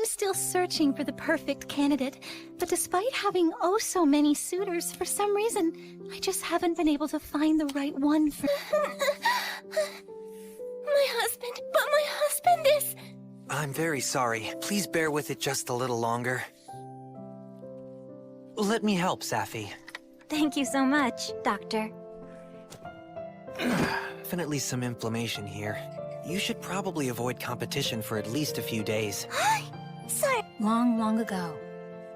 I'm still searching for the perfect candidate, but despite having oh so many suitors, for some reason, I just haven't been able to find the right one for... My husband, but my husband is... I'm very sorry. Please bear with it just a little longer. Let me help, Safi. Thank you so much, Doctor. Definitely some inflammation here. You should probably avoid competition for at least a few days. Sorry. Long ago,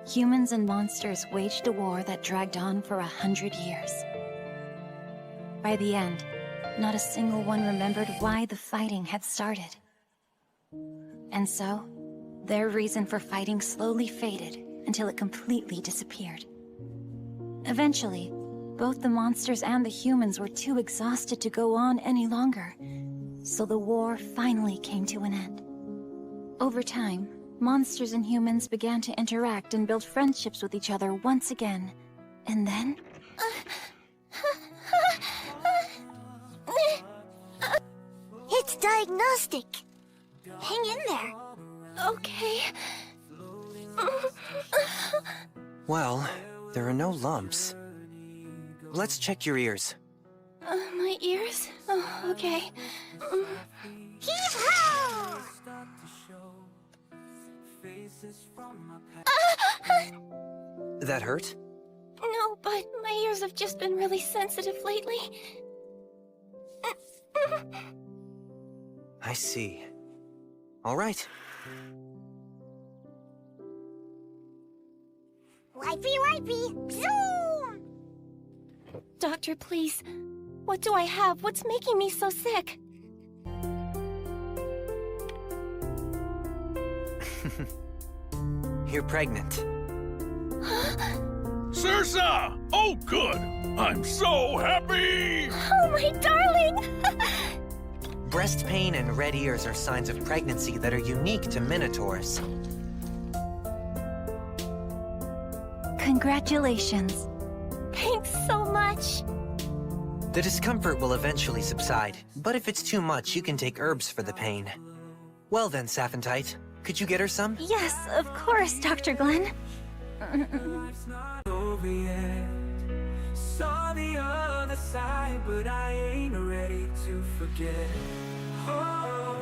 humans and monsters waged a war that dragged on for 100 years. By the end, not a single one remembered why the fighting had started. And so, their reason for fighting slowly faded until it completely disappeared. Eventually, both the monsters and the humans were too exhausted to go on any longer, so the war finally came to an end. Over time, monsters and humans began to interact and build friendships with each other once again. And then... It's diagnostic. Hang in there. Okay. Well, there are no lumps. Let's check your ears. My ears? Oh, okay. Heave-ho! That hurt? No, but my ears have just been really sensitive lately. I see. All right. Wipey, zoom! Doctor, please. What do I have? What's making me so sick? You're pregnant. Sirsa! Oh, good! I'm so happy! Oh, my darling! Breast pain and red ears are signs of pregnancy that are unique to Minotaurs. Congratulations. Thanks so much. The discomfort will eventually subside, but if it's too much, you can take herbs for the pain. Well then, Saphantite, could you get her some? Yes, of course, Dr. Glenn. Saw the other side, but I ain't ready to forget. Oh,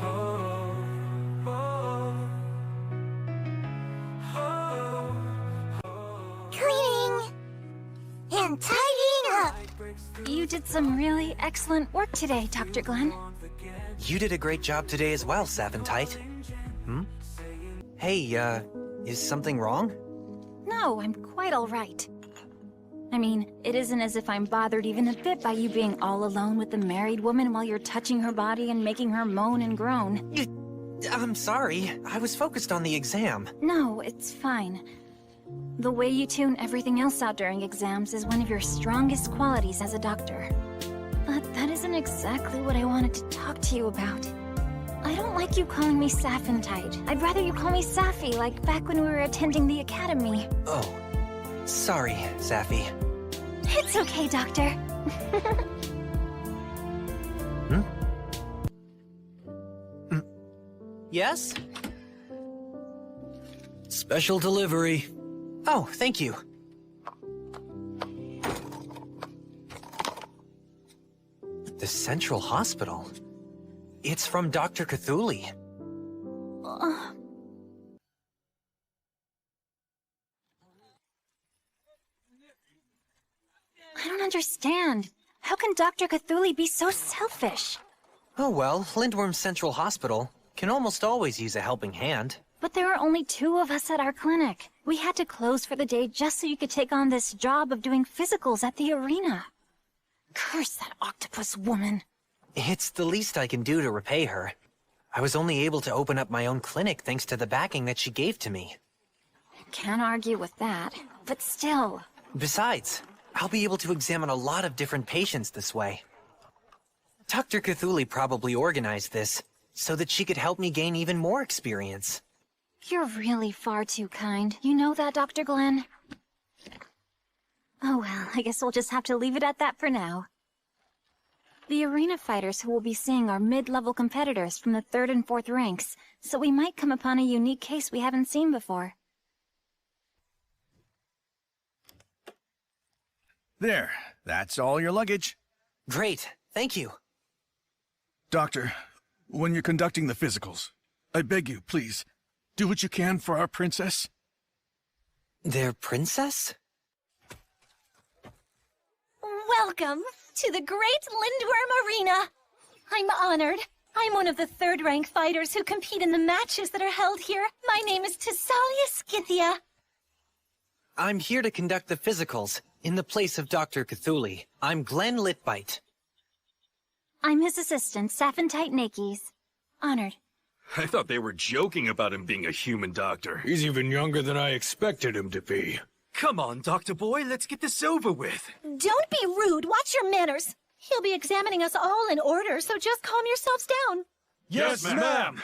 oh, oh, oh, oh. Cleaning and tidying up. You did some really excellent work today, Dr. Glenn. You did a great job today as well, Saphantite. Hey, is something wrong? No, I'm quite all right. I mean, it isn't as if I'm bothered even a bit by you being all alone with the married woman while you're touching her body and making her moan and groan. I'm sorry. I was focused on the exam. No, it's fine. The way you tune everything else out during exams is one of your strongest qualities as a doctor. But that isn't exactly what I wanted to talk to you about. I don't like you calling me Saphantite. I'd rather you call me Safi, like back when we were attending the academy. Oh, sorry, Safi. It's okay, Doctor. Yes? Special delivery. Oh, thank you. The Central Hospital. It's from Dr. Cthulhu. I don't understand. How can Dr. Cthulhu be so selfish? Oh well, Lindworm's Central Hospital can almost always use a helping hand. But there are only 2 of us at our clinic. We had to close for the day just so you could take on this job of doing physicals at the arena. Curse that octopus woman. It's the least I can do to repay her. I was only able to open up my own clinic thanks to the backing that she gave to me. Can't argue with that, but still. Besides, I'll be able to examine a lot of different patients this way. Dr. Cthulhu probably organized this so that she could help me gain even more experience. You're really far too kind. You know that, Dr. Glenn? Oh well, I guess we'll just have to leave it at that for now. The arena fighters who will be seeing are mid-level competitors from the 3rd and 4th ranks, so we might come upon a unique case we haven't seen before. There, that's all your luggage. Great, thank you. Doctor, when you're conducting the physicals, I beg you, please, do what you can for our princess. Their princess? Welcome to the Great Lindworm Arena. I'm honored. I'm one of the 3rd rank fighters who compete in the matches that are held here. My name is Thessalia Scythia. I'm here to conduct the physicals, in the place of Dr. Cthulhu. I'm Glenn Litbite. I'm his assistant, Saphantite Nakes. Honored. I thought they were joking about him being a human doctor. He's even younger than I expected him to be. Come on, Doctor Boy, let's get this over with. Don't be rude. Watch your manners. He'll be examining us all in order, so just calm yourselves down. Yes, ma'am.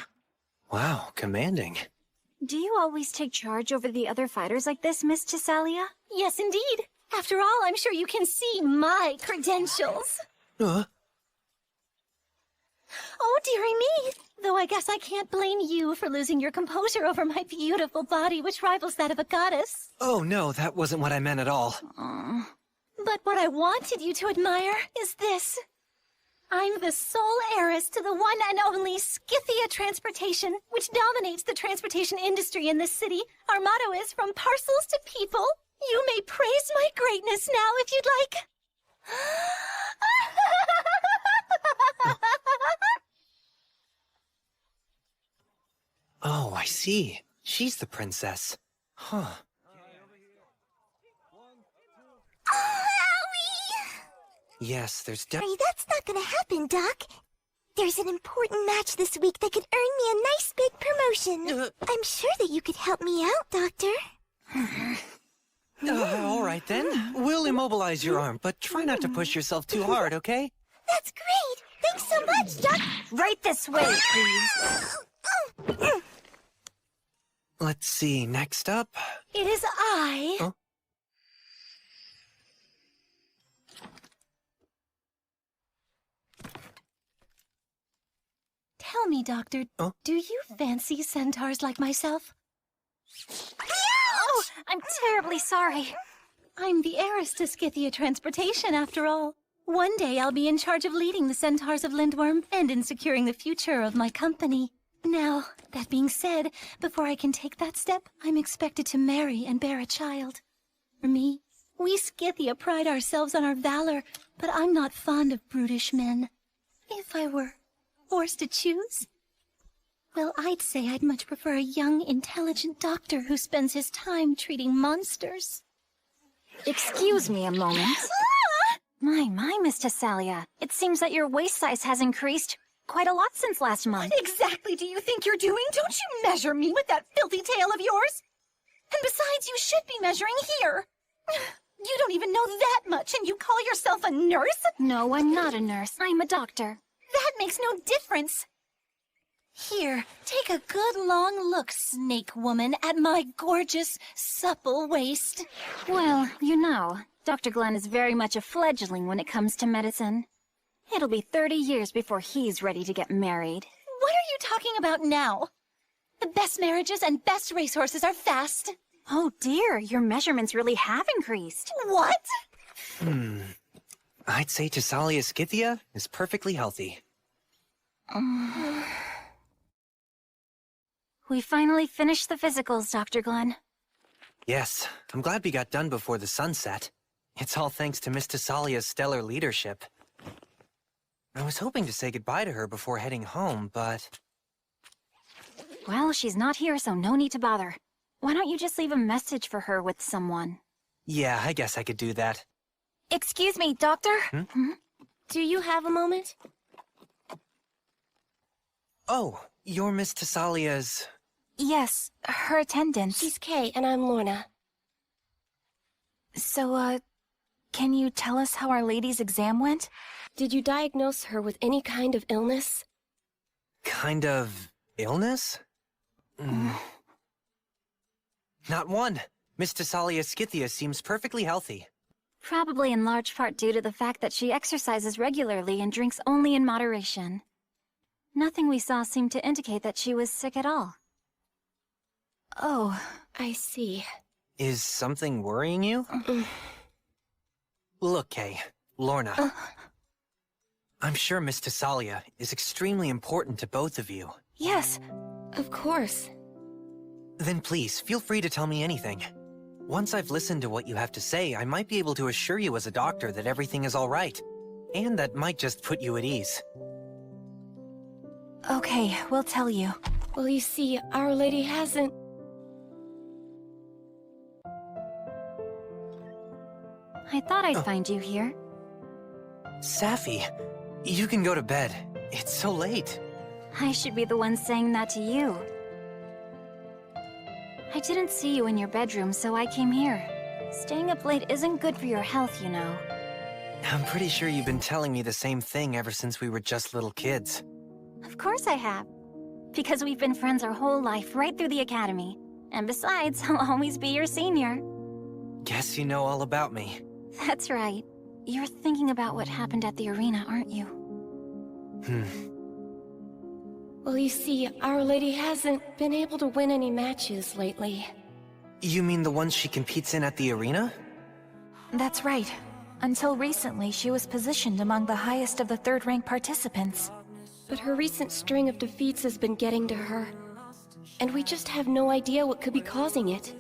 Wow, commanding. Do you always take charge over the other fighters like this, Miss Thessalia? Yes, indeed. After all, I'm sure you can see my credentials. Oh, dearie me. Though I guess I can't blame you for losing your composure over my beautiful body, which rivals that of a goddess. Oh no, that wasn't what I meant at all. But what I wanted you to admire is this. I'm the sole heiress to the one and only Scythia Transportation, which dominates the transportation industry in this city. Our motto is, from parcels to people. You may praise my greatness now if you'd like. Oh, I see. She's the princess. Huh. Oh, Owie! Yes, there's That's not gonna happen, Doc. There's an important match this week that could earn me a nice big promotion. I'm sure that you could help me out, Doctor. all right then. We'll immobilize your arm, but try not to push yourself too hard, okay? That's great! Thanks so much, Doc! Right this way, please. Let's see, next up... It is I... Huh? Tell me, Doctor, Huh? do you fancy centaurs like myself? Oh, I'm terribly sorry. I'm the heiress to Scythia Transportation, after all. One day I'll be in charge of leading the centaurs of Lindworm and in securing the future of my company. Now, that being said, before I can take that step, I'm expected to marry and bear a child. For me, we Scythia pride ourselves on our valor, but I'm not fond of brutish men. If I were forced to choose, well, I'd say I'd much prefer a young, intelligent doctor who spends his time treating monsters. Excuse me a moment. My, Miss Thessalia. It seems that your waist size has increased quite a lot since last month. What exactly do you think you're doing? Don't you measure me with that filthy tail of yours? And besides, you should be measuring here. You don't even know that much, and you call yourself a nurse? No, I'm not a nurse. I'm a doctor. That makes no difference. Here, take a good long look, snake woman, at my gorgeous, supple waist. Well, you know, Dr. Glenn is very much a fledgling when it comes to medicine. It'll be 30 years before he's ready to get married. What are you talking about now? The best marriages and best racehorses are fast. Oh dear, your measurements really have increased. What? I'd say Thessalia Scythia is perfectly healthy. We finally finished the physicals, Dr. Glenn. Yes, I'm glad we got done before the sunset. It's all thanks to Miss Thessalia's stellar leadership. I was hoping to say goodbye to her before heading home, but... Well, she's not here, so no need to bother. Why don't you just leave a message for her with someone? Yeah, I guess I could do that. Excuse me, Doctor? Do you have a moment? Oh, you're Miss Thessalia's... Yes, her attendant. She's Kay, and I'm Lorna. So, can you tell us how Our Lady's exam went? Did you diagnose her with any kind of illness? Kind of... illness? Not one. Miss Thessalia Scythia seems perfectly healthy. Probably in large part due to the fact that she exercises regularly and drinks only in moderation. Nothing we saw seemed to indicate that she was sick at all. Oh, I see. Is something worrying you? Look, Kay, Lorna. I'm sure Miss Tessalia is extremely important to both of you. Yes, of course. Then please, feel free to tell me anything. Once I've listened to what you have to say, I might be able to assure you as a doctor that everything is all right. And that might just put you at ease. Okay, we'll tell you. Well, you see, Our Lady hasn't... I thought I'd find you here. Safi, you can go to bed. It's so late. I should be the one saying that to you. I didn't see you in your bedroom, so I came here. Staying up late isn't good for your health, you know. I'm pretty sure you've been telling me the same thing ever since we were just little kids. Of course I have. Because we've been friends our whole life, right through the academy. And besides, I'll always be your senior. Guess you know all about me. That's right. You're thinking about what happened at the arena, aren't you? Well, you see, Our Lady hasn't been able to win any matches lately. You mean the ones she competes in at the arena? That's right. Until recently, she was positioned among the highest of the third-rank participants. But her recent string of defeats has been getting to her. And we just have no idea what could be causing it.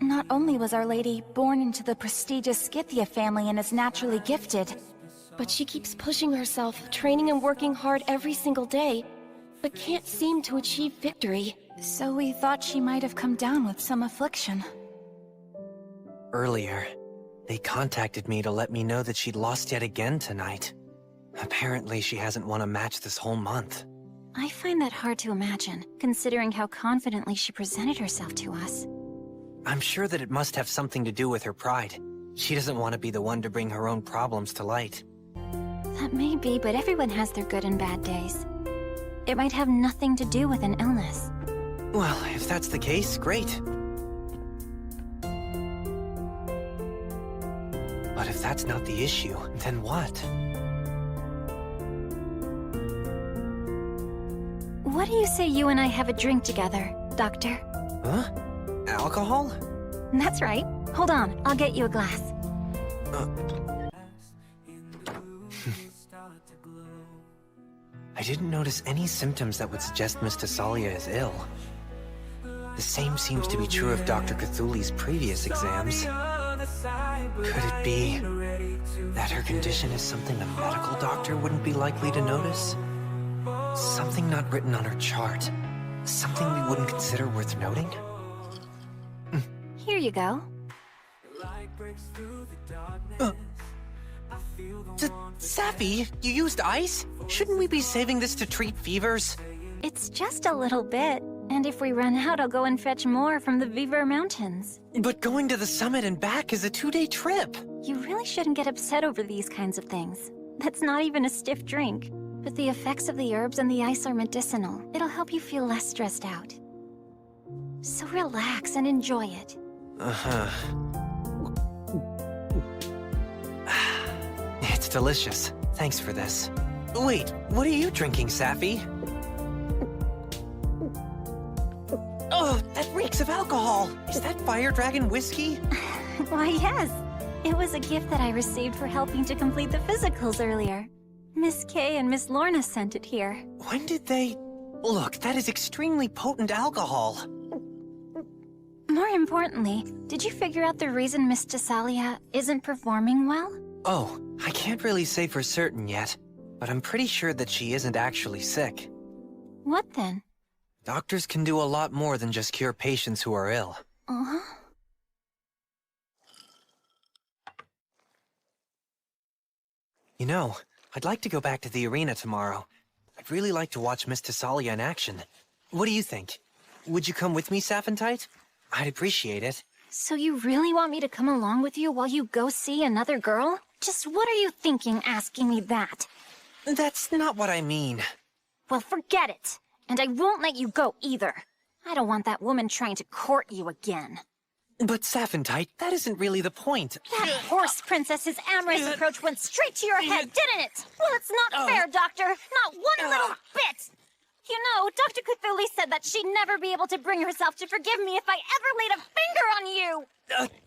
Not only was Our Lady born into the prestigious Scythia family and is naturally gifted, but she keeps pushing herself, training and working hard every single day, but can't seem to achieve victory. So we thought she might have come down with some affliction. Earlier, they contacted me to let me know that she'd lost yet again tonight. Apparently, she hasn't won a match this whole month. I find that hard to imagine, considering how confidently she presented herself to us. I'm sure that it must have something to do with her pride. She doesn't want to be the one to bring her own problems to light. That may be, but everyone has their good and bad days. It might have nothing to do with an illness. Well, if that's the case, great. But if that's not the issue, then what? What do you say you and I have a drink together, Doctor? Huh? Alcohol? That's right. Hold on, I'll get you a glass. I didn't notice any symptoms that would suggest Miss Tessalia is ill. The same seems to be true of Dr. Cthuli's previous exams. Could it be that her condition is something a medical doctor wouldn't be likely to notice? Something not written on her chart. Something we wouldn't consider worth noting? Here you go. Safi, you used ice? Shouldn't we be saving this to treat fevers? It's just a little bit. And if we run out, I'll go and fetch more from the Viver Mountains. But going to the summit and back is a 2-day trip. You really shouldn't get upset over these kinds of things. That's not even a stiff drink. But the effects of the herbs and the ice are medicinal. It'll help you feel less stressed out. So relax and enjoy it. Uh-huh. It's delicious. Thanks for this. Wait, what are you drinking, Safi? Oh, that reeks of alcohol! Is that Fire Dragon whiskey? Why, yes. It was a gift that I received for helping to complete the physicals earlier. Miss Kay and Miss Lorna sent it here. When did they... Look, that is extremely potent alcohol. More importantly, did you figure out the reason Miss Tessalia isn't performing well? Oh, I can't really say for certain yet, but I'm pretty sure that she isn't actually sick. What then? Doctors can do a lot more than just cure patients who are ill. Uh-huh. You know, I'd like to go back to the arena tomorrow. I'd really like to watch Miss Tessalia in action. What do you think? Would you come with me, Saphentite? I'd appreciate it. So you really want me to come along with you while you go see another girl? Just what are you thinking asking me that? That's not what I mean. Well, forget it. And I won't let you go either. I don't want that woman trying to court you again. But Saphentite, that isn't really the point. That horse princess's amorous approach went straight to your head, didn't it? Well, it's not fair, Doctor. Not one little bit. You know, Dr. Cthulhu said that she'd never be able to bring herself to forgive me if I ever laid a finger on you.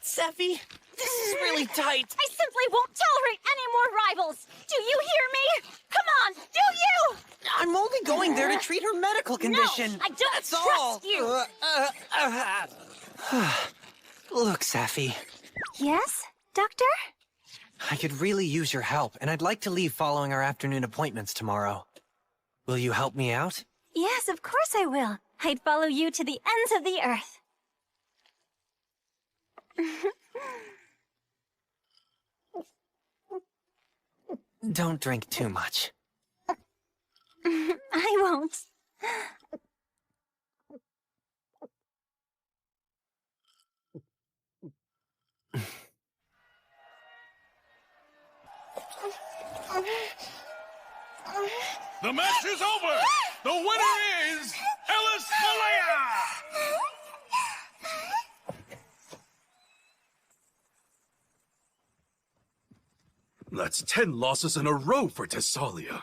Sappy, this is really tight. I simply won't tolerate any more rivals. Do you hear me? Come on, do you? I'm only going there to treat her medical condition. No, I don't That's trust all. you. Look, Sappy. Yes, Doctor? I could really use your help, and I'd like to leave following our afternoon appointments tomorrow. Will you help me out? Yes, of course I will. I'd follow you to the ends of the earth. Don't drink too much. I won't. The match is over! The winner is Alice Malaya! That's 10 losses in a row for Thessalia.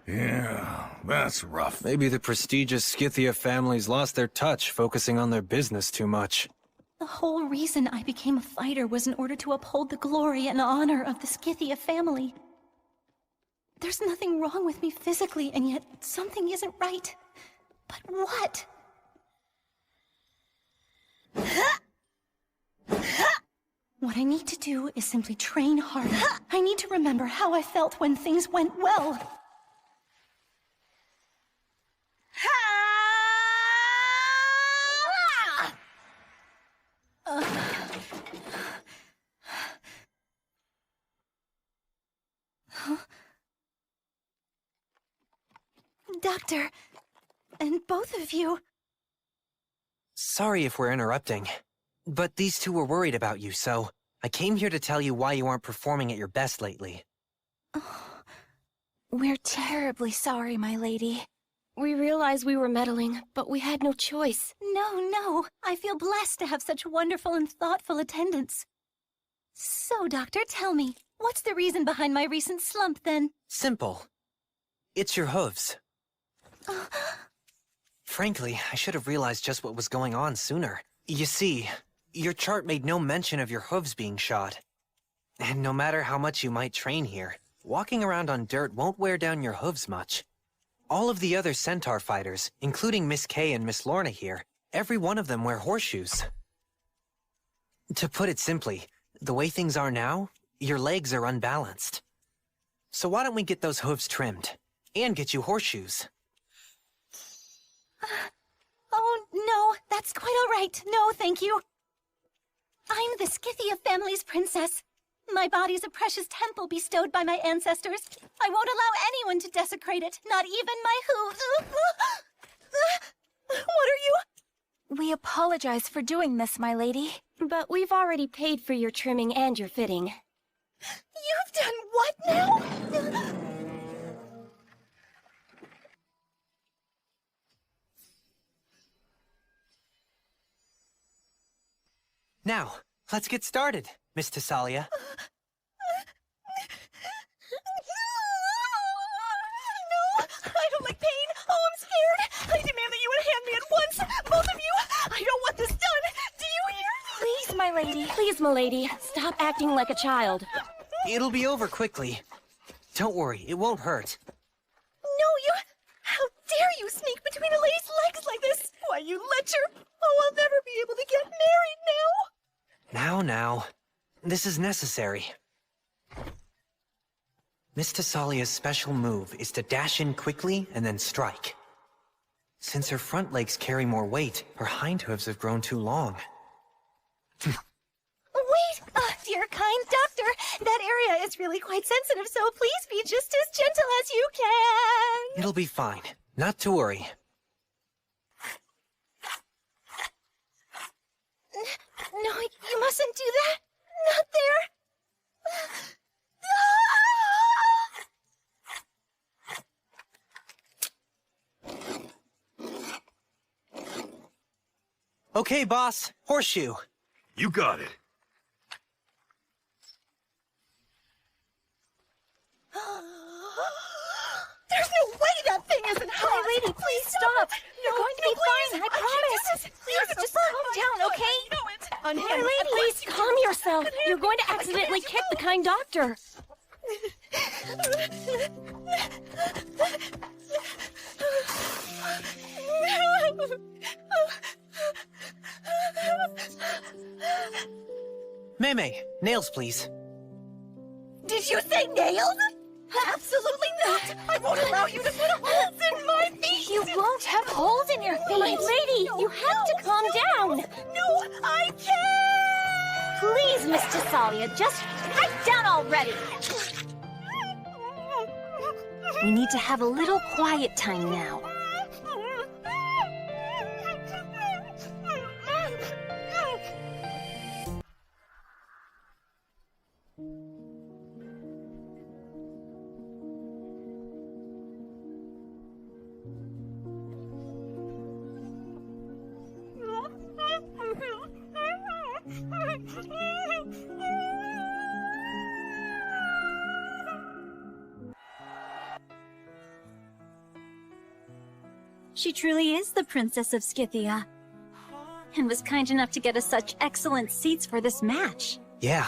Yeah, that's rough. Maybe the prestigious Scythia families lost their touch, focusing on their business too much. The whole reason I became a fighter was in order to uphold the glory and honor of the Scythia family. There's nothing wrong with me physically, and yet something isn't right. But what? What I need to do is simply train harder. I need to remember how I felt when things went well. Doctor, and both of you... Sorry if we're interrupting, but these two were worried about you, so I came here to tell you why you aren't performing at your best lately. We're terribly sorry, my lady. We realized we were meddling, but we had no choice. No. I feel blessed to have such wonderful and thoughtful attendants. So, Doctor, tell me, what's the reason behind my recent slump, then? Simple. It's your hooves. Frankly, I should have realized just what was going on sooner. You see, your chart made no mention of your hooves being shot. And no matter how much you might train here, walking around on dirt won't wear down your hooves much. All of the other centaur fighters, including Miss Kay and Miss Lorna here, every one of them wear horseshoes. To put it simply, the way things are now, your legs are unbalanced. So why don't we get those hooves trimmed, and get you horseshoes? Oh, no, that's quite all right. No, thank you. I'm the Scythia family's princess. My body's a precious temple bestowed by my ancestors. I won't allow anyone to desecrate it, not even my hooves. What are you? We apologize for doing this, my lady. But we've already paid for your trimming and your fitting. You've done what now? Now, let's get started, Miss Thessalia. No, I don't like pain. Oh, I'm scared. I demand that you would hand me at once, both of you. I don't want this done. Do you hear? Please, my lady. Please, milady, stop acting like a child. It'll be over quickly. Don't worry, it won't hurt. No, you... How dare you sneak between a lady's legs like this? Why, you lecher. Oh, I'll never be able to get married now. Now. This is necessary. Miss Thessalia's special move is to dash in quickly and then strike. Since her front legs carry more weight, her hind hooves have grown too long. Wait! Dear kind doctor, that area is really quite sensitive, so please be just as gentle as you can. It'll be fine. Not to worry. No, you mustn't do that. Not there. Okay, boss. Horseshoe. You got it. There's no way that thing isn't hot! My lady, please stop! You're going to be fine, I promise! Please, just calm down, okay? My lady, please calm yourself. You're going to accidentally kick the kind doctor. Mei, nails, please. Did you say nails? Absolutely not! I won't allow you to put holes in my feet! You won't have holes in your feet! My lady, you have to calm down. No, I can't! Please, Miss Tasalia, just pipe down already. We need to have a little quiet time now. She truly is the Princess of Scythia, and was kind enough to get us such excellent seats for this match. Yeah.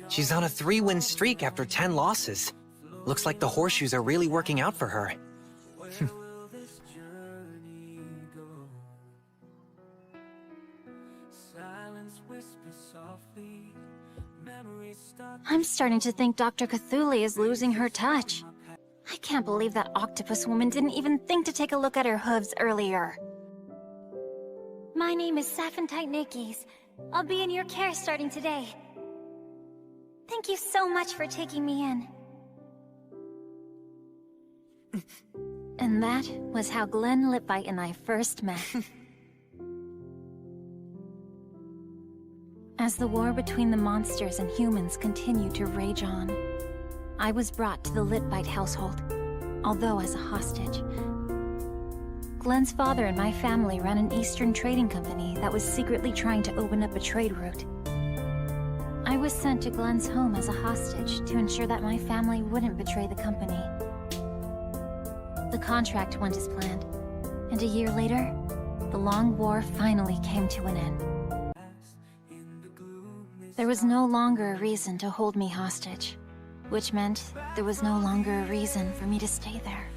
She's on a 3-win streak after 10 losses. Looks like the horseshoes are really working out for her. I'm starting to think Dr. Cthulhu is losing her touch. I can't believe that octopus woman didn't even think to take a look at her hooves earlier. My name is Saphantite Nikes. I'll be in your care starting today. Thank you so much for taking me in. And that was how Glenn Lipbite and I first met. As the war between the monsters and humans continued to rage on, I was brought to the Lipbite household, although as a hostage. Glenn's father and my family ran an Eastern trading company that was secretly trying to open up a trade route. I was sent to Glenn's home as a hostage to ensure that my family wouldn't betray the company. The contract went as planned, and a year later, the long war finally came to an end. There was no longer a reason to hold me hostage, which meant there was no longer a reason for me to stay there.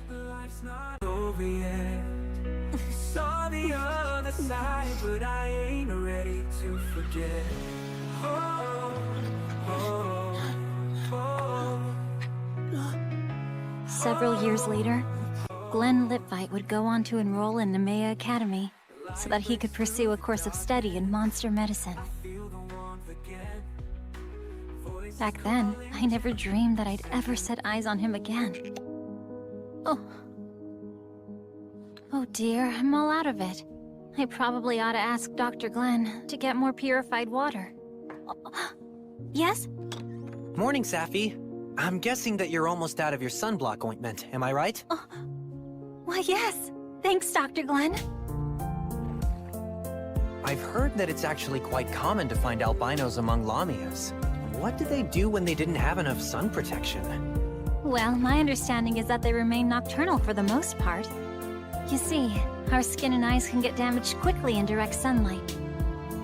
Saw the other side, but I ain't ready to forget. Several years later, Glenn Lipbite would go on to enroll in Nemea Academy so that he could pursue a course of study in monster medicine. Back then, I never dreamed that I'd ever set eyes on him again. Oh dear, I'm all out of it. I probably ought to ask Dr. Glenn to get more purified water. Yes? Morning, Safi. I'm guessing that you're almost out of your sunblock ointment, am I right? Why, yes. Thanks, Dr. Glenn. I've heard that it's actually quite common to find albinos among Lamias. What did they do when they didn't have enough sun protection? Well, my understanding is that they remain nocturnal for the most part. You see, our skin and eyes can get damaged quickly in direct sunlight.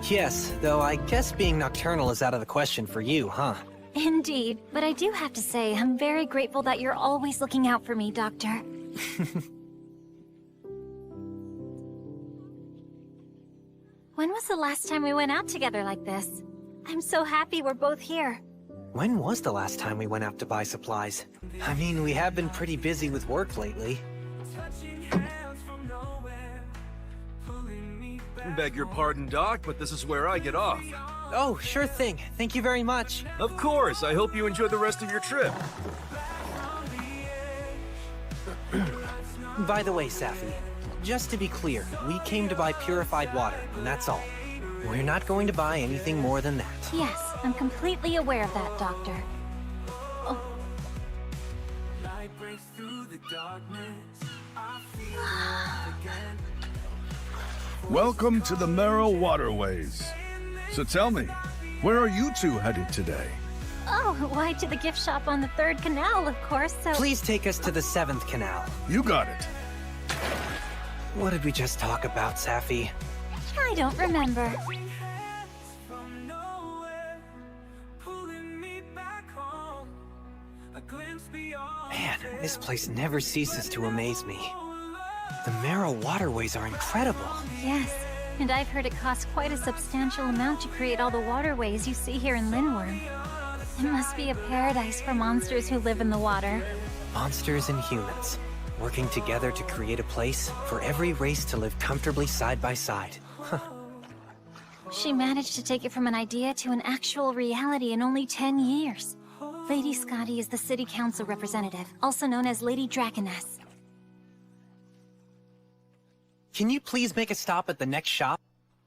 Yes, though I guess being nocturnal is out of the question for you, huh? Indeed, but I do have to say, I'm very grateful that you're always looking out for me, Doctor. When was the last time we went out together like this? I'm so happy we're both here. When was the last time we went out to buy supplies? I mean, we have been pretty busy with work lately. Beg your pardon, Doc, but this is where I get off. Oh, sure thing. Thank you very much. Of course. I hope you enjoy the rest of your trip. By the way, Safi, just to be clear, we came to buy purified water, and that's all. We're not going to buy anything more than that. Yes, I'm completely aware of that, Doctor. Welcome to the Merrill Waterways. So tell me, where are you two headed today? Oh, why to the gift shop on the 3rd Canal, of course, so... Please take us to the 7th Canal. You got it. What did we just talk about, Safi? I don't remember. Man, this place never ceases to amaze me. The Marrow waterways are incredible. Yes, and I've heard it costs quite a substantial amount to create all the waterways you see here in Lindworm. It must be a paradise for monsters who live in the water. Monsters and humans, working together to create a place for every race to live comfortably side by side. She managed to take it from an idea to an actual reality in only 10 years. Lady Scotty is the city council representative, also known as Lady Dragoness. Can you please make a stop at the next shop?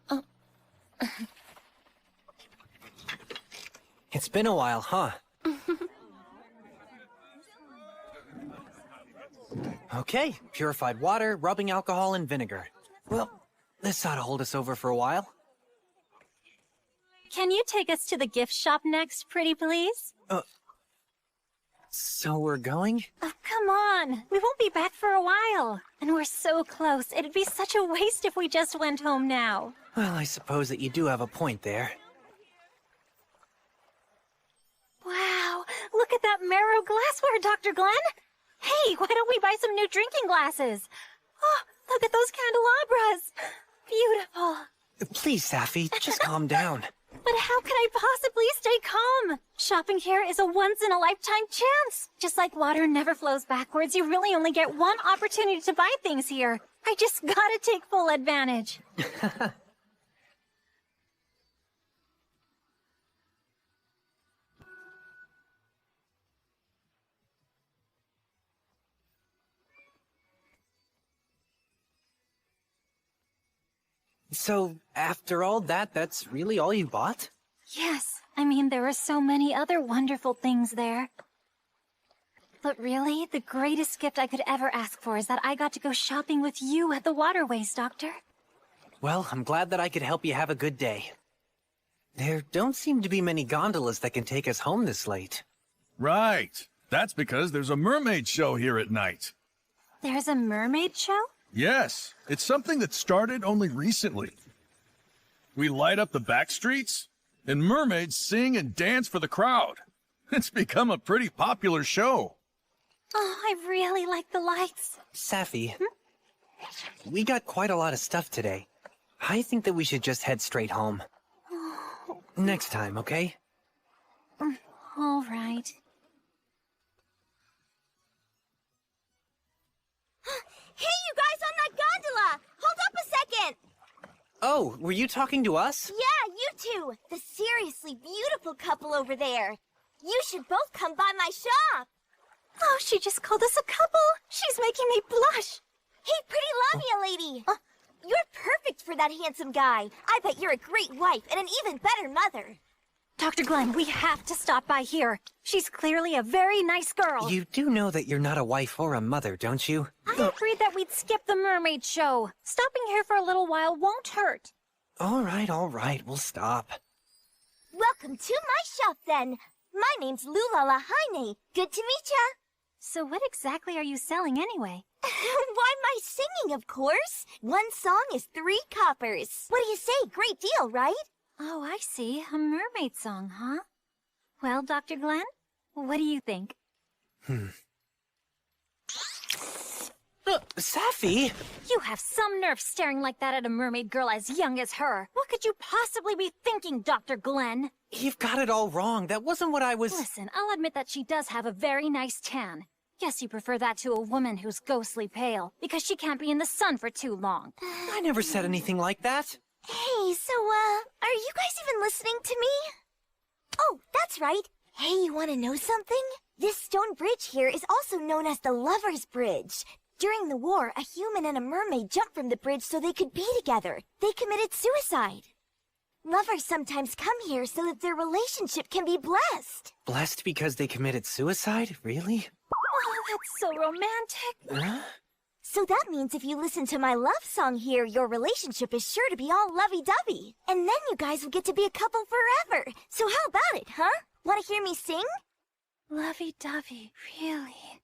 Oh. It's been a while, huh? Okay, purified water, rubbing alcohol, and vinegar. Well, this ought to hold us over for a while. Can you take us to the gift shop next, pretty please? So we're going? Oh, come on. We won't be back for a while. And we're so close. It'd be such a waste if we just went home now. Well, I suppose that you do have a point there. Wow, look at that Marrow glassware, Dr. Glenn. Hey, why don't we buy some new drinking glasses? Oh, look at those candelabras. Beautiful. Please, Safi, just calm down. But how can I possibly stay calm? Shopping here is a once-in-a-lifetime chance. Just like water never flows backwards, you really only get one opportunity to buy things here. I just gotta take full advantage. So, after all that, that's really all you bought? Yes, I mean, there are so many other wonderful things there. But really, the greatest gift I could ever ask for is that I got to go shopping with you at the waterways, Doctor. Well, I'm glad that I could help you have a good day. There don't seem to be many gondolas that can take us home this late. Right. That's because there's a mermaid show here at night. There's a mermaid show? Yes, it's something that started only recently. We light up the back streets, and mermaids sing and dance for the crowd. It's become a pretty popular show. Oh, I really like the lights. Safi, we got quite a lot of stuff today. I think that we should just head straight home. Next time, okay? All right. Hey, you guys on that gondola! Hold up a second! Oh, were you talking to us? Yeah, you two! The seriously beautiful couple over there. You should both come by my shop! Oh, she just called us a couple! She's making me blush! Hey, pretty Lamia lady! You're perfect for that handsome guy. I bet you're a great wife and an even better mother. Dr. Glenn, we have to stop by here. She's clearly a very nice girl. You do know that you're not a wife or a mother, don't you? I agreed that we'd skip the mermaid show. Stopping here for a little while won't hurt. All right, we'll stop. Welcome to my shop, then. My name's Lula Lahaine. Good to meet ya. So what exactly are you selling anyway? Why, my singing, of course. One song is 3 coppers. What do you say? Great deal, right? Oh, I see. A mermaid song, huh? Well, Dr. Glenn, what do you think? Safi! You have some nerve staring like that at a mermaid girl as young as her. What could you possibly be thinking, Dr. Glenn? You've got it all wrong. That wasn't what I was... Listen, I'll admit that she does have a very nice tan. Guess you prefer that to a woman who's ghostly pale, because she can't be in the sun for too long. I never said anything like that. Hey, so, are you guys even listening to me? Oh, that's right. Hey, you want to know something? This stone bridge here is also known as the Lover's Bridge. During the war, a human and a mermaid jumped from the bridge so they could be together. They committed suicide. Lovers sometimes come here so that their relationship can be blessed. Blessed because they committed suicide? Really? Oh, that's so romantic. Huh? So that means if you listen to my love song here, your relationship is sure to be all lovey-dovey. And then you guys will get to be a couple forever. So how about it, huh? Want to hear me sing? Lovey-dovey, really?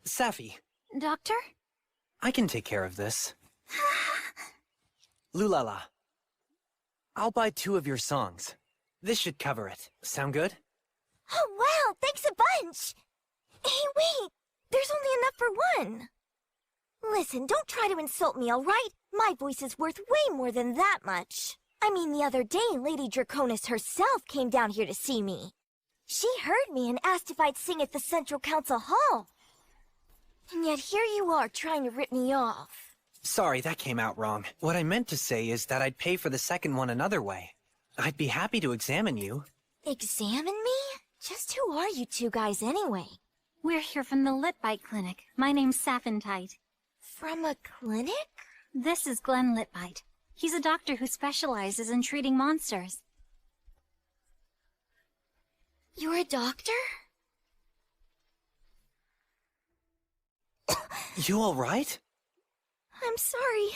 Safi, Doctor? I can take care of this. Lulala, I'll buy 2 of your songs. This should cover it. Sound good? Oh, wow, thanks a bunch! Hey, wait! There's only enough for one! Listen, don't try to insult me, alright? My voice is worth way more than that much. I mean, the other day, Lady Draconis herself came down here to see me. She heard me and asked if I'd sing at the Central Council Hall. And yet here you are trying to rip me off. Sorry, that came out wrong. What I meant to say is that I'd pay for the second one another way. I'd be happy to examine you. Examine me? Just who are you 2 guys anyway? We're here from the Litbite Clinic. My name's Saphentite. From a clinic? This is Glenn Litbite. He's a doctor who specializes in treating monsters. You're a doctor? You all right? I'm sorry.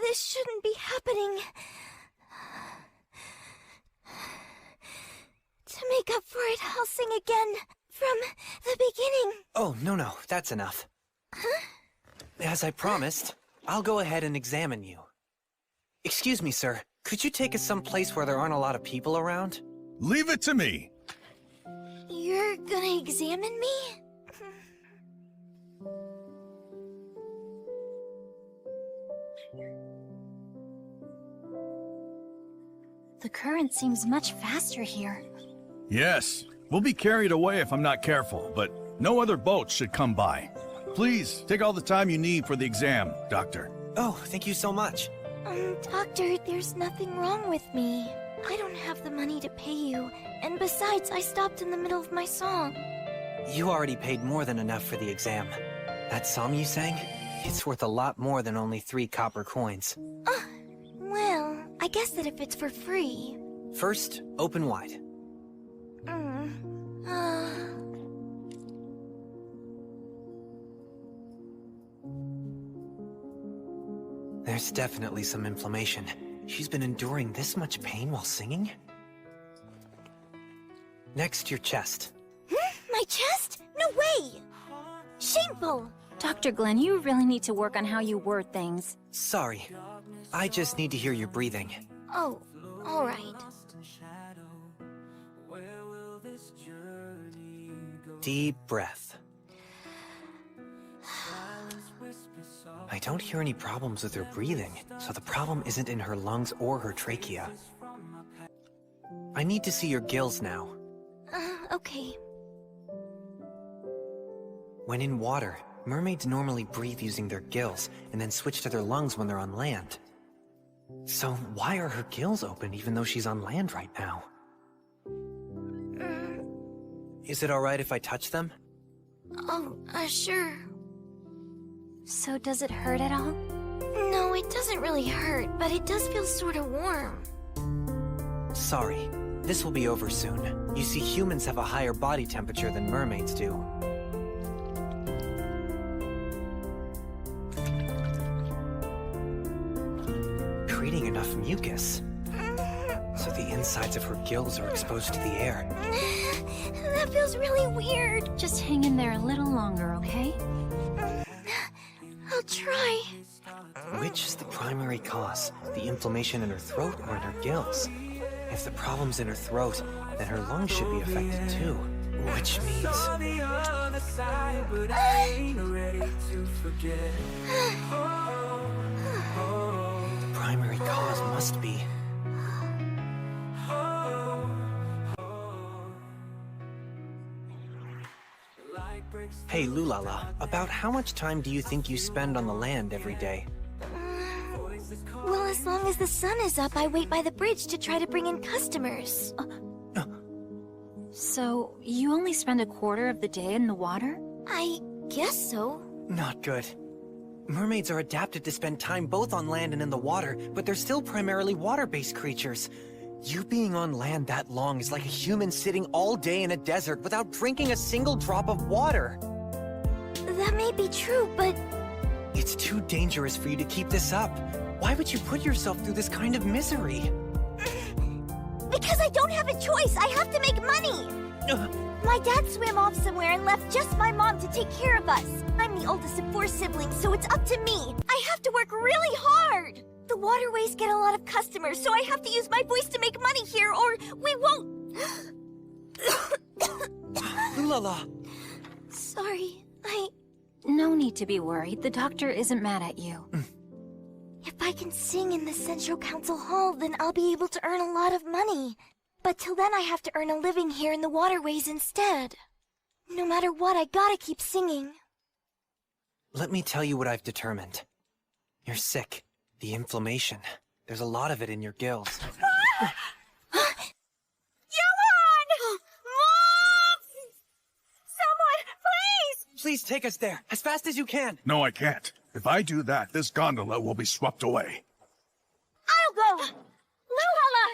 This shouldn't be happening. To make up for it, I'll sing again from the beginning. Oh, no, that's enough. As I promised, I'll go ahead and examine you. Excuse me, sir. Could you take us someplace where there aren't a lot of people around? Leave it to me. You're gonna examine me? The current seems much faster here. Yes, we'll be carried away if I'm not careful, but no other boats should come by. Please, take all the time you need for the exam, Doctor. Oh, thank you so much. Doctor, there's nothing wrong with me. I don't have the money to pay you, and besides, I stopped in the middle of my song. You already paid more than enough for the exam. That song you sang? It's worth a lot more than only 3 copper coins. Well, I guess that if it's for free... First, open wide. There's definitely some inflammation. She's been enduring this much pain while singing? Next, your chest. My chest? No way! Shameful! Dr. Glenn, you really need to work on how you word things. Sorry. I just need to hear your breathing. Oh, alright. Deep breath. I don't hear any problems with her breathing, so the problem isn't in her lungs or her trachea. I need to see your gills now. Okay. When in water, mermaids normally breathe using their gills, and then switch to their lungs when they're on land. So why are her gills open even though she's on land right now? Is it alright if I touch them? Oh, sure. So does it hurt at all? No, it doesn't really hurt, but it does feel sort of warm. Sorry. This will be over soon. You see, humans have a higher body temperature than mermaids do. Creating enough mucus, so the insides of her gills are exposed to the air. That feels really weird. Just hang in there a little longer, okay? I'll try. Which is the primary cause? The inflammation in her throat or in her gills? If the problem's in her throat, then her lungs should be affected too. Which means... the primary cause must be... Hey, Lulala, about how much time do you think you spend on the land every day? Well, as long as the sun is up, I wait by the bridge to try to bring in customers. So, you only spend a quarter of the day in the water? I guess so. Not good. Mermaids are adapted to spend time both on land and in the water, but they're still primarily water-based creatures. You being on land that long is like a human sitting all day in a desert without drinking a single drop of water. That may be true, but... It's too dangerous for you to keep this up. Why would you put yourself through this kind of misery? Because I don't have a choice. I have to make money. My dad swam off somewhere and left just my mom to take care of us. I'm the oldest of 4 siblings, so it's up to me. I have to work really hard. The waterways get a lot of customers, so I have to use my voice to make money here, or we won't... Lulala. Sorry, No need to be worried. The doctor isn't mad at you. If I can sing in the Central Council Hall, then I'll be able to earn a lot of money. But till then I have to earn a living here in the waterways instead. No matter what, I gotta keep singing. Let me tell you what I've determined. You're sick. The inflammation. There's a lot of it in your gills. Johan! Mom! Someone, please! Please take us there, as fast as you can. No, I can't. If I do that, this gondola will be swept away. I'll go! Luhala!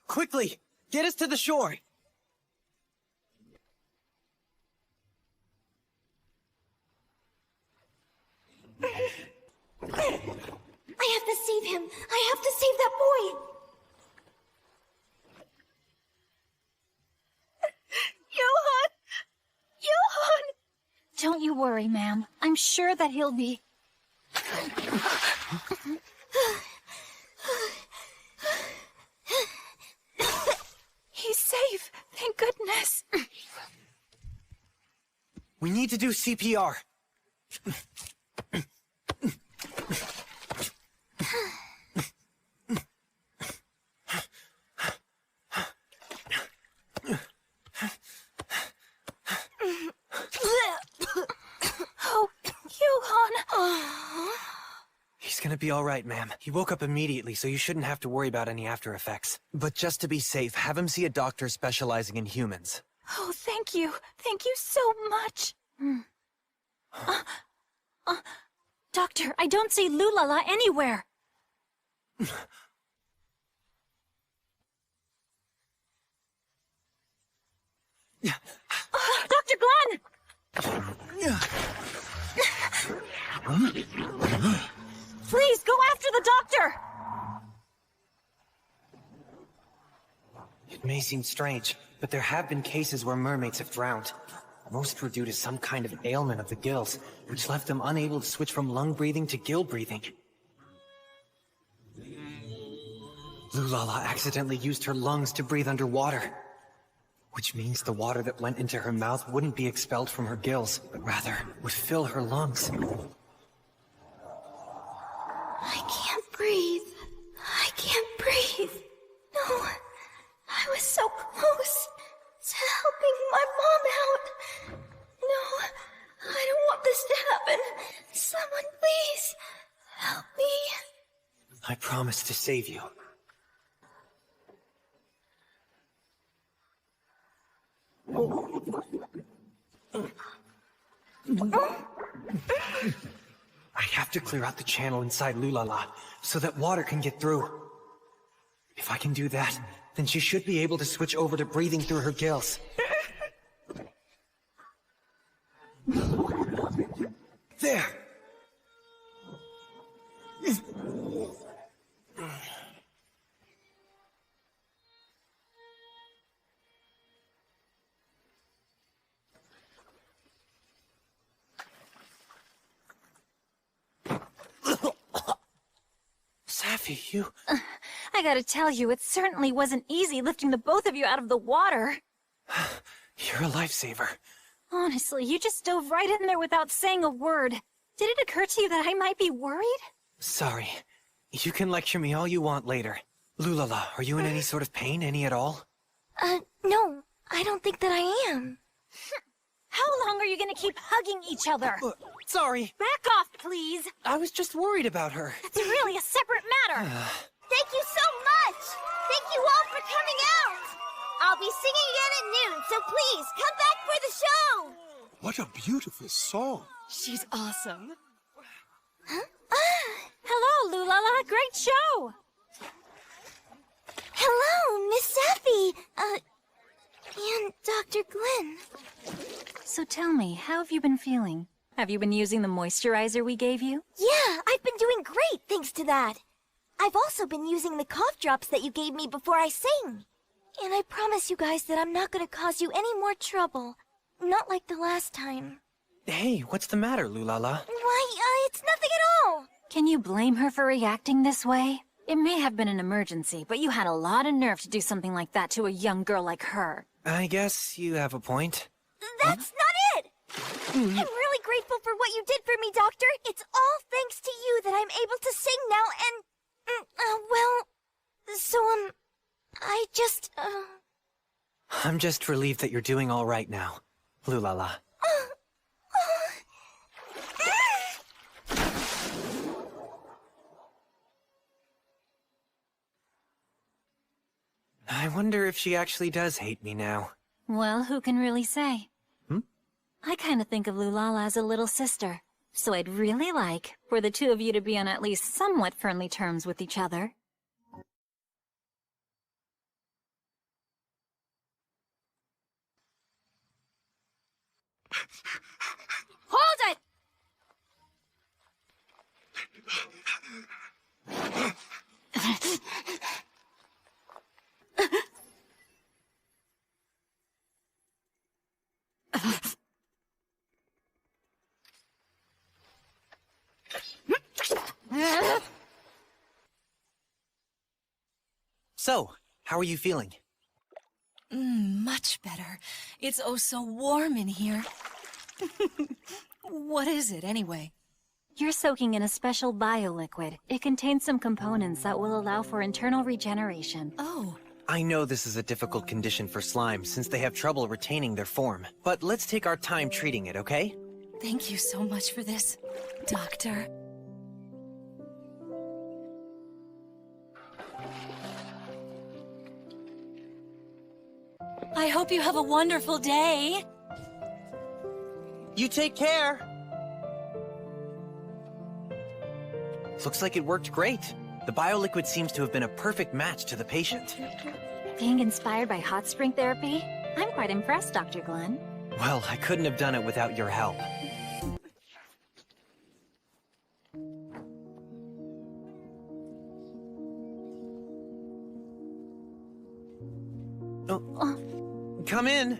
Quickly, get us to the shore. I have to save him. I have to save that boy. Johan! Johan! Don't you worry, ma'am. I'm sure that he'll be... He's safe, thank goodness. We need to do CPR. Oh, Johan. He's gonna be all right, ma'am. He woke up immediately, so you shouldn't have to worry about any after effects. But just to be safe, have him see a doctor specializing in humans. Oh, thank you. Thank you so much. Doctor, I don't see Lulala anywhere. Dr. Glenn! Please, go after the doctor! It may seem strange, but there have been cases where mermaids have drowned. Most were due to some kind of ailment of the gills, which left them unable to switch from lung breathing to gill breathing. Lulala accidentally used her lungs to breathe underwater, which means the water that went into her mouth wouldn't be expelled from her gills, but rather would fill her lungs. I can't breathe. I can't breathe. No, I was so close to helping my mom out. No, I don't want this to happen. Someone please help me. I promise to save you. I have to clear out the channel inside Lulala so that water can get through. If I can do that, then she should be able to switch over to breathing through her gills. There! Safi, you... I gotta tell you, it certainly wasn't easy lifting the both of you out of the water. You're a lifesaver. Honestly, you just dove right in there without saying a word. Did it occur to you that I might be worried? Sorry. You can lecture me all you want later. Lulala, are you in any sort of pain? Any at all? No, I don't think that I am. How long are you gonna keep hugging each other? Sorry. Back off, please. I was just worried about her. That's really a separate matter. Thank you so much! Thank you all for coming out! I'll be singing again at noon, so please, come back for the show! What a beautiful song. She's awesome. Hello, Lulala. Great show. Hello, Miss Safi. And Dr. Glenn. So tell me, how have you been feeling? Have you been using the moisturizer we gave you? Yeah, I've been doing great thanks to that. I've also been using the cough drops that you gave me before I sing. And I promise you guys that I'm not gonna cause you any more trouble. Not like the last time. Hey, what's the matter, Lulala? Why, it's nothing at all. Can you blame her for reacting this way? It may have been an emergency, but you had a lot of nerve to do something like that to a young girl like her. I guess you have a point. That's not it! I'm really grateful for what you did for me, Doctor. It's all thanks to you that I'm able to sing now and... I'm just relieved that you're doing all right now, Lulala. I wonder if she actually does hate me now. Well, who can really say? I kind of think of Lulala as a little sister, so I'd really like for the two of you to be on at least somewhat friendly terms with each other. Hold it! So, how are you feeling? Much better. It's oh so warm in here. What is it, anyway? You're soaking in a special bioliquid. It contains some components that will allow for internal regeneration. Oh. I know this is a difficult condition for slime since they have trouble retaining their form. But let's take our time treating it, okay? Thank you so much for this, Doctor. I hope you have a wonderful day. You take care! Looks like it worked great. The bioliquid seems to have been a perfect match to the patient. Being inspired by hot spring therapy? I'm quite impressed, Dr. Glenn. Well, I couldn't have done it without your help. Oh, come in.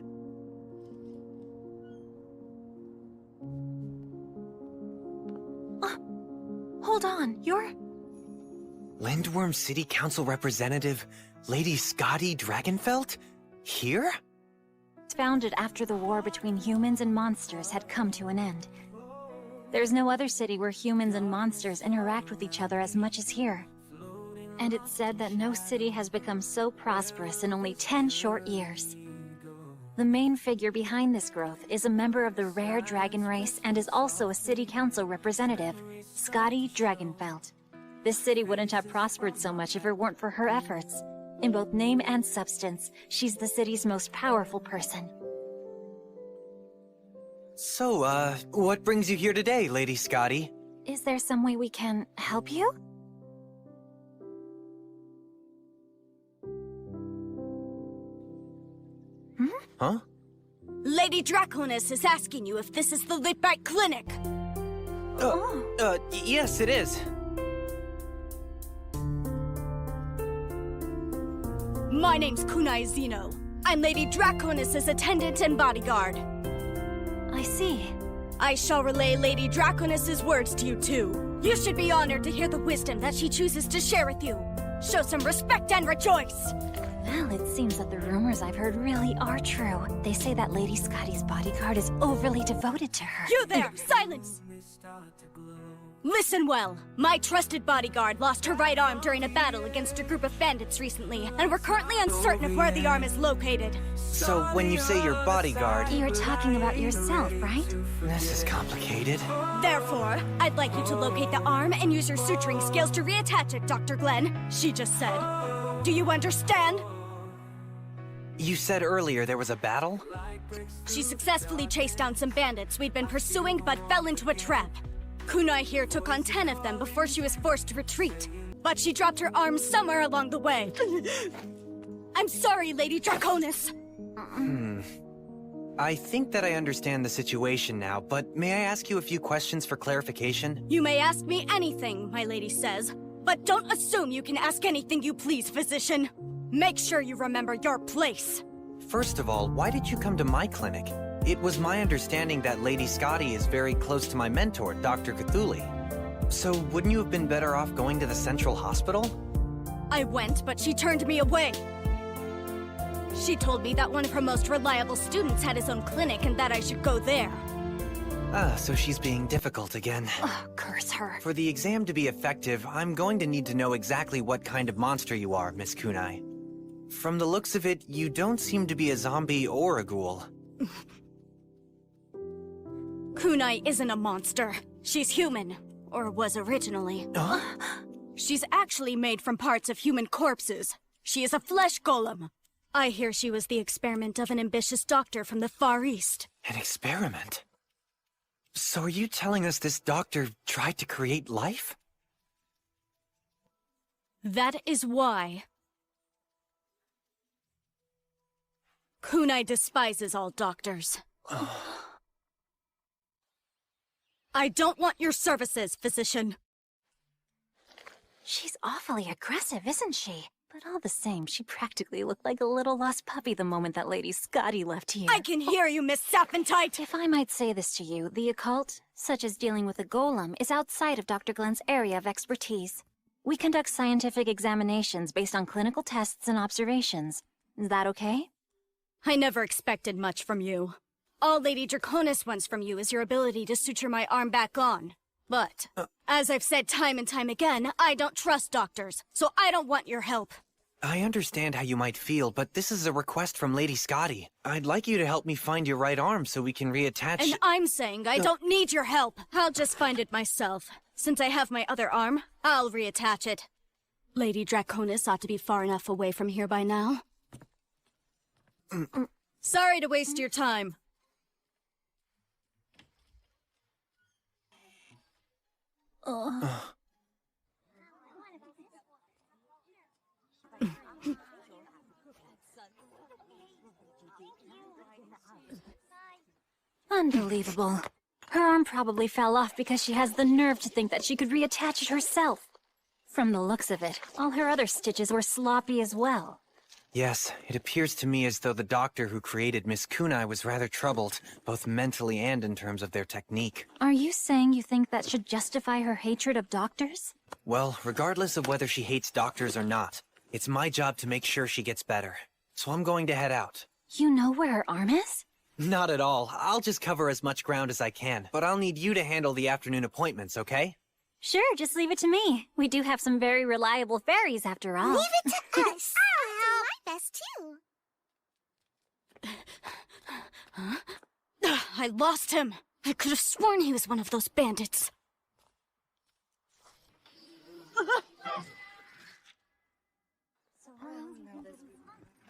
Hold on, you're... Lindworm City Council Representative Lady Scotty Dragonfeld? Here? It's founded after the war between humans and monsters had come to an end. There's no other city where humans and monsters interact with each other as much as here. And it's said that no city has become so prosperous in only 10 short years. The main figure behind this growth is a member of the rare dragon race and is also a city council representative, Scotty Dragonfeld. This city wouldn't have prospered so much if it weren't for her efforts. In both name and substance, she's the city's most powerful person. So, what brings you here today, Lady Scotty? Is there some way we can help you? Huh? Lady Draconis is asking you if this is the Litbite Clinic. Yes, it is. My name's Kunai Zeno. I'm Lady Draconis' attendant and bodyguard. I see. I shall relay Lady Draconis' words to you, too. You should be honored to hear the wisdom that she chooses to share with you. Show some respect and rejoice! Well, it seems that the rumors I've heard really are true. They say that Lady Scotty's bodyguard is overly devoted to her. You there! Silence! Listen well. My trusted bodyguard lost her right arm during a battle against a group of bandits recently, and we're currently uncertain of where the arm is located. So, when you say your bodyguard... You're talking about yourself, right? This is complicated. Therefore, I'd like you to locate the arm and use your suturing skills to reattach it, Dr. Glenn. She just said. Do you understand? You said earlier there was a battle? She successfully chased down some bandits we'd been pursuing but fell into a trap. Kunai here took on 10 of them before she was forced to retreat. But she dropped her arm somewhere along the way. I'm sorry, Lady Draconis. I think that I understand the situation now, but may I ask you a few questions for clarification? You may ask me anything, my lady says. But don't assume you can ask anything you please, physician. Make sure you remember your place. First of all, why did you come to my clinic? It was my understanding that Lady Scotty is very close to my mentor, Dr. Cthulhu. So wouldn't you have been better off going to the Central Hospital? I went, but she turned me away. She told me that one of her most reliable students had his own clinic and that I should go there. Ah, so she's being difficult again. Ugh, curse her. For the exam to be effective, I'm going to need to know exactly what kind of monster you are, Miss Kunai. From the looks of it, you don't seem to be a zombie or a ghoul. Kunai isn't a monster. She's human. Or was originally. She's actually made from parts of human corpses. She is a flesh golem. I hear she was the experiment of an ambitious doctor from the Far East. An experiment? So are you telling us this doctor tried to create life? That is why Kunai despises all doctors. I don't want your services, physician. She's awfully aggressive, isn't she? But all the same, she practically looked like a little lost puppy the moment that Lady Scotty left here. I can hear you, Miss Sappentite! If I might say this to you, the occult, such as dealing with a golem, is outside of Dr. Glenn's area of expertise. We conduct scientific examinations based on clinical tests and observations. Is that okay? I never expected much from you. All Lady Draconis wants from you is your ability to suture my arm back on. But, as I've said time and time again, I don't trust doctors, so I don't want your help. I understand how you might feel, but this is a request from Lady Scotty. I'd like you to help me find your right arm so we can reattach— And I'm saying I don't need your help. I'll just find it myself. Since I have my other arm, I'll reattach it. Lady Draconis ought to be far enough away from here by now. Sorry to waste your time. Unbelievable. Her arm probably fell off because she has the nerve to think that she could reattach it herself. From the looks of it, all her other stitches were sloppy as well. Yes, it appears to me as though the doctor who created Miss Kunai was rather troubled, both mentally and in terms of their technique. Are you saying you think that should justify her hatred of doctors? Well, regardless of whether she hates doctors or not, it's my job to make sure she gets better. So I'm going to head out. You know where her arm is? Not at all. I'll just cover as much ground as I can. But I'll need you to handle the afternoon appointments, okay? Sure, just leave it to me. We do have some very reliable fairies after all. Leave it to us. I'll do my best too. I lost him. I could have sworn he was one of those bandits.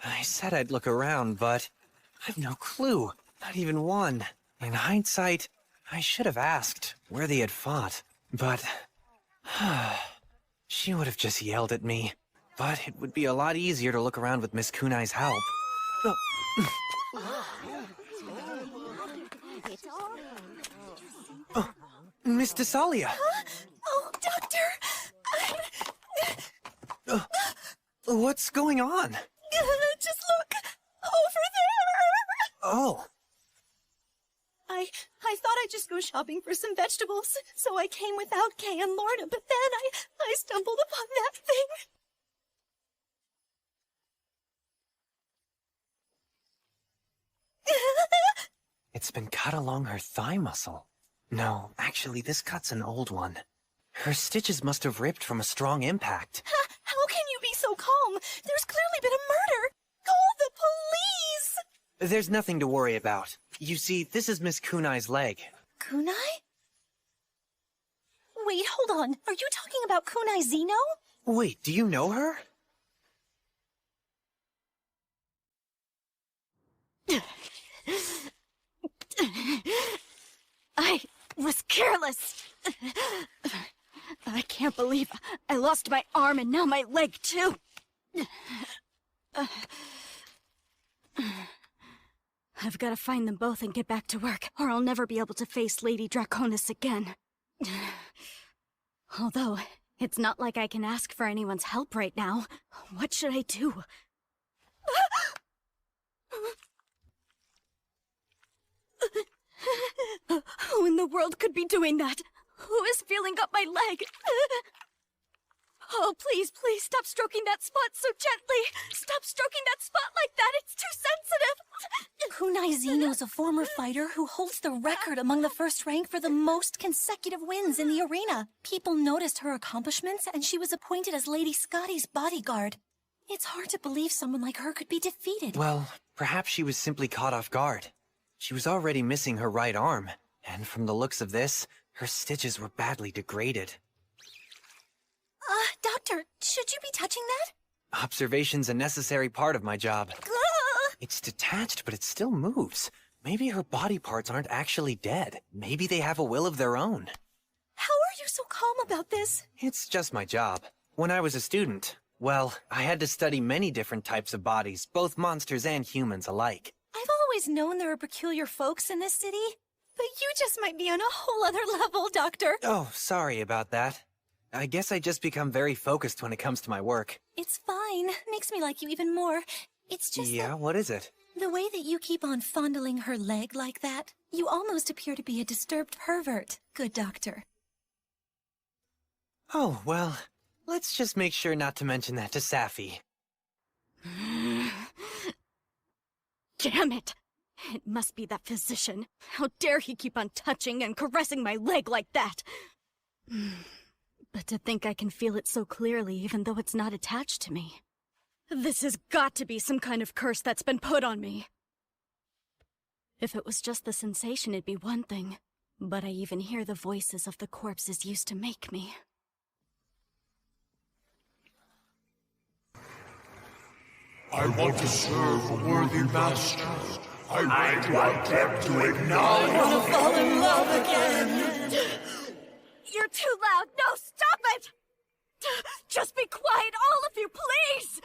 I said I'd look around, but I've no clue. Not even one. In hindsight, I should have asked where they had fought. But she would have just yelled at me. But it would be a lot easier to look around with Miss Kunai's help. Miss Desalia! Oh, Doctor! What's going on? Just look! Over there! Oh. I thought I'd just go shopping for some vegetables, so I came without Kay and Lorna, but then I stumbled upon that thing. It's been cut along her thigh muscle. No, actually, this cut's an old one. Her stitches must have ripped from a strong impact. How can you be so calm? There's clearly been a murder. Call the police! There's nothing to worry about. You see, this is Miss Kunai's leg. Kunai? Wait, hold on. Are you talking about Kunai Zeno? Wait, do you know her? I was careless. I can't believe I lost my arm and now my leg too. I've got to find them both and get back to work, or I'll never be able to face Lady Draconis again. Although, it's not like I can ask for anyone's help right now. What should I do? Who in the world could be doing that? Who is feeling up my leg? Oh, please, please stop stroking that spot so gently. Stop stroking that spot like that. It's too sensitive. Kunai Zeno's a former fighter who holds the record among the first rank for the most consecutive wins in the arena. People noticed her accomplishments, and she was appointed as Lady Scotty's bodyguard. It's hard to believe someone like her could be defeated. Well, perhaps she was simply caught off guard. She was already missing her right arm, and from the looks of this, her stitches were badly degraded. Doctor, should you be touching that? Observation's a necessary part of my job. It's detached, but it still moves. Maybe her body parts aren't actually dead. Maybe they have a will of their own. How are you so calm about this? It's just my job. When I was a student, well, I had to study many different types of bodies, both monsters and humans alike. I've always known there are peculiar folks in this city, but you just might be on a whole other level, Doctor. Oh, sorry about that. I guess I just become very focused when it comes to my work. It's fine. Makes me like you even more. It's just What is it? the way that you keep on fondling her leg like that. You almost appear to be a disturbed pervert, good doctor. Oh, well, let's just make sure not to mention that to Safi. Damn it! It must be that physician. How dare he keep on touching and caressing my leg like that? But to think I can feel it so clearly even though it's not attached to me. This has got to be some kind of curse that's been put on me. If it was just the sensation, it'd be one thing. But I even hear the voices of the corpses used to make me. I want to serve a worthy master. I want them to acknowledge. I want to fall in love again. You're too loud! No, stop it! Just be quiet, all of you, please!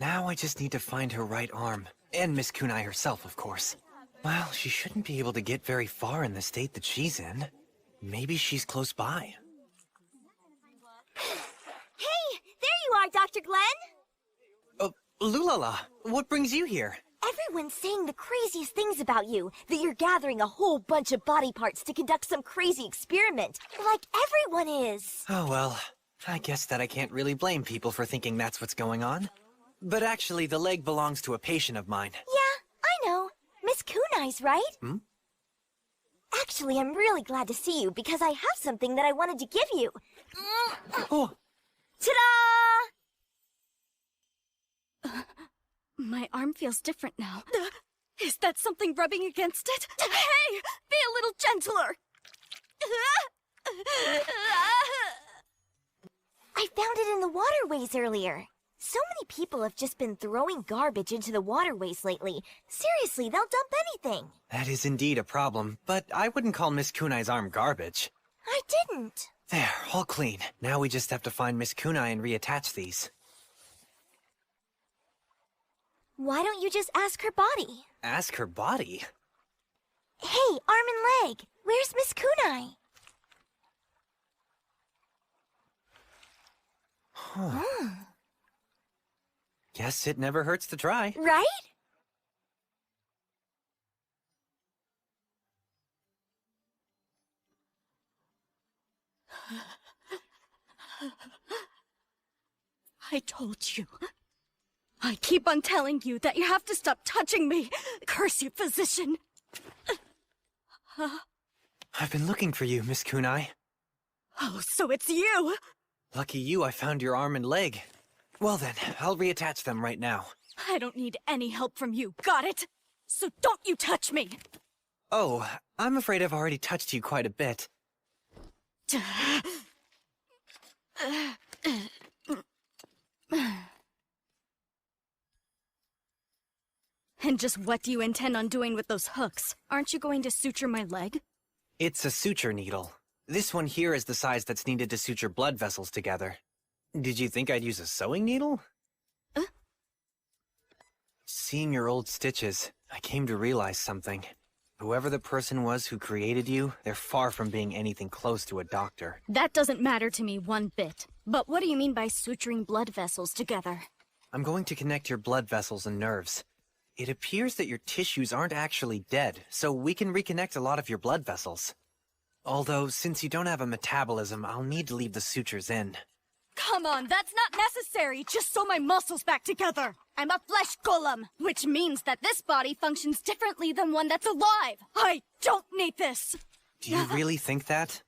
Now I just need to find her right arm. And Miss Kunai herself, of course. Well, she shouldn't be able to get very far in the state that she's in. Maybe she's close by. Hey, there you are, Dr. Glenn! Lulala, what brings you here? Everyone's saying the craziest things about you, that you're gathering a whole bunch of body parts to conduct some crazy experiment, like everyone is. Oh well, I guess that I can't really blame people for thinking that's what's going on. But actually, the leg belongs to a patient of mine. Yeah, I know. Miss Kunai's, right? Hmm? Actually, I'm really glad to see you because I have something that I wanted to give you. Oh. Ta-da! My arm feels different now. Is that something rubbing against it? Hey! Be a little gentler! I found it in the waterways earlier. So many people have just been throwing garbage into the waterways lately. Seriously, they'll dump anything. That is indeed a problem, but I wouldn't call Miss Kunai's arm garbage. I didn't. There, all clean. Now we just have to find Miss Kunai and reattach these. Why don't you just ask her body? Ask her body? Hey, arm and leg, where's Miss Kunai? Huh. Guess it never hurts to try. Right? I told you. I keep on telling you that you have to stop touching me. Curse you, physician. I've been looking for you, Miss Kunai. Oh, so it's you! Lucky you, I found your arm and leg. Well then, I'll reattach them right now. I don't need any help from you, got it? So don't you touch me! Oh, I'm afraid I've already touched you quite a bit. And just what do you intend on doing with those hooks? Aren't you going to suture my leg? It's a suture needle. This one here is the size that's needed to suture blood vessels together. Did you think I'd use a sewing needle? Seeing your old stitches, I came to realize something. Whoever the person was who created you, they're far from being anything close to a doctor. That doesn't matter to me one bit. But what do you mean by suturing blood vessels together? I'm going to connect your blood vessels and nerves. It appears that your tissues aren't actually dead, so we can reconnect a lot of your blood vessels. Although, since you don't have a metabolism, I'll need to leave the sutures in. Come on, that's not necessary, just sew my muscles back together. I'm a flesh golem, which means that this body functions differently than one that's alive. I don't need this. Do you really think that?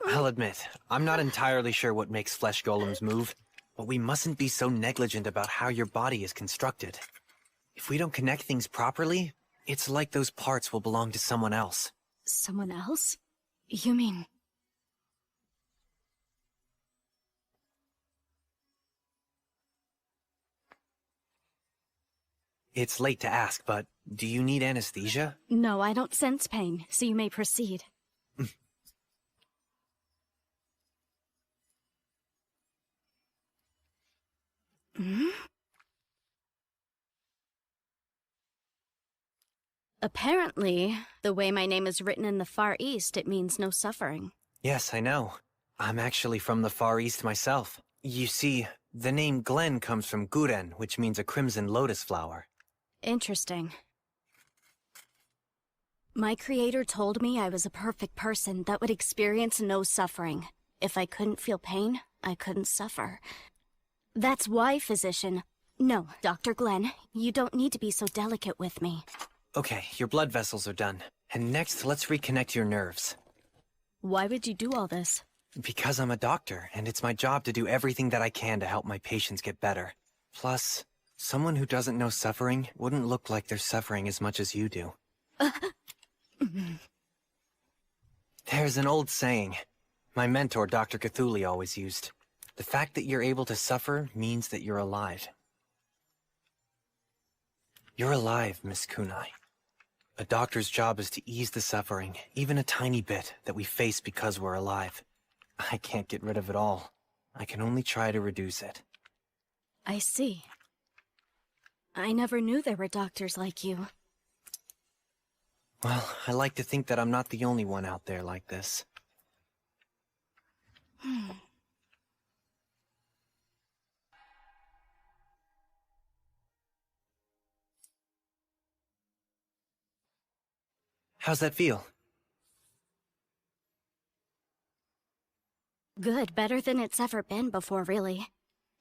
I'll admit, I'm not entirely sure what makes flesh golems move, but we mustn't be so negligent about how your body is constructed. If we don't connect things properly, it's like those parts will belong to someone else. Someone else? You mean... It's late to ask, but do you need anesthesia? No, I don't sense pain, so you may proceed. Apparently, the way my name is written in the Far East, it means no suffering. Yes, I know. I'm actually from the Far East myself. You see, the name Glen comes from Guren, which means a crimson lotus flower. Interesting. My creator told me I was a perfect person that would experience no suffering. If I couldn't feel pain, I couldn't suffer. That's why, physician... No, Dr. Glenn, you don't need to be so delicate with me. Okay, your blood vessels are done. And next, let's reconnect your nerves. Why would you do all this? Because I'm a doctor, and it's my job to do everything that I can to help my patients get better. Plus, someone who doesn't know suffering wouldn't look like they're suffering as much as you do. There's an old saying my mentor, Dr. Cthulhu, always used. The fact that you're able to suffer means that you're alive. You're alive, Miss Kunai. A doctor's job is to ease the suffering, even a tiny bit, that we face because we're alive. I can't get rid of it all. I can only try to reduce it. I see. I never knew there were doctors like you. Well, I like to think that I'm not the only one out there like this. How's that feel? Good, better than it's ever been before, really.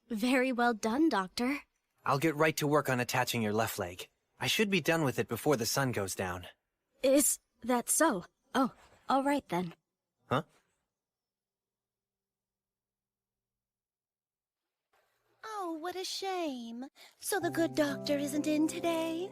Very well done, Doctor. I'll get right to work on attaching your left leg. I should be done with it before the sun goes down. Is that so? Oh, all right then. Huh? Oh, what a shame. So the good doctor isn't in today?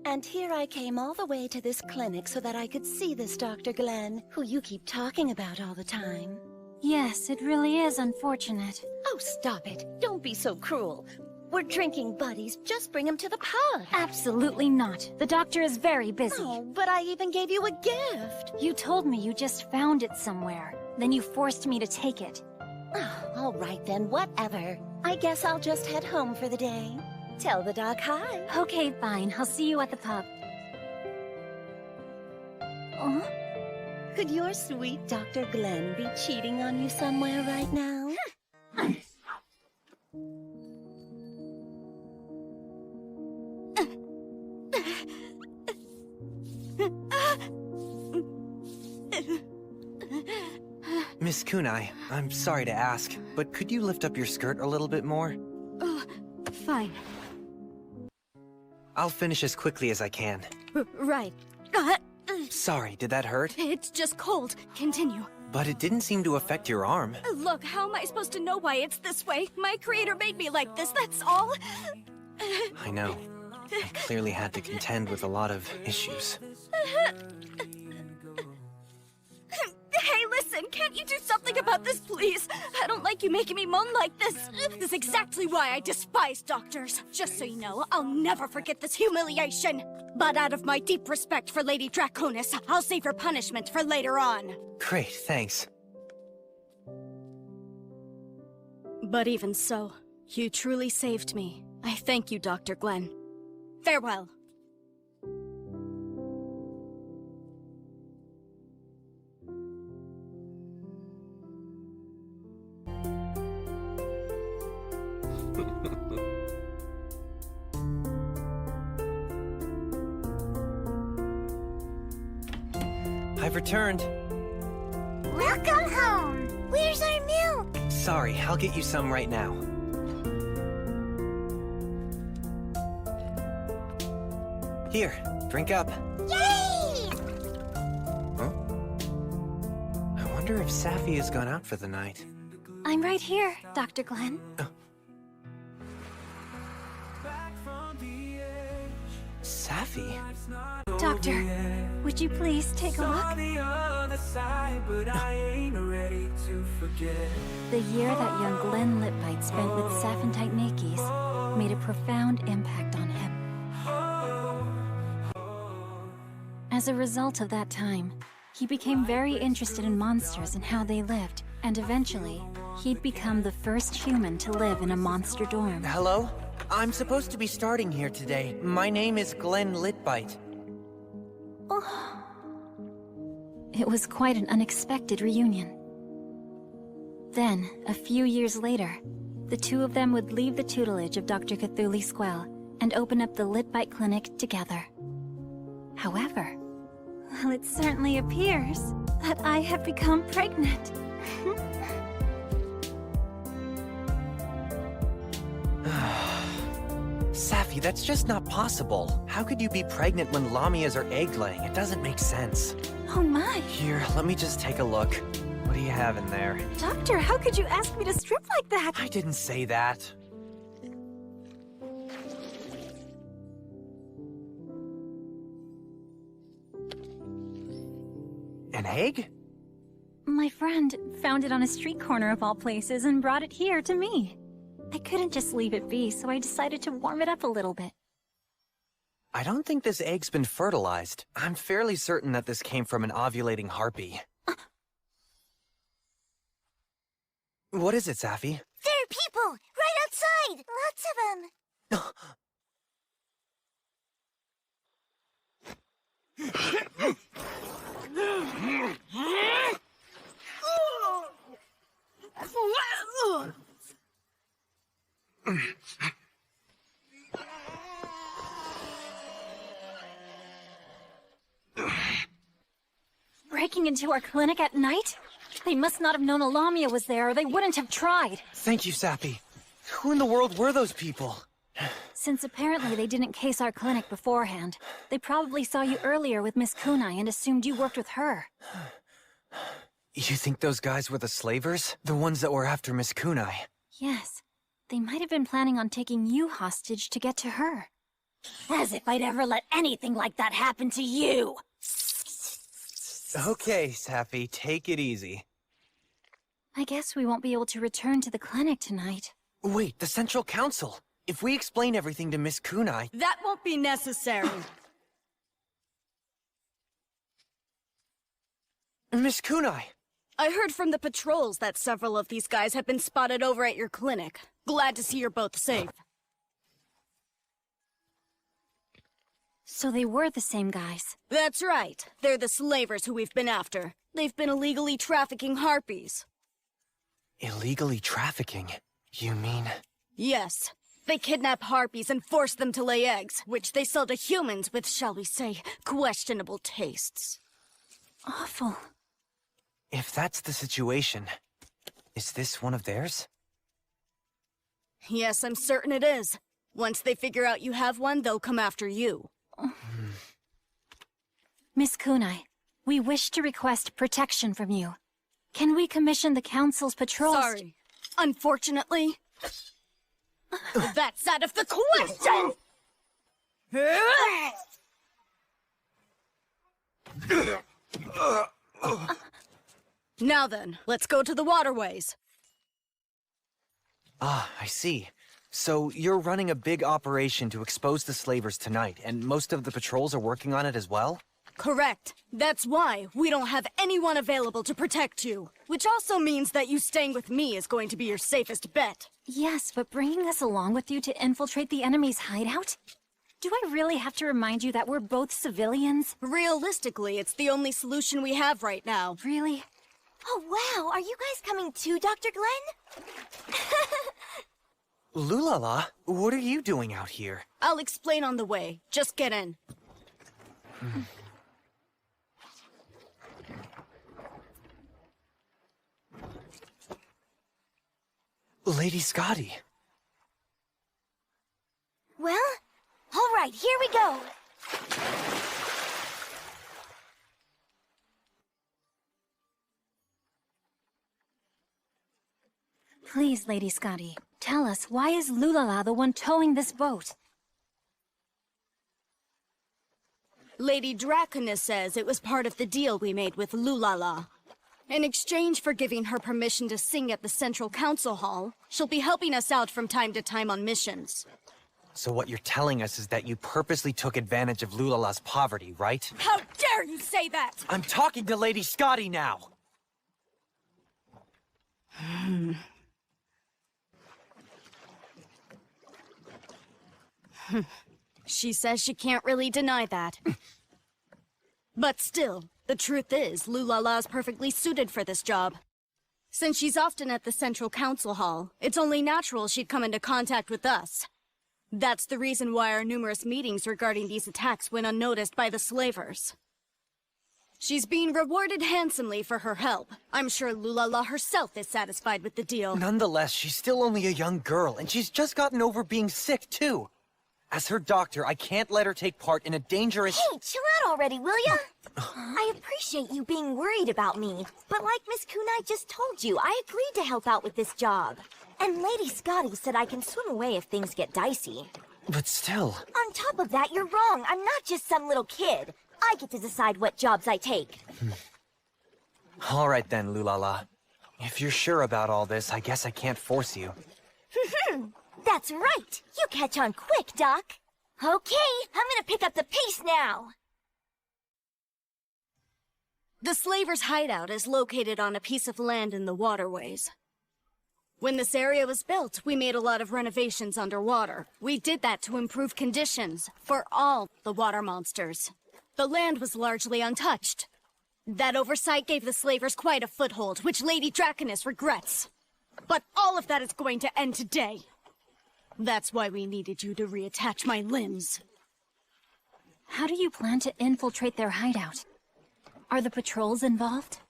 And here I came all the way to this clinic so that I could see this Dr. Glenn, who you keep talking about all the time. Yes, it really is unfortunate. Oh, stop it. Don't be so cruel. We're drinking buddies. Just bring him to the pod. Absolutely not. The doctor is very busy. Oh, but I even gave you a gift. You told me you just found it somewhere. Then you forced me to take it. Oh, all right then, whatever. I guess I'll just head home for the day. Tell the doc hi. Okay, fine. I'll see you at the pub. Oh? Could your sweet Dr. Glenn be cheating on you somewhere right now? Miss Kunai, I'm sorry to ask, but could you lift up your skirt a little bit more? Fine. I'll finish as quickly as I can. Right. Sorry, did that hurt? It's just cold. Continue. But it didn't seem to affect your arm. Look, how am I supposed to know why it's this way? My creator made me like this, that's all. I know. I clearly had to contend with a lot of issues. Hey, listen, can't you do something about this, please? I don't like you making me moan like this. This is exactly why I despise doctors. Just so you know, I'll never forget this humiliation. But out of my deep respect for Lady Draconis, I'll save her punishment for later on. Great, thanks. But even so, you truly saved me. I thank you, Dr. Glenn. Farewell. I've returned. Welcome home! Where's our milk? Sorry, I'll get you some right now. Here, drink up. Yay! Huh? I wonder if Safi has gone out for the night. I'm right here, Dr. Glenn. Safi? Doctor, would you please take a look? The year that young Glenn Litbite spent with Saphantite Nakis made a profound impact on him. As a result of that time, he became very interested in monsters and how they lived, and eventually, he'd become the first human to live in a monster dorm. Hello? I'm supposed to be starting here today. My name is Glenn Litbite. Oh. It was quite an unexpected reunion. Then, a few years later, the two of them would leave the tutelage of Dr. Cthulhu Squell and open up the Litbite Clinic together. However, well, it certainly appears that I have become pregnant. Safi, that's just not possible. How could you be pregnant when Lamias are egg-laying? It doesn't make sense. Oh my! Here, let me just take a look. What do you have in there? Doctor, how could you ask me to strip like that? I didn't say that. An egg? My friend found it on a street corner of all places and brought it here to me. I couldn't just leave it be, so I decided to warm it up a little bit. I don't think this egg's been fertilized. I'm fairly certain that this came from an ovulating harpy. What is it, Safi? There are people! Right outside! Lots of them! Breaking into our clinic at night? They must not have known a Lamia was there, or they wouldn't have tried. Thank you, Safi. Who in the world were those people? Since apparently they didn't case our clinic beforehand, they probably saw you earlier with Miss Kunai and assumed you worked with her. You think those guys were the slavers? The ones that were after Miss Kunai? Yes. They might have been planning on taking you hostage to get to her. As if I'd ever let anything like that happen to you! Okay, Safi, take it easy. I guess we won't be able to return to the clinic tonight. Wait, the Central Council! If we explain everything to Miss Kunai... That won't be necessary. Miss Kunai! I heard from the patrols that several of these guys have been spotted over at your clinic. Glad to see you're both safe. So they were the same guys. That's right. They're the slavers who we've been after. They've been illegally trafficking harpies. Illegally trafficking? You mean... Yes. They kidnap harpies and force them to lay eggs, which they sell to humans with, shall we say, questionable tastes. Awful. If that's the situation, is this one of theirs? Yes, I'm certain it is. Once they figure out you have one, they'll come after you. Miss Kunai, we wish to request protection from you. Can we commission the Council's patrols? Sorry. Unfortunately, that's out of the question! Now then, let's go to the waterways. Ah, I see. So you're running a big operation to expose the slavers tonight, and most of the patrols are working on it as well? Correct. That's why we don't have anyone available to protect you. Which also means that you staying with me is going to be your safest bet. Yes, but bringing us along with you to infiltrate the enemy's hideout? Do I really have to remind you that we're both civilians? Realistically, it's the only solution we have right now. Really? Oh, wow. Are you guys coming too, Dr. Glenn? Lulala, what are you doing out here? I'll explain on the way. Just get in. Lady Scotty. Well, all right, here we go. Please, Lady Scotty, tell us, why is Lulala the one towing this boat? Lady Draconis says it was part of the deal we made with Lulala. In exchange for giving her permission to sing at the Central Council Hall, she'll be helping us out from time to time on missions. So what you're telling us is that you purposely took advantage of Lulala's poverty, right? How dare you say that! I'm talking to Lady Scotty now! She says she can't really deny that. But still, the truth is, Lulala's perfectly suited for this job. Since she's often at the Central Council Hall, it's only natural she'd come into contact with us. That's the reason why our numerous meetings regarding these attacks went unnoticed by the slavers. She's being rewarded handsomely for her help. I'm sure Lulala herself is satisfied with the deal. Nonetheless, she's still only a young girl, and she's just gotten over being sick, too. As her doctor, I can't let her take part in a dangerous— Hey, chill out already, will ya? I appreciate you being worried about me, but like Miss Kunai just told you, I agreed to help out with this job. And Lady Scotty said I can swim away if things get dicey. But still— On top of that, you're wrong. I'm not just some little kid. I get to decide what jobs I take. All right then, Lulala. If you're sure about all this, I guess I can't force you. That's right! You catch on quick, Doc! Okay, I'm gonna pick up the pace now! The slavers' hideout is located on a piece of land in the waterways. When this area was built, we made a lot of renovations underwater. We did that to improve conditions for all the water monsters. The land was largely untouched. That oversight gave the slavers quite a foothold, which Lady Draconis regrets. But all of that is going to end today. That's why we needed you to reattach my limbs. How do you plan to infiltrate their hideout? Are the patrols involved?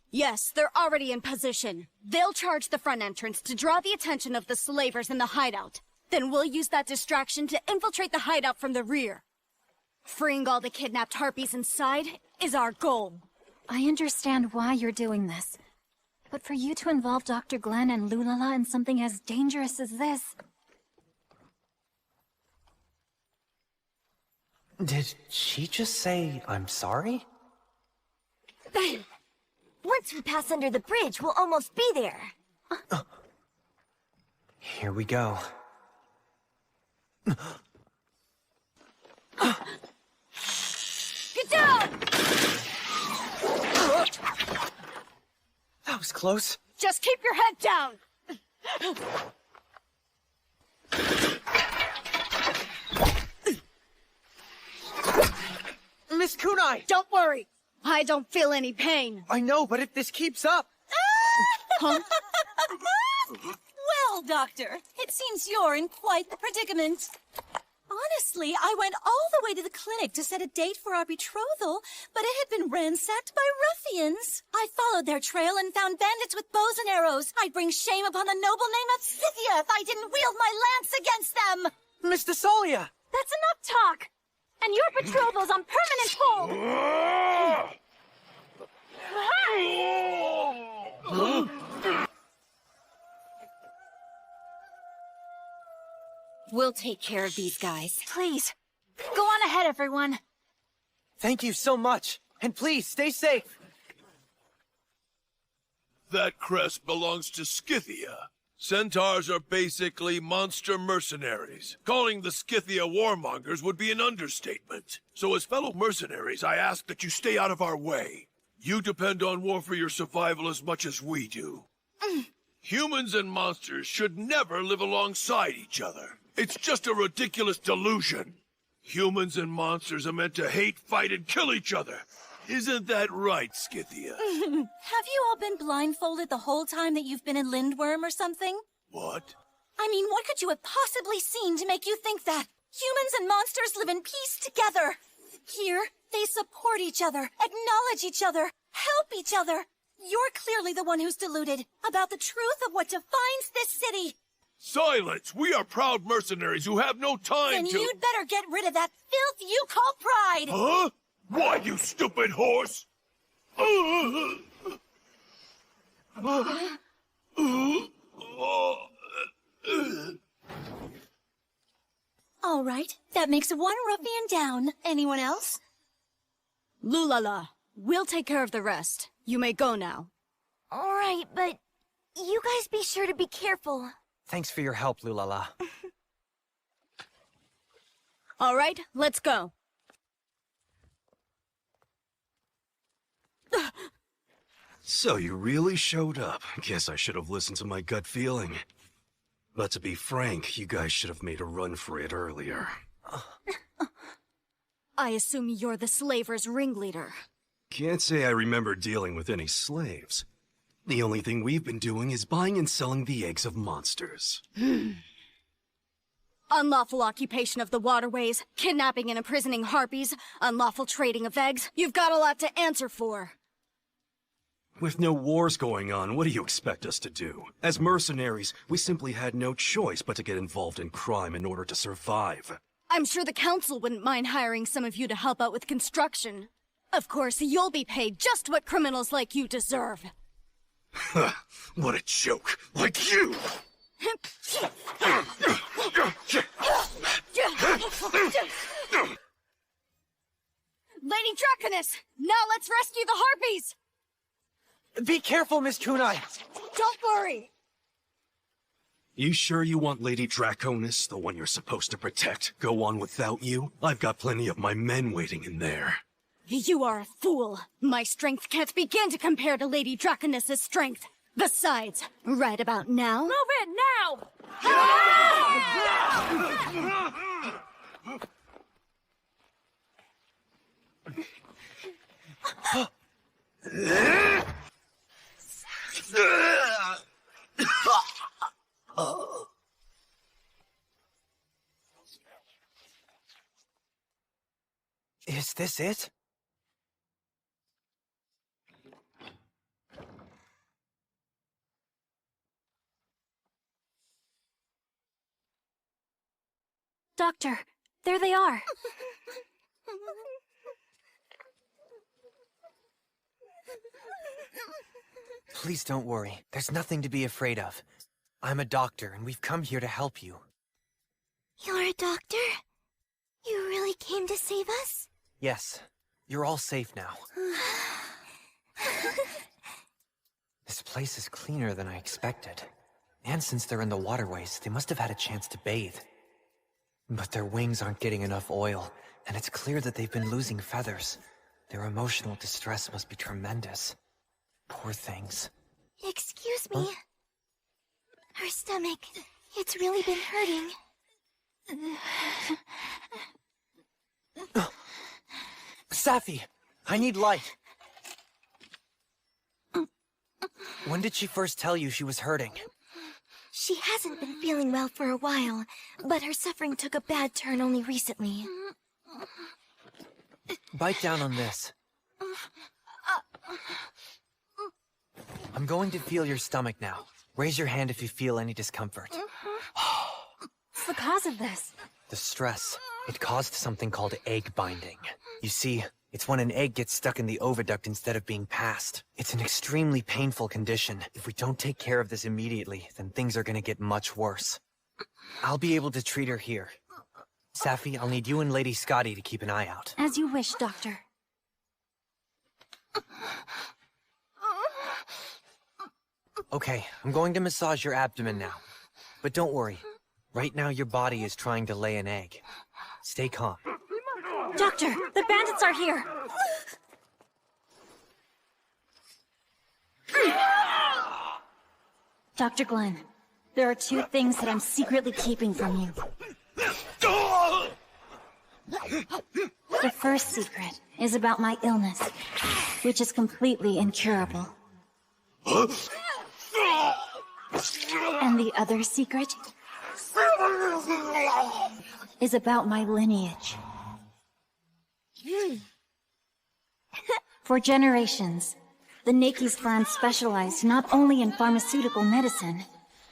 Yes, they're already in position. They'll charge the front entrance to draw the attention of the slavers in the hideout. Then we'll use that distraction to infiltrate the hideout from the rear. Freeing all the kidnapped harpies inside is our goal. I understand why you're doing this. But for you to involve Dr. Glenn and Lulala in something as dangerous as this... Did she just say, I'm sorry? Once we pass under the bridge, we'll almost be there. Here we go. Get down! That was close. Just keep your head down! Miss Kunai! Don't worry! I don't feel any pain. I know, but if this keeps up... Huh? Well, Doctor, it seems you're in quite the predicament. Honestly, I went all the way to the clinic to set a date for our betrothal, but it had been ransacked by ruffians. I followed their trail and found bandits with bows and arrows. I'd bring shame upon the noble name of Scythia if I didn't wield my lance against them. Miss Desalia! That's enough talk! And your betrothal's on permanent hold! We'll take care of these guys. Please, go on ahead, everyone. Thank you so much. And please, stay safe. That crest belongs to Scythia. Centaurs are basically monster mercenaries. Calling the Scythia warmongers would be an understatement. So as fellow mercenaries, I ask that you stay out of our way. You depend on war for your survival as much as we do. Humans and monsters should never live alongside each other. It's just a ridiculous delusion. Humans and monsters are meant to hate, fight, and kill each other. Isn't that right, Scythia? Have you all been blindfolded the whole time that you've been in Lindworm or something? What? I mean, what could you have possibly seen to make you think that? Humans and monsters live in peace together. Here, they support each other, acknowledge each other, help each other. You're clearly the one who's deluded about the truth of what defines this city. Silence! We are proud mercenaries who have no time Then to— you'd better get rid of that filth you call pride! Huh? Why, you stupid horse? All right, that makes one ruffian down. Anyone else? Lulala, we'll take care of the rest. You may go now. All right, but you guys be sure to be careful. Thanks for your help, Lulala. All right, let's go. So you really showed up. Guess I should have listened to my gut feeling. But to be frank, you guys should have made a run for it earlier. I assume you're the slavers' ringleader. Can't say I remember dealing with any slaves. The only thing we've been doing is buying and selling the eggs of monsters. Unlawful occupation of the waterways, kidnapping and imprisoning harpies, unlawful trading of eggs. You've got a lot to answer for. With no wars going on, what do you expect us to do? As mercenaries, we simply had no choice but to get involved in crime in order to survive. I'm sure the council wouldn't mind hiring some of you to help out with construction. Of course, you'll be paid just what criminals like you deserve. What a joke! Like you! Lady Draconis! Now let's rescue the harpies! Be careful, Miss Kunai! Don't worry! You sure you want Lady Draconis, the one you're supposed to protect, go on without you? I've got plenty of my men waiting in there. You are a fool. My strength can't begin to compare to Lady Draconis' strength. Besides, right about now... Move it now! Is this it? Doctor, there they are. Please don't worry. There's nothing to be afraid of. I'm a doctor, and we've come here to help you. You're a doctor? You really came to save us? Yes. You're all safe now. This place is cleaner than I expected. And since they're in the waterways, they must have had a chance to bathe. But their wings aren't getting enough oil, and it's clear that they've been losing feathers. Their emotional distress must be tremendous. Poor things. Excuse me. Her stomach, it's really been hurting. Safi! I need light! When did she first tell you she was hurting? She hasn't been feeling well for a while, but her suffering took a bad turn only recently. Bite down on this. I'm going to feel your stomach now. Raise your hand if you feel any discomfort. What's the cause of this? The stress. It caused something called egg binding. You see, it's when an egg gets stuck in the oviduct instead of being passed. It's an extremely painful condition. If we don't take care of this immediately, then things are gonna get much worse. I'll be able to treat her here. Safi, I'll need you and Lady Scotty to keep an eye out. As you wish, Doctor. Okay, I'm going to massage your abdomen now. But don't worry. Right now your body is trying to lay an egg. Stay calm. Doctor, the bandits are here! Dr. Glenn, there are two things that I'm secretly keeping from you. The first secret is about my illness, which is completely incurable. And the other secret is about my lineage. For generations, the Nakis clan specialized not only in pharmaceutical medicine,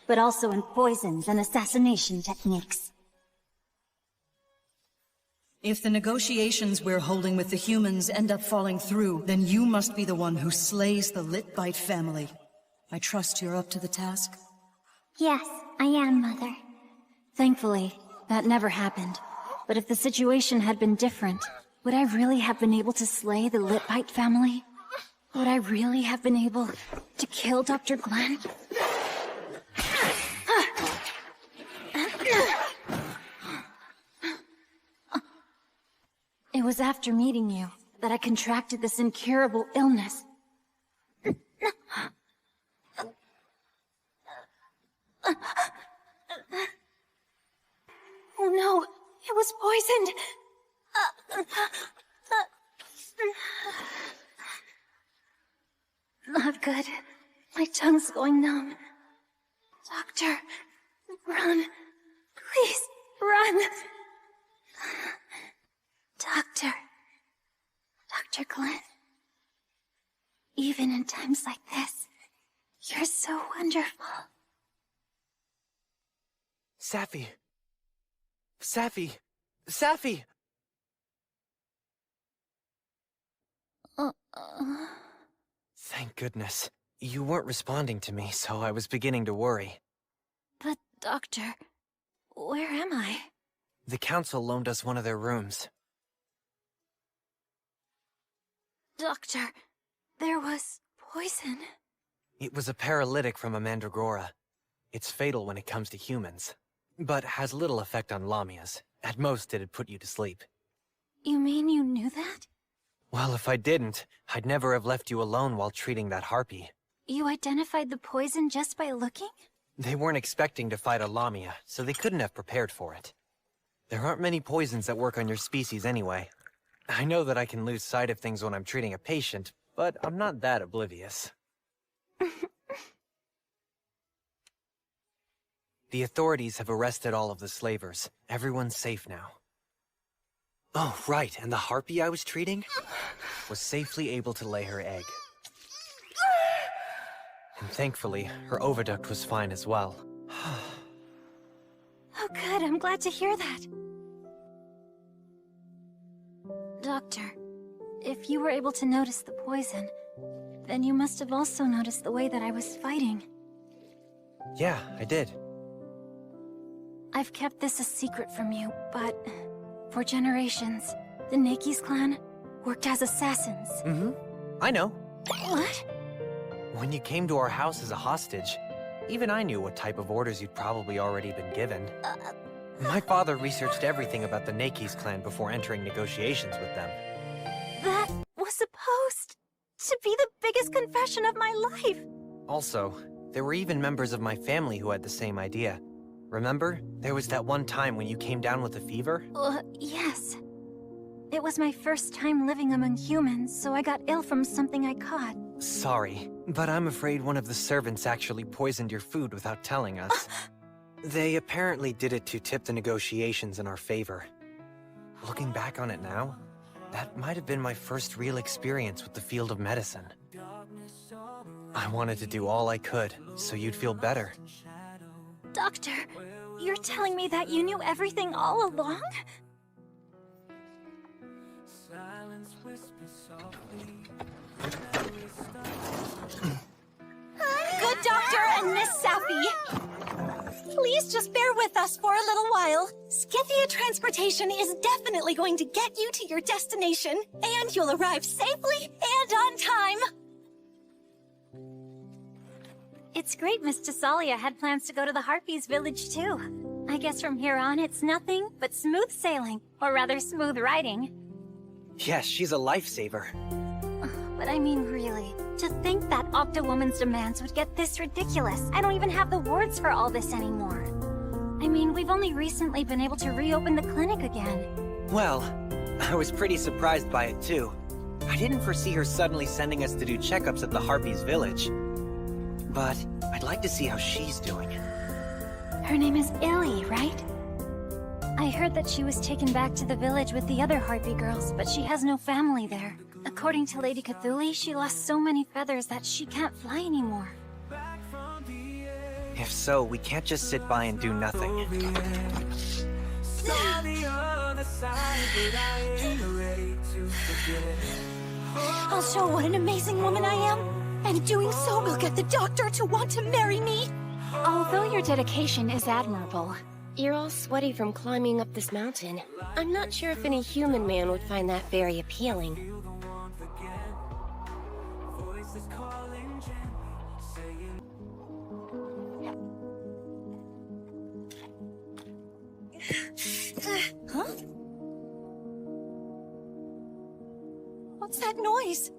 but also in poisons and assassination techniques. If the negotiations we're holding with the humans end up falling through, then you must be the one who slays the Litbite family. I trust you're up to the task? Yes, I am, Mother. Thankfully, that never happened. But if the situation had been different, would I really have been able to slay the Litbite family? Would I really have been able to kill Dr. Glenn? It was after meeting you that I contracted this incurable illness. Oh no, it was poisoned. Not good. My tongue's going numb. Doctor, run. Please, run. Dr. Glenn. Even in times like this, you're so wonderful. Safi. Safi! Thank goodness. You weren't responding to me, so I was beginning to worry. But, Doctor, where am I? The council loaned us one of their rooms. Doctor, there was poison. It was a paralytic from a mandragora. It's fatal when it comes to humans, but has little effect on Lamias. At most, it'd put you to sleep. You mean you knew that? Well, if I didn't, I'd never have left you alone while treating that harpy. You identified the poison just by looking? They weren't expecting to fight a Lamia, so they couldn't have prepared for it. There aren't many poisons that work on your species anyway. I know that I can lose sight of things when I'm treating a patient, but I'm not that oblivious. The authorities have arrested all of the slavers. Everyone's safe now. Oh, right, and the harpy I was treating was safely able to lay her egg. And thankfully, her oviduct was fine as well. Oh good, I'm glad to hear that. Doctor, if you were able to notice the poison, then you must have also noticed the way that I was fighting. Yeah, I did. I've kept this a secret from you, but for generations, the Nakis clan worked as assassins. Mm-hmm. I know. What? When you came to our house as a hostage, even I knew what type of orders you'd probably already been given. My father researched everything about the Nakis clan before entering negotiations with them. That was supposed to be the biggest confession of my life. Also, there were even members of my family who had the same idea. Remember? There was that one time when you came down with a fever? Yes. It was my first time living among humans, so I got ill from something I caught. Sorry, but I'm afraid one of the servants actually poisoned your food without telling us. They apparently did it to tip the negotiations in our favor. Looking back on it now, that might have been my first real experience with the field of medicine. I wanted to do all I could, so you'd feel better. Doctor, you're telling me that you knew everything all along? Good doctor and Miss Safi. Please just bear with us for a little while. Scythia transportation is definitely going to get you to your destination, and you'll arrive safely and on time. It's great Miss Tessalia had plans to go to the Harpies village too. I guess from here on it's nothing but smooth sailing, or rather smooth riding. Yes, she's a lifesaver. But I mean, really, to think that Octo-Woman's demands would get this ridiculous. I don't even have the words for all this anymore. I mean, we've only recently been able to reopen the clinic again. Well, I was pretty surprised by it too. I didn't foresee her suddenly sending us to do checkups at the Harpies' village. But I'd like to see how she's doing. Her name is Illy, right? I heard that she was taken back to the village with the other Harpy girls, but she has no family there. According to Lady Cthulhi, she lost so many feathers that she can't fly anymore. If so, we can't just sit by and do nothing. I'll show what an amazing woman I am, and doing so will get the doctor to want to marry me. Although your dedication is admirable, you're all sweaty from climbing up this mountain. I'm not sure if any human man would find that very appealing. Huh? What's that noise?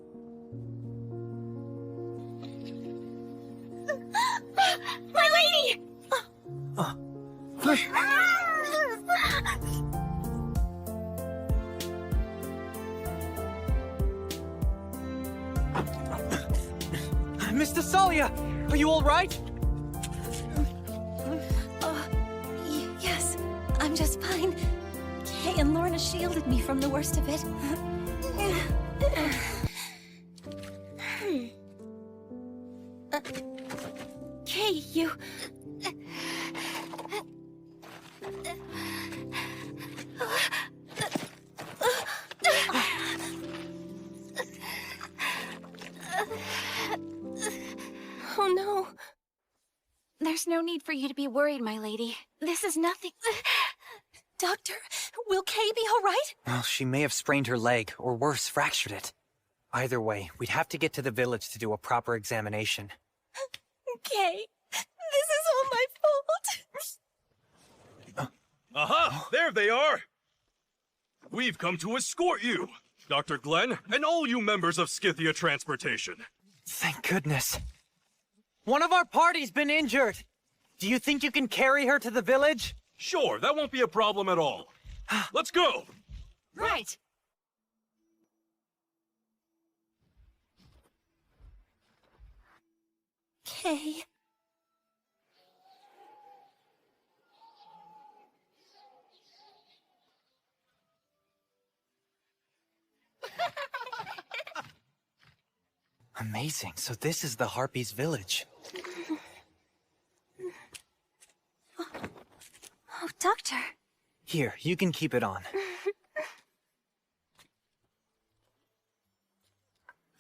My lady! Miss Thessalia, are you all right? Yes, I'm just fine. Kay and Lorna shielded me from the worst of it. Kay, you... Oh no. There's no need for you to be worried, my lady. This is nothing. Doctor, will Kay be all right? Well, she may have sprained her leg, or worse, fractured it. Either way, we'd have to get to the village to do a proper examination. Kay, this is all my fault. Aha! There they are! We've come to escort you, Dr. Glenn, and all you members of Scythia Transportation. Thank goodness. One of our party's been injured. Do you think you can carry her to the village? Sure, that won't be a problem at all. Let's go! Right. Kay. Amazing. So this is the Harpies' village. Oh, Doctor. Here, you can keep it on.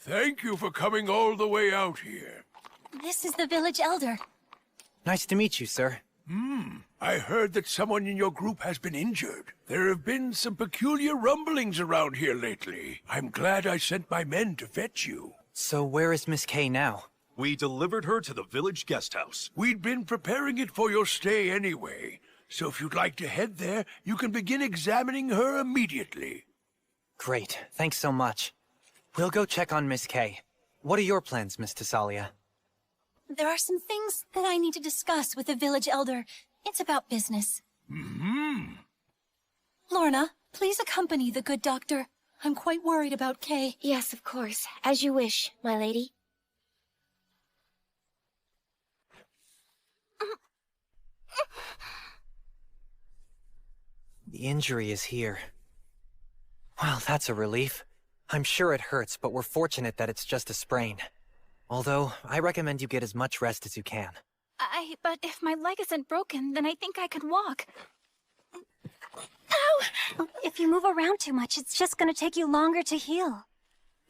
Thank you for coming all the way out here. This is the village elder. Nice to meet you, sir. I heard that someone in your group has been injured. There have been some peculiar rumblings around here lately. I'm glad I sent my men to fetch you. So where is Miss Kay now? We delivered her to the village guest house. We'd been preparing it for your stay anyway. So if you'd like to head there, you can begin examining her immediately. Great. Thanks so much. We'll go check on Miss Kay. What are your plans, Miss Thessalia? There are some things that I need to discuss with the village elder. It's about business. Lorna, please accompany the good doctor. I'm quite worried about Kay. Yes, of course. As you wish, my lady. The injury is here. Well, that's a relief. I'm sure it hurts, but we're fortunate that it's just a sprain. Although, I recommend you get as much rest as you can. But if my leg isn't broken, then I think I could walk. Ow! If you move around too much, it's just gonna take you longer to heal.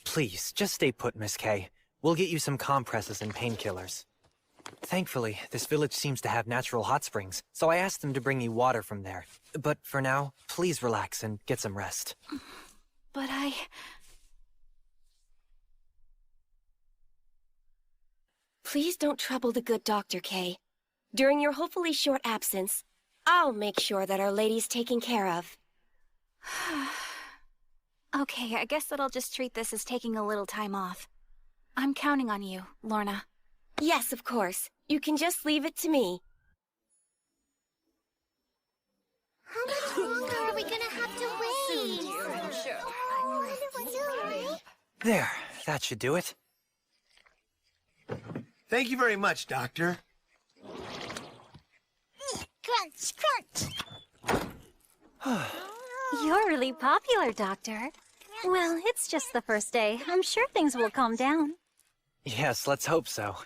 Please, just stay put, Miss Kay. We'll get you some compresses and painkillers. Thankfully, this village seems to have natural hot springs, so I asked them to bring you water from there. But for now, please relax and get some rest. But Please don't trouble the good Dr. Kay. During your hopefully short absence, I'll make sure that Our Lady's taken care of. Okay, I guess that I'll just treat this as taking a little time off. I'm counting on you, Lorna. Yes, of course. You can just leave it to me. How much longer are we gonna have to wait? There, that should do it. Thank you very much, Doctor. Crunch, crunch. You're really popular, Doctor. Well, it's just the first day. I'm sure things will calm down. Yes, let's hope so.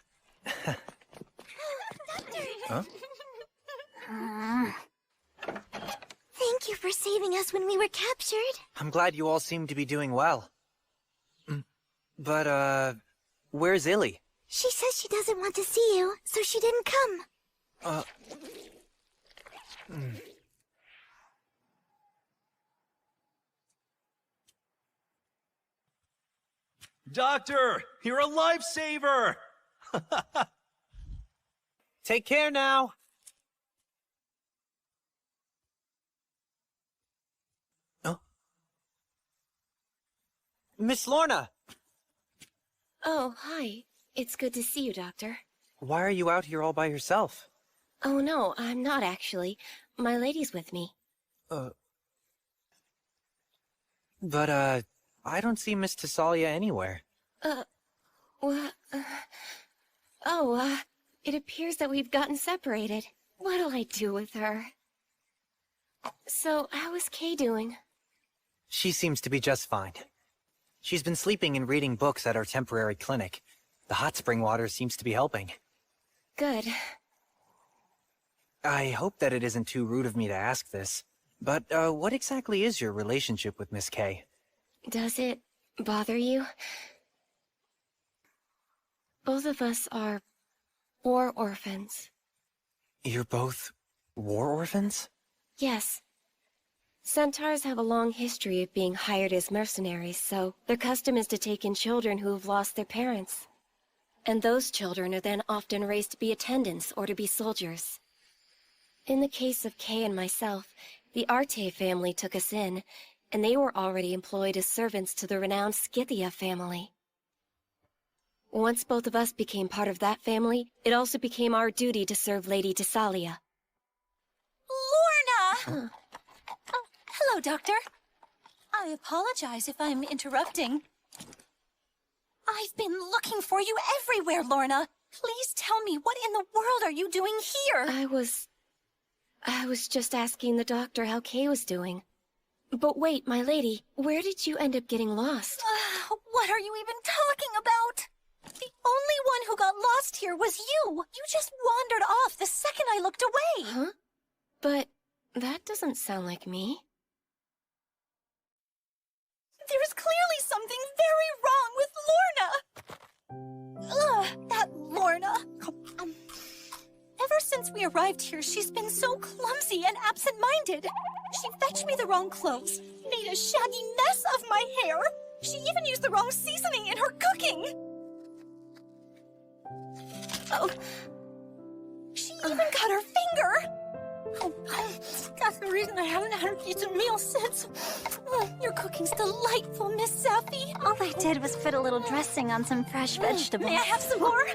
Huh? Thank you for saving us when we were captured. I'm glad you all seem to be doing well. But, where's Illy? She says she doesn't want to see you, so she didn't come. Doctor, you're a lifesaver! Take care now. Oh. Miss Lorna! Oh, hi. It's good to see you, Doctor. Why are you out here all by yourself? Oh, no, I'm not actually. My lady's with me. But, I don't see Miss Thessalia anywhere. It appears that we've gotten separated. What'll I do with her? So, how is Kay doing? She seems to be just fine. She's been sleeping and reading books at our temporary clinic. The hot spring water seems to be helping. Good. I hope that it isn't too rude of me to ask this, but, what exactly is your relationship with Miss Kay? Does it bother you? Both of us are war orphans. You're both war orphans? Yes. Centaurs have a long history of being hired as mercenaries, so their custom is to take in children who have lost their parents. And those children are then often raised to be attendants or to be soldiers. In the case of Kay and myself, the Arte family took us in, and they were already employed as servants to the renowned Scythia family. Once both of us became part of that family, it also became our duty to serve Lady Thessalia. Lorna! Oh, hello, Doctor. I apologize if I'm interrupting. I've been looking for you everywhere, Lorna. Please tell me, what in the world are you doing here? I was just asking the doctor how Kay was doing. But wait, my lady, where did you end up getting lost? What are you even talking about? The only one who got lost here was you. You just wandered off the second I looked away. Huh? But that doesn't sound like me. There's clearly something very wrong with Lorna. That Lorna. Ever since we arrived here, she's been so clumsy and absent-minded. She fetched me the wrong clothes, made a shaggy mess of my hair. She even used the wrong seasoning in her cooking. Oh, she even cut her finger. Oh, that's the reason I haven't had a decent meal since. Your cooking's delightful, Miss Safi. All I did was put a little dressing on some fresh vegetables. May I have some more?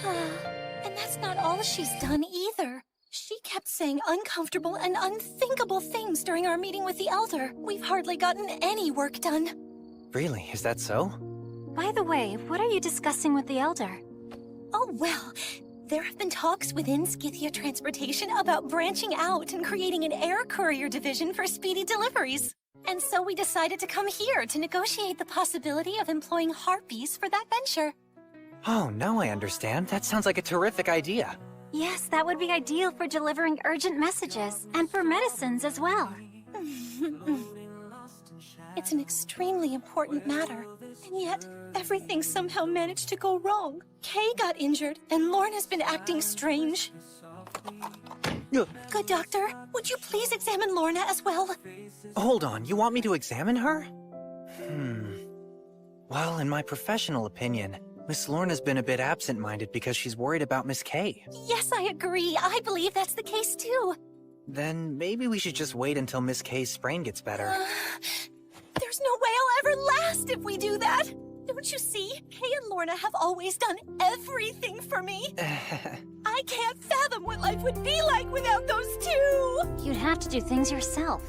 And that's not all she's done either. She kept saying uncomfortable and unthinkable things during our meeting with the Elder. We've hardly gotten any work done. Really? Is that so? By the way, what are you discussing with the Elder? Oh, well, there have been talks within Scythia Transportation about branching out and creating an air courier division for speedy deliveries. And so we decided to come here to negotiate the possibility of employing harpies for that venture. Oh, now I understand. That sounds like a terrific idea. Yes, that would be ideal for delivering urgent messages, and for medicines as well. It's an extremely important matter, and yet everything somehow managed to go wrong. Kay got injured, and Lorna's been acting strange. Good doctor, would you please examine Lorna as well? Hold on, you want me to examine her? Well, in my professional opinion, Miss Lorna's been a bit absent-minded because she's worried about Miss Kay. Yes, I agree. I believe that's the case too. Then maybe we should just wait until Miss Kay's sprain gets better. There's no way I'll ever last if we do that. Don't you see? Kay and Lorna have always done everything for me. I can't fathom what life would be like without those two. You'd have to do things yourself.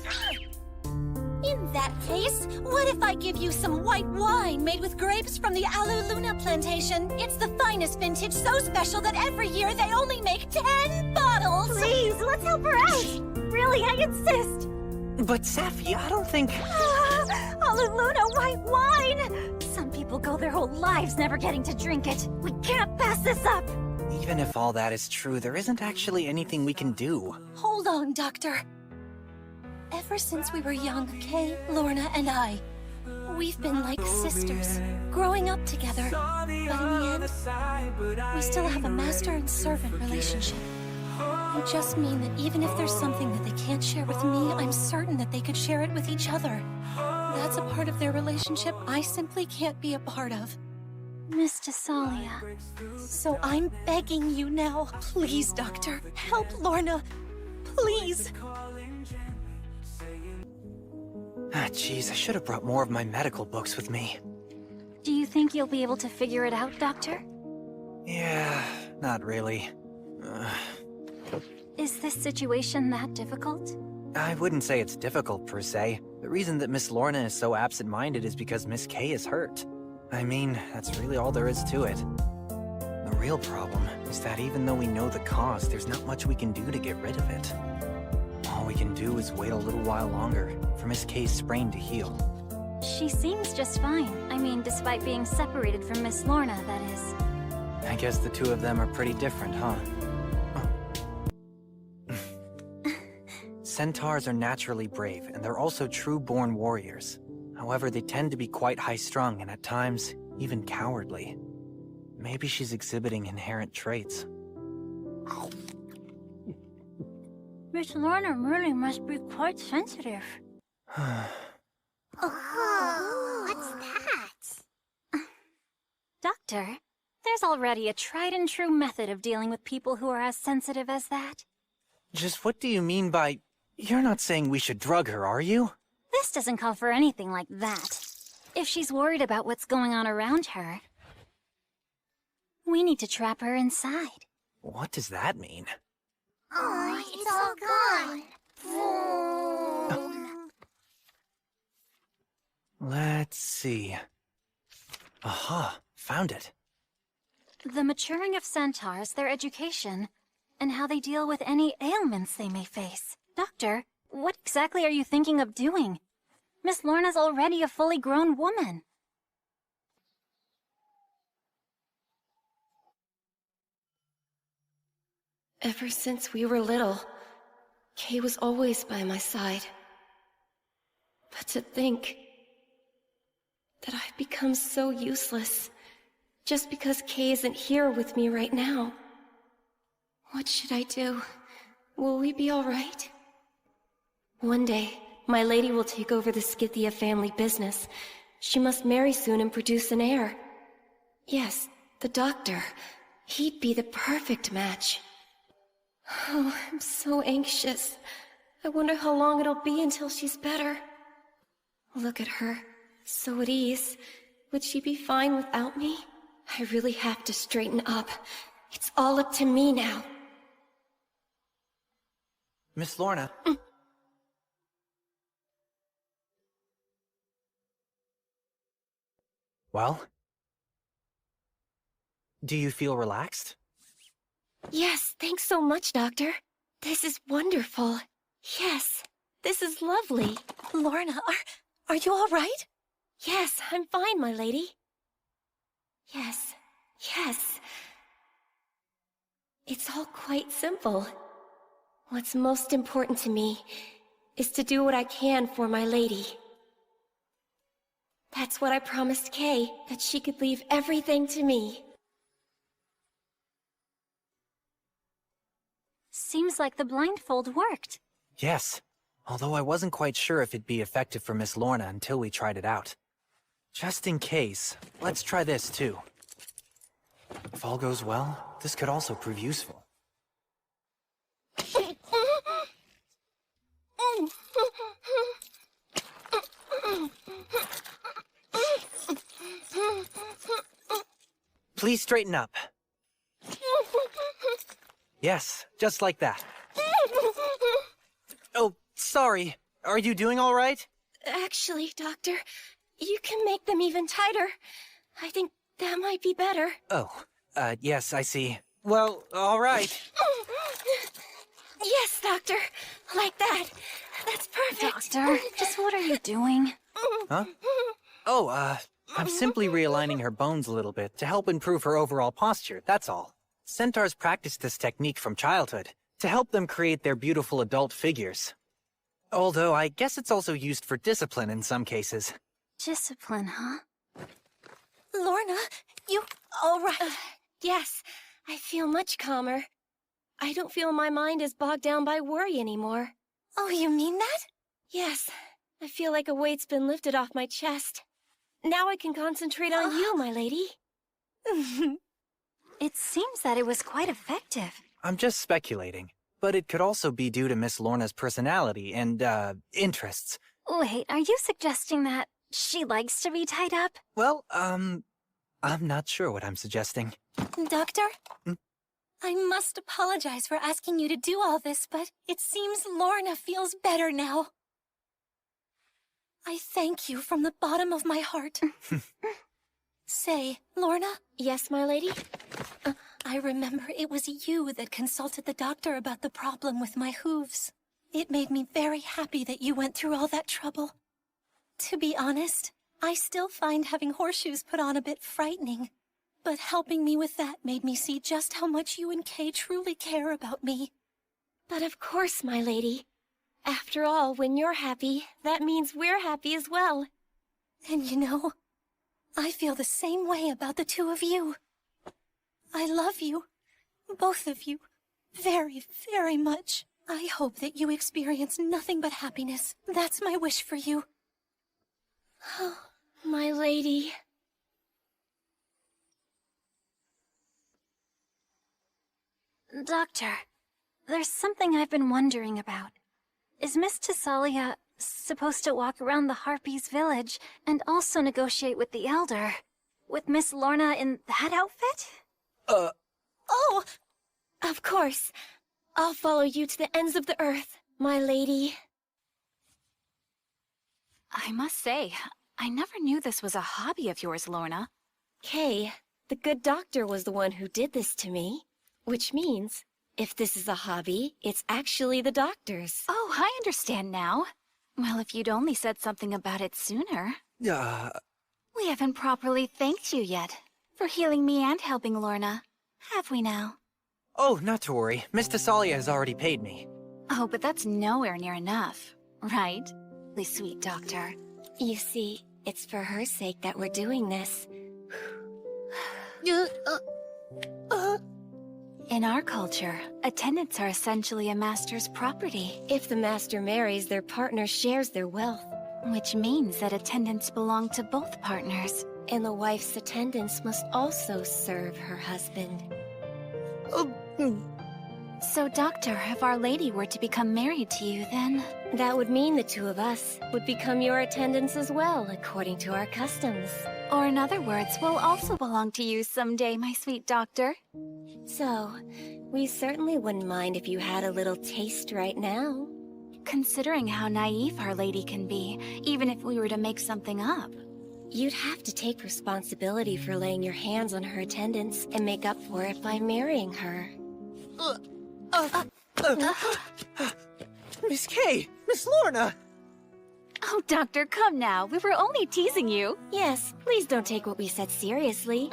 In that case, what if I give you some white wine made with grapes from the Alu Luna plantation? It's the finest vintage, so special that every year they only make 10 bottles! Please, let's help her out! Really, I insist! But Safi, I don't think... Alu Luna white wine! Some people go their whole lives never getting to drink it. We can't pass this up! Even if all that is true, there isn't actually anything we can do. Hold on, Doctor. Ever since we were young, Kay, Lorna, and I, we've been like sisters, growing up together. But in the end, we still have a master and servant relationship. I just mean that even if there's something that they can't share with me, I'm certain that they could share it with each other. That's a part of their relationship I simply can't be a part of. Miss Tasalia. So I'm begging you now, please, Doctor, help Lorna. Please. Ah, jeez, I should have brought more of my medical books with me. Do you think you'll be able to figure it out, Doctor? Yeah, not really. Is this situation that difficult? I wouldn't say it's difficult, per se. The reason that Miss Lorna is so absent-minded is because Miss Kay is hurt. I mean, that's really all there is to it. The real problem is that even though we know the cause, there's not much we can do to get rid of it. All we can do is wait a little while longer for Miss Kay's sprain to heal. She seems just fine. I mean, despite being separated from Miss Lorna, that is. I guess the two of them are pretty different, huh? Centaurs are naturally brave, and they're also true-born warriors. However, they tend to be quite high-strung and at times, even cowardly. Maybe she's exhibiting inherent traits. Miss Lorna really must be quite sensitive. Oh, what's that? Doctor, there's already a tried-and-true method of dealing with people who are as sensitive as that. Just what do you mean by... You're not saying we should drug her, are you? This doesn't call for anything like that. If she's worried about what's going on around her, we need to trap her inside. What does that mean? Oh, it's all gone. Let's see. Aha, found it. The maturing of centaurs, their education, and how they deal with any ailments they may face. Doctor, what exactly are you thinking of doing? Miss Lorna's already a fully grown woman. Ever since we were little, Kay was always by my side. But to think that I've become so useless just because Kay isn't here with me right now. What should I do? Will we be all right? One day, my lady will take over the Scythia family business. She must marry soon and produce an heir. Yes, the doctor. He'd be the perfect match. Oh, I'm so anxious. I wonder how long it'll be until she's better. Look at her, so at ease. Would she be fine without me? I really have to straighten up. It's all up to me now. Miss Lorna. Well? Do you feel relaxed? Yes, thanks so much, Doctor. This is wonderful. Yes, this is lovely. Lorna, are you all right? Yes, I'm fine, my lady. Yes, yes. It's all quite simple. What's most important to me is to do what I can for my lady. That's what I promised Kay, that she could leave everything to me. Seems like the blindfold worked. Yes, although I wasn't quite sure if it'd be effective for Miss Lorna until we tried it out. Just in case, let's try this too. If all goes well, this could also prove useful. Please straighten up. Yes, just like that. Oh, sorry. Are you doing all right? Actually, Doctor, you can make them even tighter. I think that might be better. Oh, yes, I see. Well, all right. Yes, Doctor. Like that. That's perfect. Doctor, just what are you doing? Huh? Oh, I'm simply realigning her bones a little bit to help improve her overall posture, that's all. Centaurs practice this technique from childhood to help them create their beautiful adult figures. Although I guess it's also used for discipline in some cases. Discipline, huh? Lorna, you all right? Yes, I feel much calmer. I don't feel my mind is bogged down by worry anymore. Oh, you mean that? Yes, I feel like a weight's been lifted off my chest. Now I can concentrate on you, my lady. It seems that it was quite effective. I'm just speculating, but it could also be due to Miss Lorna's personality and, interests. Wait, are you suggesting that she likes to be tied up? Well, I'm not sure what I'm suggesting. Doctor? I must apologize for asking you to do all this, but it seems Lorna feels better now. I thank you from the bottom of my heart. Say, Lorna? Yes, my lady? I remember it was you that consulted the doctor about the problem with my hooves. It made me very happy that you went through all that trouble. To be honest, I still find having horseshoes put on a bit frightening. But helping me with that made me see just how much you and Kay truly care about me. But of course, my lady. After all, when you're happy, that means we're happy as well. And you know, I feel the same way about the two of you. I love you, both of you, very, very much. I hope that you experience nothing but happiness. That's my wish for you. Oh, my lady. Doctor, there's something I've been wondering about. Is Miss Thessalia supposed to walk around the Harpies' village and also negotiate with the Elder? With Miss Lorna in that outfit? Oh! Of course. I'll follow you to the ends of the earth, my lady. I must say, I never knew this was a hobby of yours, Lorna. Kay, the good doctor was the one who did this to me. Which means, if this is a hobby, it's actually the doctor's. Oh, I understand now. Well, if you'd only said something about it sooner. We haven't properly thanked you yet for healing me and helping Lorna, have we now? Oh, not to worry. Miss Thessalia has already paid me. Oh, but that's nowhere near enough, right? The sweet doctor. You see, it's for her sake that we're doing this. In our culture, attendants are essentially a master's property. If the master marries, their partner shares their wealth. Which means that attendants belong to both partners. And the wife's attendants must also serve her husband. So, Doctor, if Our Lady were to become married to you, then... That would mean the two of us would become your attendants as well, according to our customs. Or in other words, we'll also belong to you someday, my sweet doctor. So, we certainly wouldn't mind if you had a little taste right now. Considering how naive Our Lady can be, even if we were to make something up. You'd have to take responsibility for laying your hands on her attendants and make up for it by marrying her. Miss Kay! Miss Lorna! Oh, Doctor, come now. We were only teasing you. Yes, please don't take what we said seriously.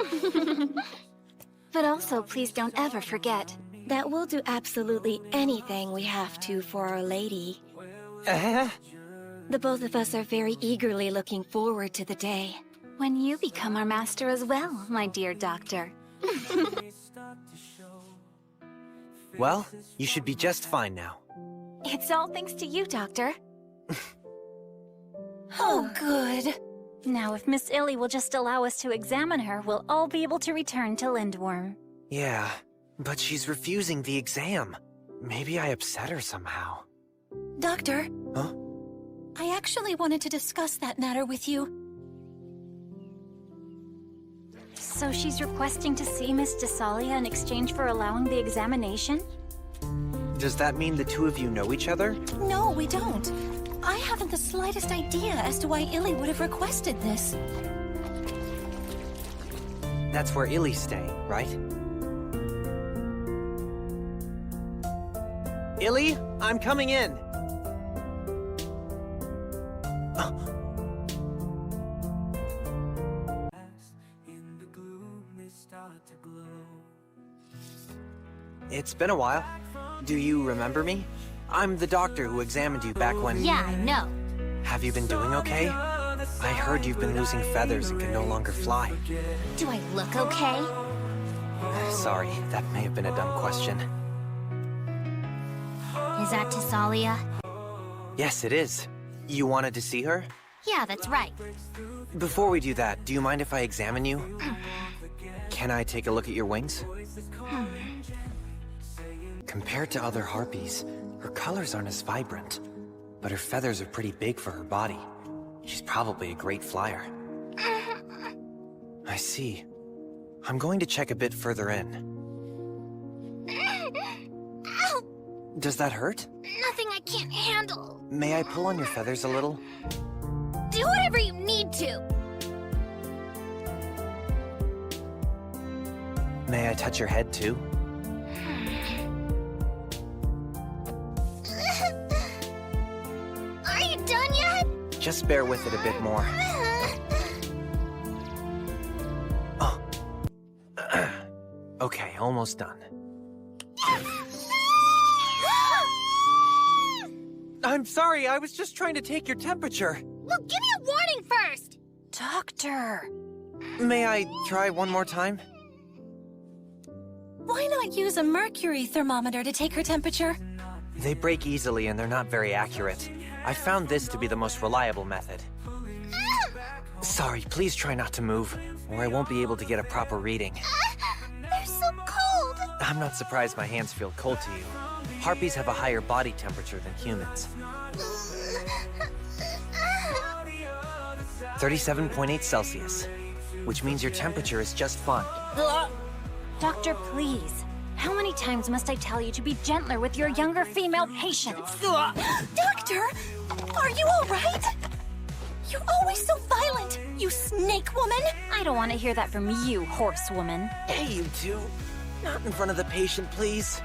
But also, please don't ever forget that we'll do absolutely anything we have to for Our Lady. The both of us are very eagerly looking forward to the day when you become our master as well, my dear doctor. Well, you should be just fine now. It's all thanks to you, Doctor. Oh, good. Now, if Miss Illy will just allow us to examine her, we'll all be able to return to Lindworm. Yeah, but she's refusing the exam. Maybe I upset her somehow. Doctor? Huh? I actually wanted to discuss that matter with you. So she's requesting to see Miss Desalia in exchange for allowing the examination? Does that mean the two of you know each other? No, we don't. I haven't the slightest idea as to why Illy would have requested this. That's where Illy's staying, right? Illy, I'm coming in! It's been a while. Do you remember me? I'm the doctor who examined you back when... Yeah, I know. Have you been doing okay? I heard you've been losing feathers and can no longer fly. Do I look okay? Sorry, that may have been a dumb question. Is that Desalia? Yes, it is. You wanted to see her? Yeah, that's right. Before we do that, do you mind if I examine you? Can I take a look at your wings? Compared to other harpies, her colors aren't as vibrant, but her feathers are pretty big for her body. She's probably a great flyer. I see. I'm going to check a bit further in. Ow! Does that hurt? Nothing I can't handle. May I pull on your feathers a little? Do whatever you need to. May I touch your head too? Are you done yet? Just bear with it a bit more. Oh. Okay, almost done. I'm sorry, I was just trying to take your temperature. Well, give me a warning first! Doctor! May I try one more time? Why not use a mercury thermometer to take her temperature? They break easily and they're not very accurate. I found this to be the most reliable method. Sorry, please try not to move, or I won't be able to get a proper reading. They're so cold! I'm not surprised my hands feel cold to you. Harpies have a higher body temperature than humans. 37.8 Celsius, which means your temperature is just fine. Doctor, please. How many times must I tell you to be gentler with your younger female patients? Doctor! Are you alright? You're always so violent, you snake woman! I don't want to hear that from you, horsewoman. Hey, you two. Not in front of the patient, please.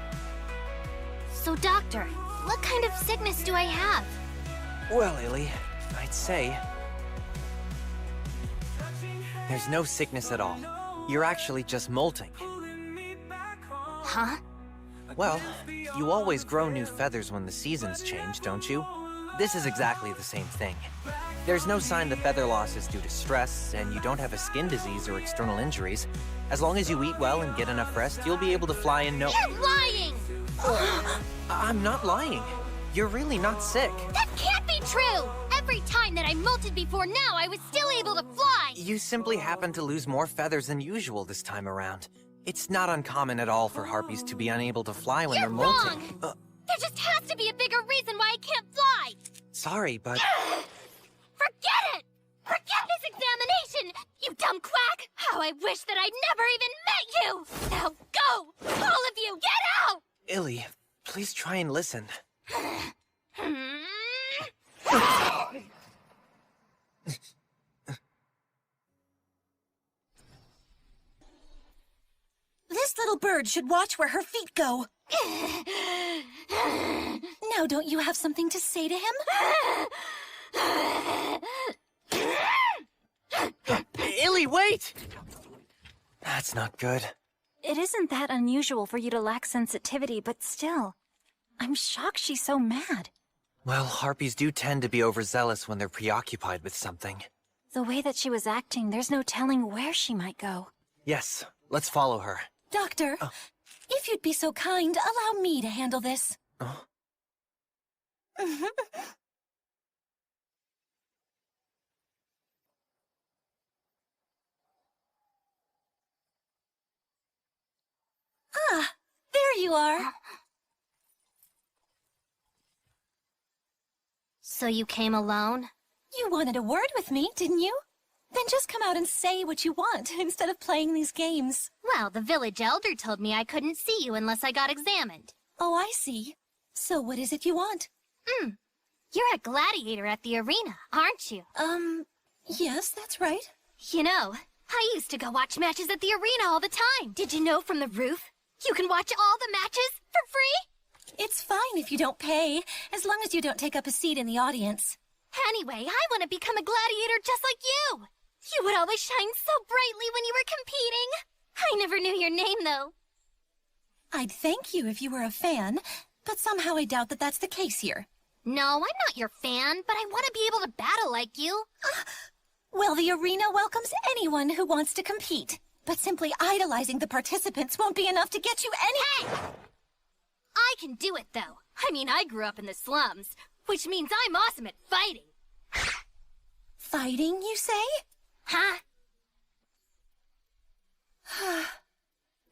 So, Doctor, what kind of sickness do I have? Well, Illy, I'd say... there's no sickness at all. You're actually just molting. Huh? Well, you always grow new feathers when the seasons change, don't you? This is exactly the same thing. There's no sign the feather loss is due to stress, and you don't have a skin disease or external injuries. As long as you eat well and get enough rest, you'll be able to fly in no— You're lying! I'm not lying. You're really not sick. That can't be true! Every time that I molted before now, I was still able to fly! You simply happen to lose more feathers than usual this time around. It's not uncommon at all for harpies to be unable to fly when they're molting. Wrong! There just has to be a bigger reason why I can't fly! Sorry, but... Forget it! Forget this examination! You dumb quack! How I wish that I'd never even met you! Now go! All of you, get out! Illy, please try and listen. This little bird should watch where her feet go. Now, don't you have something to say to him? Illy, wait! That's not good. It isn't that unusual for you to lack sensitivity, but still, I'm shocked she's so mad. Well, harpies do tend to be overzealous when they're preoccupied with something. The way that she was acting, there's no telling where she might go. Yes, let's follow her. Doctor, if you'd be so kind, allow me to handle this. Ah, there you are. So you came alone? You wanted a word with me, didn't you? Then just come out and say what you want, instead of playing these games. Well, the village elder told me I couldn't see you unless I got examined. Oh, I see. So what is it you want? You're a gladiator at the arena, aren't you? Yes, that's right. You know, I used to go watch matches at the arena all the time. Did you know from the roof? You can watch all the matches for free? It's fine if you don't pay, as long as you don't take up a seat in the audience. Anyway, I want to become a gladiator just like you. You would always shine so brightly when you were competing. I never knew your name, though. I'd thank you if you were a fan, but somehow I doubt that that's the case here. No, I'm not your fan, but I want to be able to battle like you. Well, the arena welcomes anyone who wants to compete, but simply idolizing the participants won't be enough to get you any— Hey! I can do it, though. I mean, I grew up in the slums, which means I'm awesome at fighting. Fighting, you say? Huh?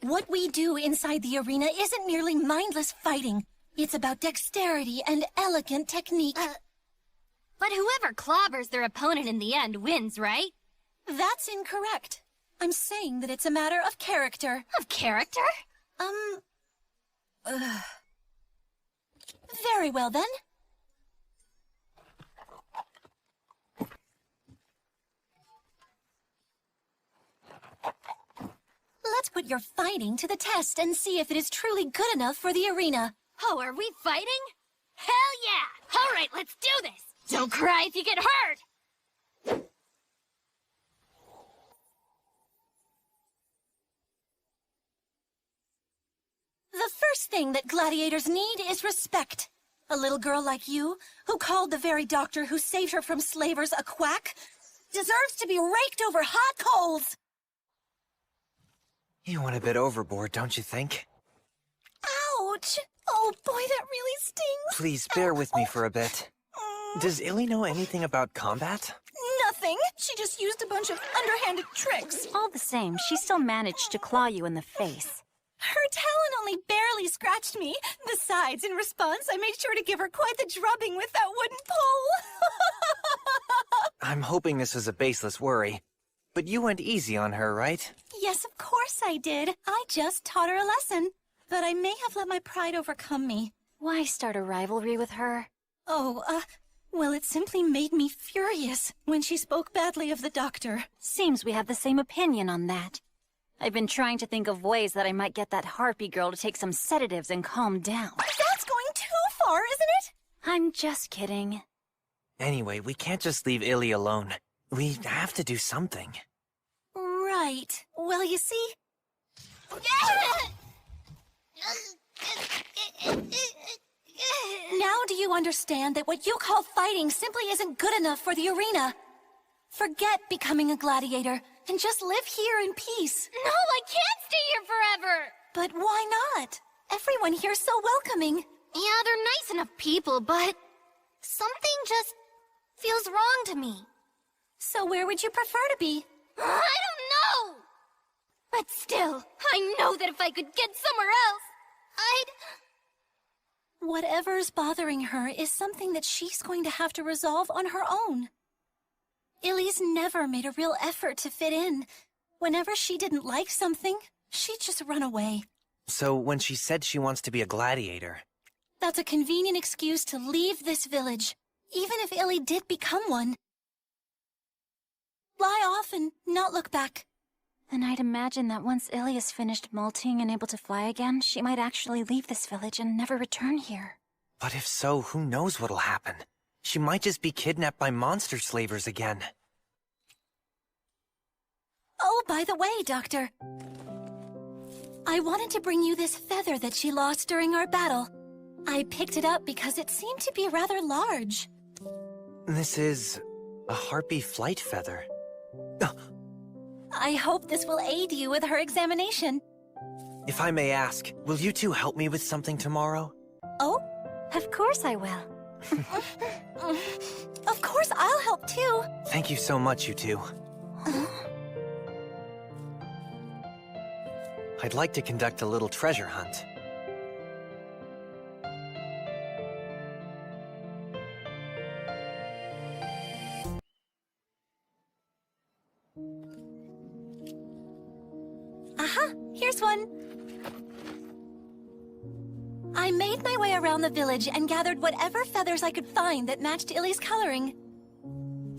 What we do inside the arena isn't merely mindless fighting. It's about dexterity and elegant technique. But whoever clobbers their opponent in the end wins, right? That's incorrect. I'm saying that it's a matter of character. Of character? Very well, then. Let's put your fighting to the test and see if it is truly good enough for the arena. Oh, are we fighting? Hell yeah! All right, let's do this! Don't cry if you get hurt! The first thing that gladiators need is respect. A little girl like you, who called the very doctor who saved her from slavers a quack, deserves to be raked over hot coals! You went a bit overboard, don't you think? Ouch! Oh boy, that really stings! Please, bear with me for a bit. Does Illy know anything about combat? Nothing! She just used a bunch of underhanded tricks. All the same, she still managed to claw you in the face. Her talon only barely scratched me. Besides, in response, I made sure to give her quite the drubbing with that wooden pole. I'm hoping this was a baseless worry. But you went easy on her, right? Yes, of course I did. I just taught her a lesson. But I may have let my pride overcome me. Why start a rivalry with her? Oh, well, it simply made me furious when she spoke badly of the doctor. Seems we have the same opinion on that. I've been trying to think of ways that I might get that harpy girl to take some sedatives and calm down. That's going too far, isn't it? I'm just kidding. Anyway, we can't just leave Illy alone. We have to do something. Right. Well, you see... Now do you understand that what you call fighting simply isn't good enough for the arena? Forget becoming a gladiator and just live here in peace. No, I can't stay here forever! But why not? Everyone here's so welcoming. Yeah, they're nice enough people, but something just feels wrong to me. So where would you prefer to be? I don't know! But still, I know that if I could get somewhere else, I'd... Whatever's bothering her is something that she's going to have to resolve on her own. Illy's never made a real effort to fit in. Whenever she didn't like something, she'd just run away. So when she said she wants to be a gladiator... That's a convenient excuse to leave this village, even if Illy did become one. Fly off and not look back. And I'd imagine that once Illy is finished molting and able to fly again, she might actually leave this village and never return here. But if so, who knows what'll happen? She might just be kidnapped by monster slavers again. Oh, by the way, Doctor. I wanted to bring you this feather that she lost during our battle. I picked it up because it seemed to be rather large. This is a harpy flight feather. I hope this will aid you with her examination. If I may ask, will you two help me with something tomorrow? Oh? Of course I will. Of course I'll help too. Thank you so much, you two. I'd like to conduct a little treasure hunt. Aha! Here's one! I made my way around the village and gathered whatever feathers I could find that matched Illy's coloring.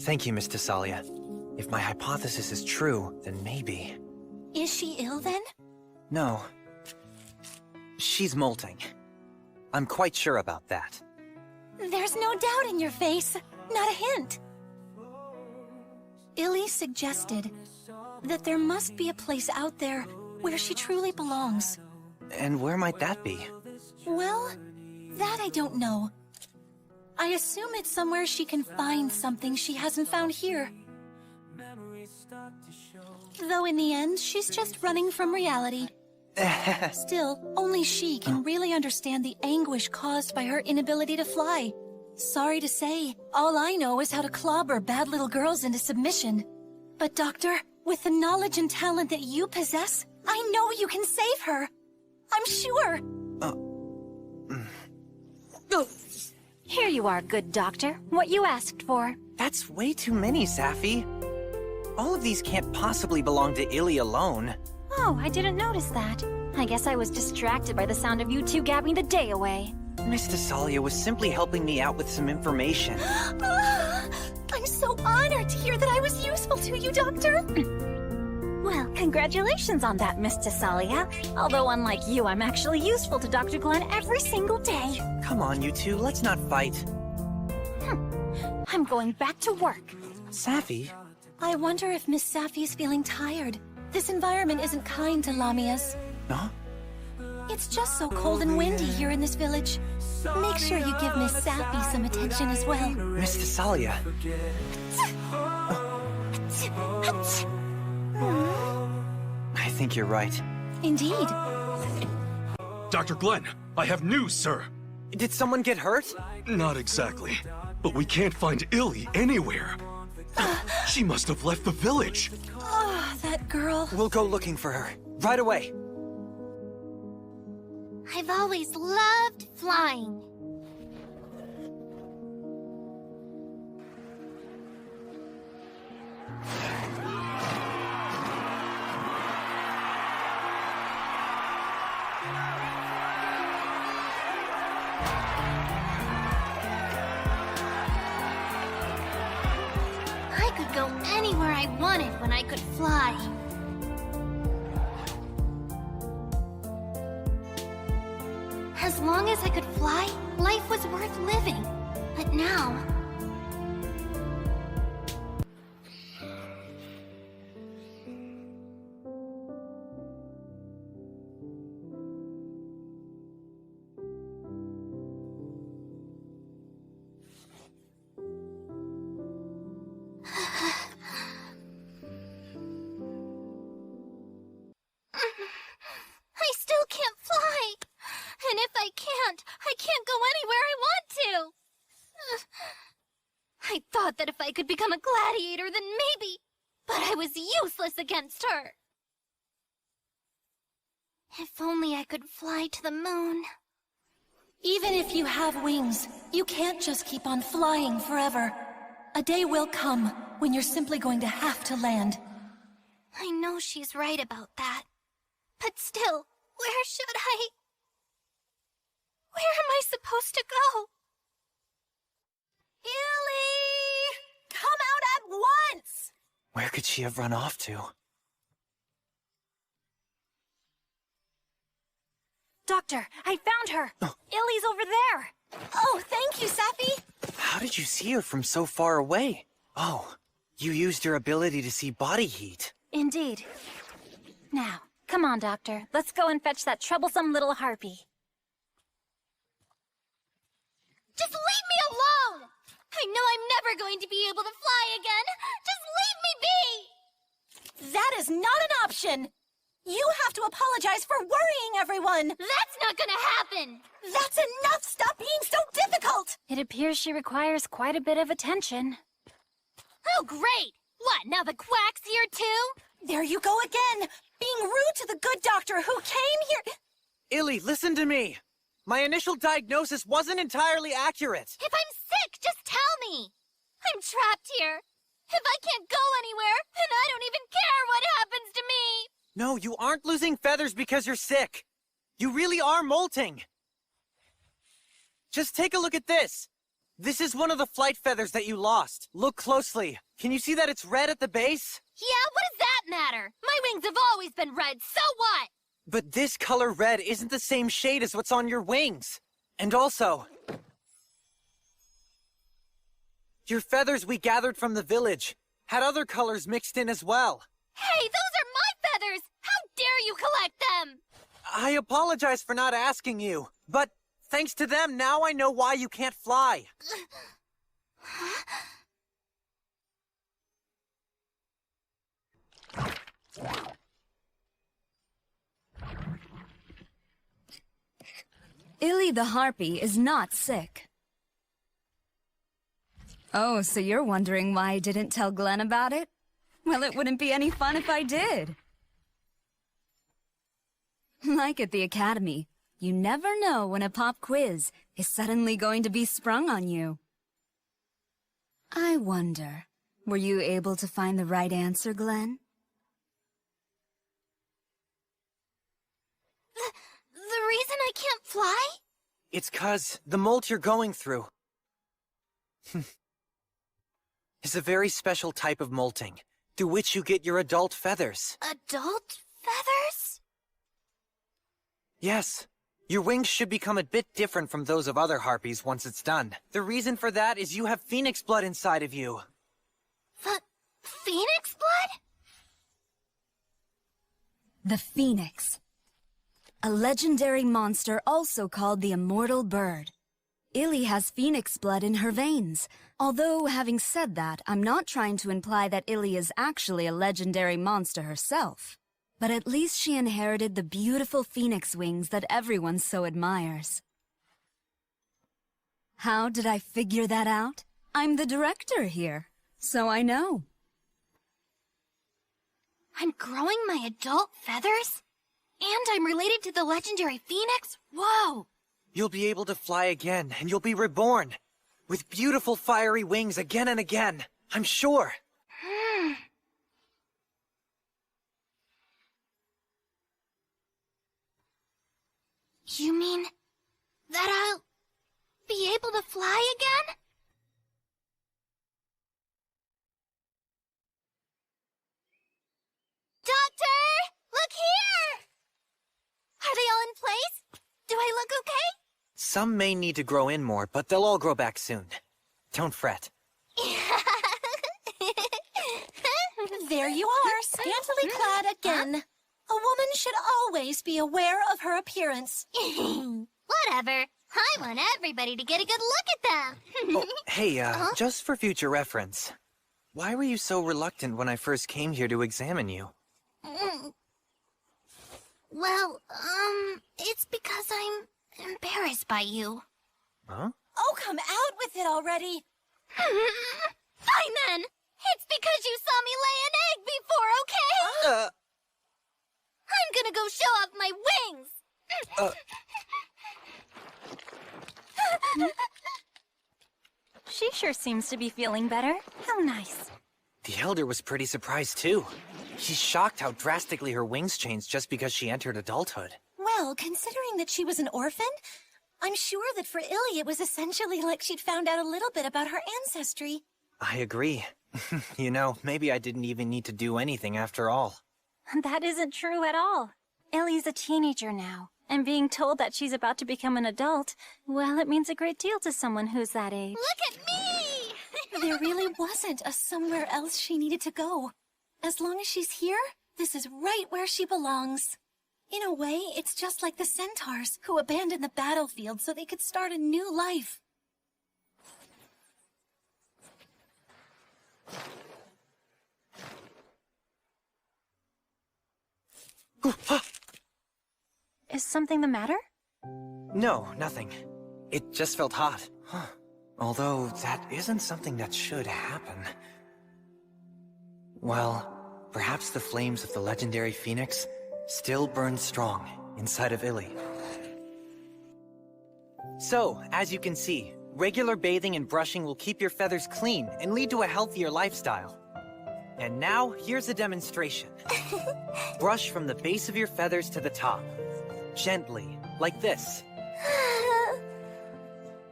Thank you, Miss Thessalia. If my hypothesis is true, then maybe... Is she ill then? No. She's molting. I'm quite sure about that. There's no doubt in your face. Not a hint. Illy suggested that there must be a place out there where she truly belongs. And where might that be? Well, that I don't know. I assume it's somewhere she can find something she hasn't found here. Though in the end, she's just running from reality. Still, only she can really understand the anguish caused by her inability to fly. Sorry to say, all I know is how to clobber bad little girls into submission. But Doctor, with the knowledge and talent that you possess, I know you can save her. I'm sure. Here you are, good doctor. What you asked for. That's way too many, Safi. All of these can't possibly belong to Illy alone. Oh, I didn't notice that. I guess I was distracted by the sound of you two gabbing the day away. Miss Thessalia was simply helping me out with some information. I'm so honored to hear that I was useful to you, Doctor. Well, congratulations on that, Miss Thessalia. Although unlike you, I'm actually useful to Dr. Glenn every single day. Come on, you two, let's not fight. I'm going back to work. Safi? I wonder if Miss Safi's feeling tired. This environment isn't kind to Lamias. Huh? It's just so cold and windy here in this village. Make sure you give Miss Safi some attention as well. Miss Thessalia. I think you're right. Indeed. Dr. Glenn, I have news, sir. Did someone get hurt? Not exactly, but we can't find Illy anywhere. She must have left the village. Oh, that girl. We'll go looking for her. Right away. I've always loved flying. I could go anywhere I wanted when I could fly. As long as I could fly, life was worth living. But now... I still can't fly. And if I can't go anywhere I want to. I thought that if I could become a gladiator, then maybe. But I was useless against her. If only I could fly to the moon. Even if you have wings, you can't just keep on flying forever. A day will come when you're simply going to have to land. I know she's right about that. But still, where should I... Where am I supposed to go? Illy! Come out at once! Where could she have run off to? Doctor, I found her! Illy's over there! Oh, thank you, Safi! How did you see her from so far away? Oh, you used your ability to see body heat. Indeed. Now, come on, Doctor. Let's go and fetch that troublesome little harpy. Just leave me alone! I know I'm never going to be able to fly again! Just leave me be! That is not an option! You have to apologize for worrying everyone! That's not gonna happen! That's enough! Stop being so difficult! It appears she requires quite a bit of attention. Oh, great! What, now the quack's here too? There you go again! Being rude to the good doctor who came here— Illy, listen to me! My initial diagnosis wasn't entirely accurate. If I'm sick, just tell me! I'm trapped here. If I can't go anywhere, then I don't even care what happens to me! No, you aren't losing feathers because you're sick. You really are molting. Just take a look at this. This is one of the flight feathers that you lost. Look closely. Can you see that it's red at the base? Yeah, what does that matter? My wings have always been red, so what? But this color red isn't the same shade as what's on your wings. And also, your feathers we gathered from the village had other colors mixed in as well. Hey, those are my feathers! How dare you collect them? I apologize for not asking you, but thanks to them, now I know why you can't fly. Illy the Harpy is not sick. Oh, so you're wondering why I didn't tell Glenn about it? Well, it wouldn't be any fun if I did. Like at the Academy, you never know when a pop quiz is suddenly going to be sprung on you. I wonder, were you able to find the right answer, Glenn? The reason I can't fly? It's 'cause the molt you're going through is a very special type of molting, through which you get your adult feathers. Adult feathers? Yes. Your wings should become a bit different from those of other harpies once it's done. The reason for that is you have phoenix blood inside of you. The phoenix blood? The Phoenix. A legendary monster also called the Immortal Bird. Illy has phoenix blood in her veins. Although, having said that, I'm not trying to imply that Illy is actually a legendary monster herself. But at least she inherited the beautiful phoenix wings that everyone so admires. How did I figure that out? I'm the director here, so I know. I'm growing my adult feathers? And I'm related to the legendary phoenix? Whoa! You'll be able to fly again, and you'll be reborn. With beautiful fiery wings again and again. I'm sure. You mean that I'll be able to fly again? Doctor! Look here! Are they all in place? Do I look okay? Some may need to grow in more, but they'll all grow back soon. Don't fret. There you are, scantily clad again. A woman should always be aware of her appearance. Whatever. I want everybody to get a good look at them. Oh, hey, just for future reference. Why were you so reluctant when I first came here to examine you? Well, it's because I'm embarrassed by you. Huh? Oh, come out with it already. Fine then. It's because you saw me lay an egg before, okay? I'm gonna go show off my wings. She sure seems to be feeling better. How nice. The Elder was pretty surprised, too. She's shocked how drastically her wings changed just because she entered adulthood. Well, considering that she was an orphan, I'm sure that for Illy it was essentially like she'd found out a little bit about her ancestry. I agree. You know, maybe I didn't even need to do anything after all. That isn't true at all. Illy's a teenager now, and being told that she's about to become an adult, well, it means a great deal to someone who's that age. Look at me! There really wasn't a somewhere else she needed to go. As long as she's here, this is right where she belongs. In a way, it's just like the centaurs who abandoned the battlefield so they could start a new life. Is something the matter? No, nothing. It just felt hot. Although, that isn't something that should happen. Well, Perhaps the flames of the legendary phoenix still burn strong inside of Illy. So, as you can see, regular bathing and brushing will keep your feathers clean and lead to a healthier lifestyle. And now, here's a demonstration. Brush from the base of your feathers to the top. Gently, like this.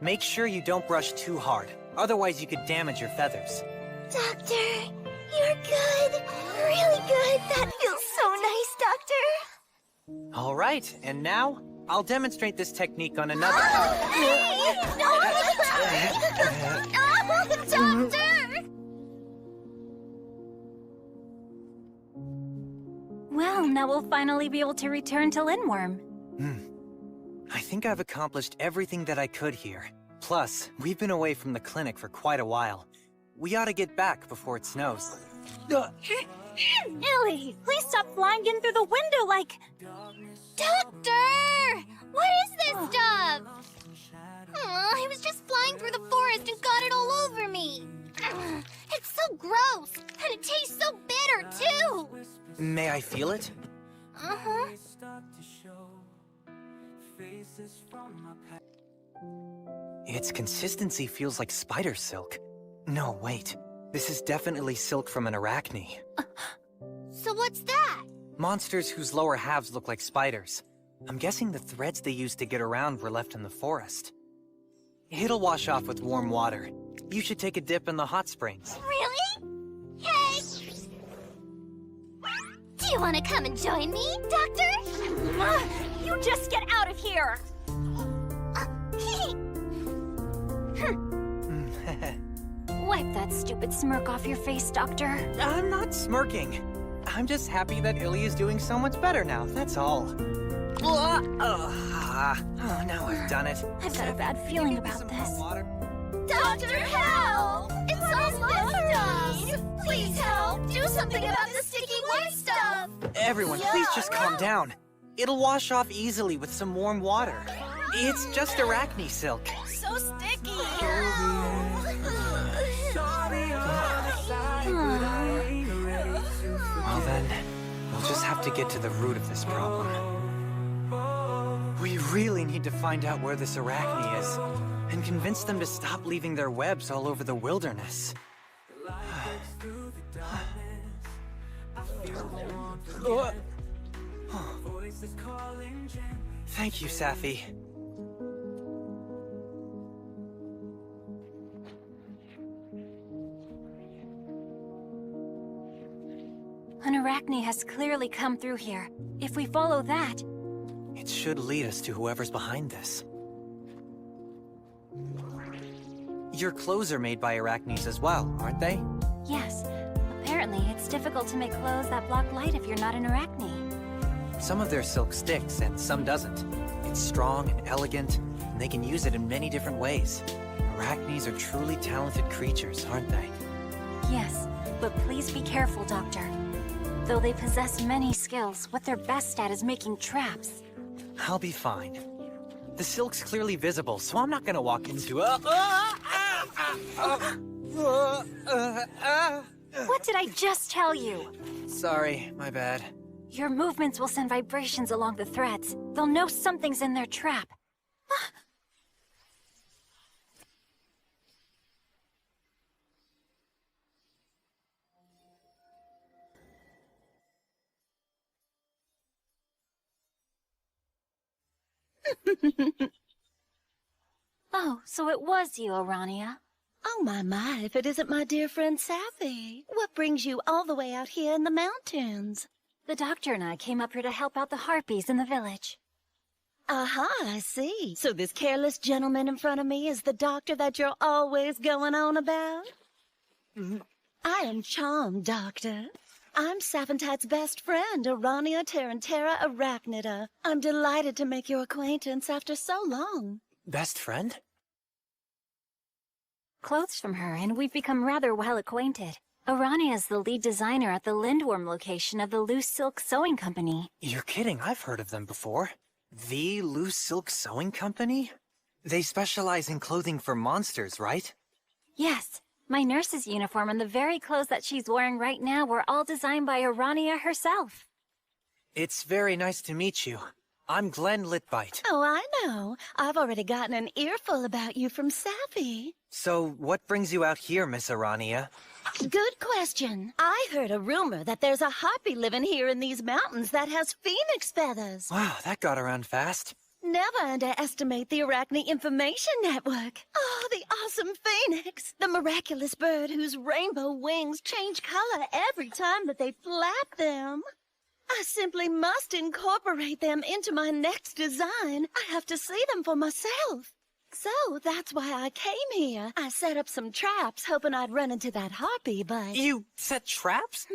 Make sure you don't brush too hard, otherwise you could damage your feathers. Doctor, you're good. Really good. That feels so nice, Doctor. All right, and now, I'll demonstrate this technique on another... Hey! No! Doctor! Well, now we'll finally be able to return to Lindworm. I think I've accomplished everything that I could here. Plus, we've been away from the clinic for quite a while. We ought to get back before it snows. Illy, please stop flying in through the window like... Doctor! What is this stuff? I was just flying through the forest and got it all over me. It's so gross, and it tastes so bitter, too. May I feel it? Uh-huh. Its consistency feels like spider silk. No, wait. This is definitely silk from an arachne. So what's that? Monsters whose lower halves look like spiders. I'm guessing the threads they used to get around were left in the forest. It'll wash off with warm water. You should take a dip in the hot springs. Really? Hey! Do you want to come and join me, Doctor? You just get out of here! Wipe that stupid smirk off your face, Doctor. I'm not smirking. I'm just happy that Illy is doing so much better now, that's all. Oh, now I've done it. I've got a bad feeling about this. Doctor, help! It's all musty! Please help! Do something about the sticky white stuff! Everyone, please just calm down. It'll wash off easily with some warm water. It's just arachne silk. So sticky! Well then, we'll just have to get to the root of this problem. We really need to find out where this arachne is, and convince them to stop leaving their webs all over the wilderness. Thank you, Safi. An arachne has clearly come through here. If we follow that... It should lead us to whoever's behind this. Your clothes are made by arachnes as well, aren't they? Yes. Apparently, it's difficult to make clothes that block light if you're not an arachne. Some of their silk sticks, and some doesn't. It's strong and elegant, and they can use it in many different ways. Arachnes are truly talented creatures, aren't they? Yes, but please be careful, Doctor. Though they possess many skills, what they're best at is making traps. I'll be fine. The silk's clearly visible, so I'm not gonna walk into What did I just tell you? Sorry, my bad. Your movements will send vibrations along the threads. They'll know something's in their trap. Oh, so it was you, Arania. Oh, my, if it isn't my dear friend Safi. What brings you all the way out here in the mountains? The doctor and I came up here to help out the harpies in the village. Aha, I see. So this careless gentleman in front of me is the doctor that you're always going on about? I am charmed, Doctor. I'm Savantide's best friend, Arania Tarantera Arachnida. I'm delighted to make your acquaintance after so long. Best friend? Clothes from her, and we've become rather well acquainted. Arania is the lead designer at the Lindworm location of the Loose Silk Sewing Company. You're kidding, I've heard of them before. The Loose Silk Sewing Company? They specialize in clothing for monsters, right? Yes, My nurse's uniform and the very clothes that she's wearing right now were all designed by Arania herself. It's very nice to meet you. I'm Glenn Litbite. Oh, I know. I've already gotten an earful about you from Sappy. So, what brings you out here, Miss Arania? Good question. I heard a rumor that there's a harpy living here in these mountains that has phoenix feathers. Wow, that got around fast. Never underestimate the Arachne Information Network. Oh, the awesome phoenix. The miraculous bird whose rainbow wings change color every time that they flap them. I simply must incorporate them into my next design. I have to see them for myself. So that's why I came here. I set up some traps, hoping I'd run into that harpy, but... You set traps?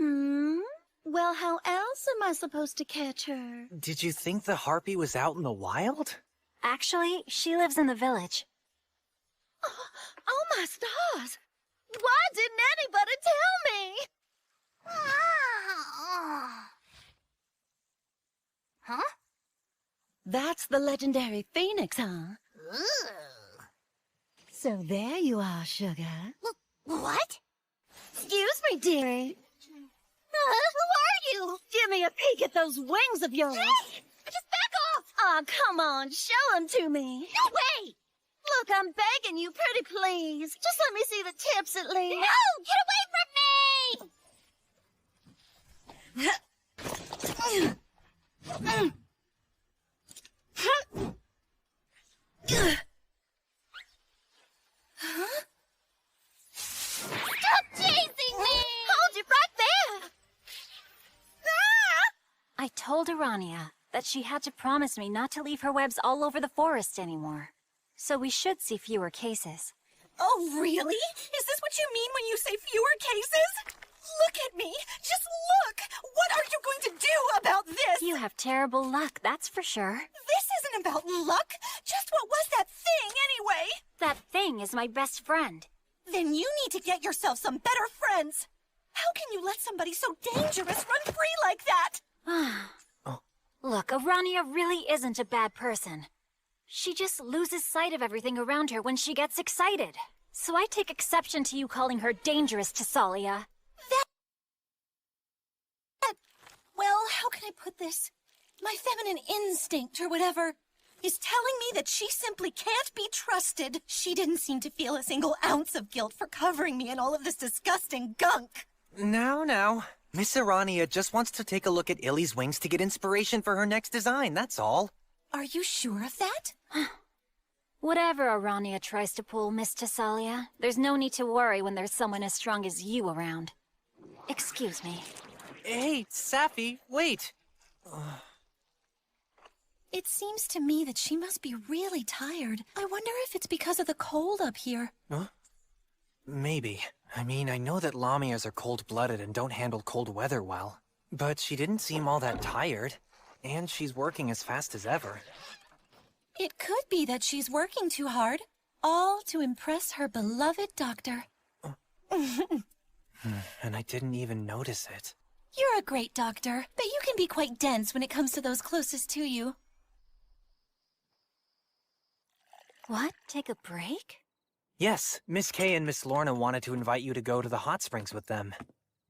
Well, how else am I supposed to catch her? Did you think the harpy was out in the wild? Actually, she lives in the village. Oh, my stars! Why didn't anybody tell me? Huh? That's the legendary phoenix, huh? So there you are, sugar. What? Excuse me, dearie. Who are you? Give me a peek at those wings of yours. Hey! Just back off! Aw, come on, show them to me. No way! Look, I'm begging you, pretty please. Just let me see the tips at least. No! Get away from me! Stop chasing me! Hold it right there! I told Arania that she had to promise me not to leave her webs all over the forest anymore. So we should see fewer cases. Oh, really? Is this what you mean when you say fewer cases? Look at me! Just look! What are you going to do about this? You have terrible luck, that's for sure. This isn't about luck! Just what was that thing, anyway? That thing is my best friend. Then you need to get yourself some better friends! How can you let somebody so dangerous run free like that? Look, Arania really isn't a bad person. She just loses sight of everything around her when she gets excited. So I take exception to you calling her dangerous, Tessalia. Well, how can I put this? My feminine instinct, or whatever, is telling me that she simply can't be trusted. She didn't seem to feel a single ounce of guilt for covering me in all of this disgusting gunk. Now. Miss Arania just wants to take a look at Illy's wings to get inspiration for her next design, that's all. Are you sure of that? Whatever Arania tries to pull, Miss Tessalia, there's no need to worry when there's someone as strong as you around. Excuse me. Hey, Sappy, wait. It seems to me that she must be really tired. I wonder if it's because of the cold up here. Huh? Maybe. I mean, I know that Lamias are cold-blooded and don't handle cold weather well. But she didn't seem all that tired. And she's working as fast as ever. It could be that she's working too hard, all to impress her beloved doctor. And I didn't even notice it. You're a great doctor, but you can be quite dense when it comes to those closest to you. What? Take a break? Yes, Miss Kay and Miss Lorna wanted to invite you to go to the hot springs with them.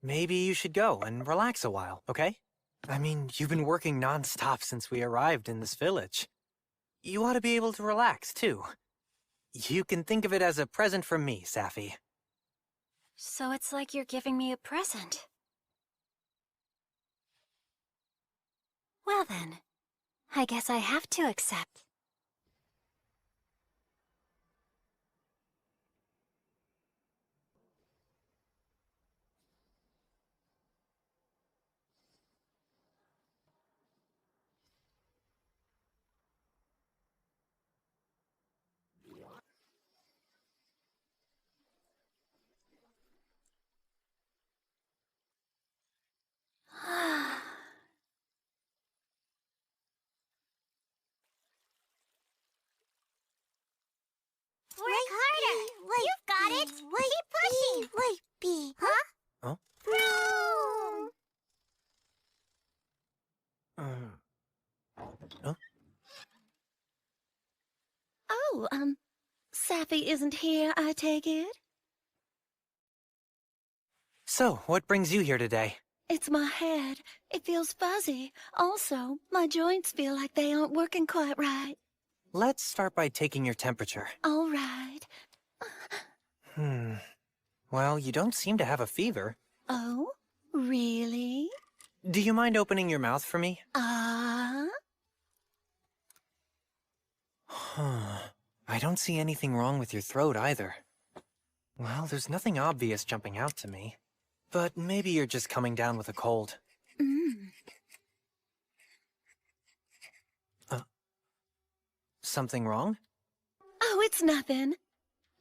Maybe you should go and relax a while, okay? I mean, you've been working non-stop since we arrived in this village. You ought to be able to relax, too. You can think of it as a present from me, Sappy. So it's like you're giving me a present. Well then, I guess I have to accept. Work harder! You've got it! Keep pushing! Wait, B, huh? Huh? Huh? Oh, Sappy isn't here, I take it? So, what brings you here today? It's my head. It feels fuzzy. Also, my joints feel like they aren't working quite right. Let's start by taking your temperature. All right. Well, you don't seem to have a fever. Oh, really? Do you mind opening your mouth for me? Ah? I don't see anything wrong with your throat either. Well, there's nothing obvious jumping out to me. But maybe you're just coming down with a cold. Something wrong? Oh, it's nothing.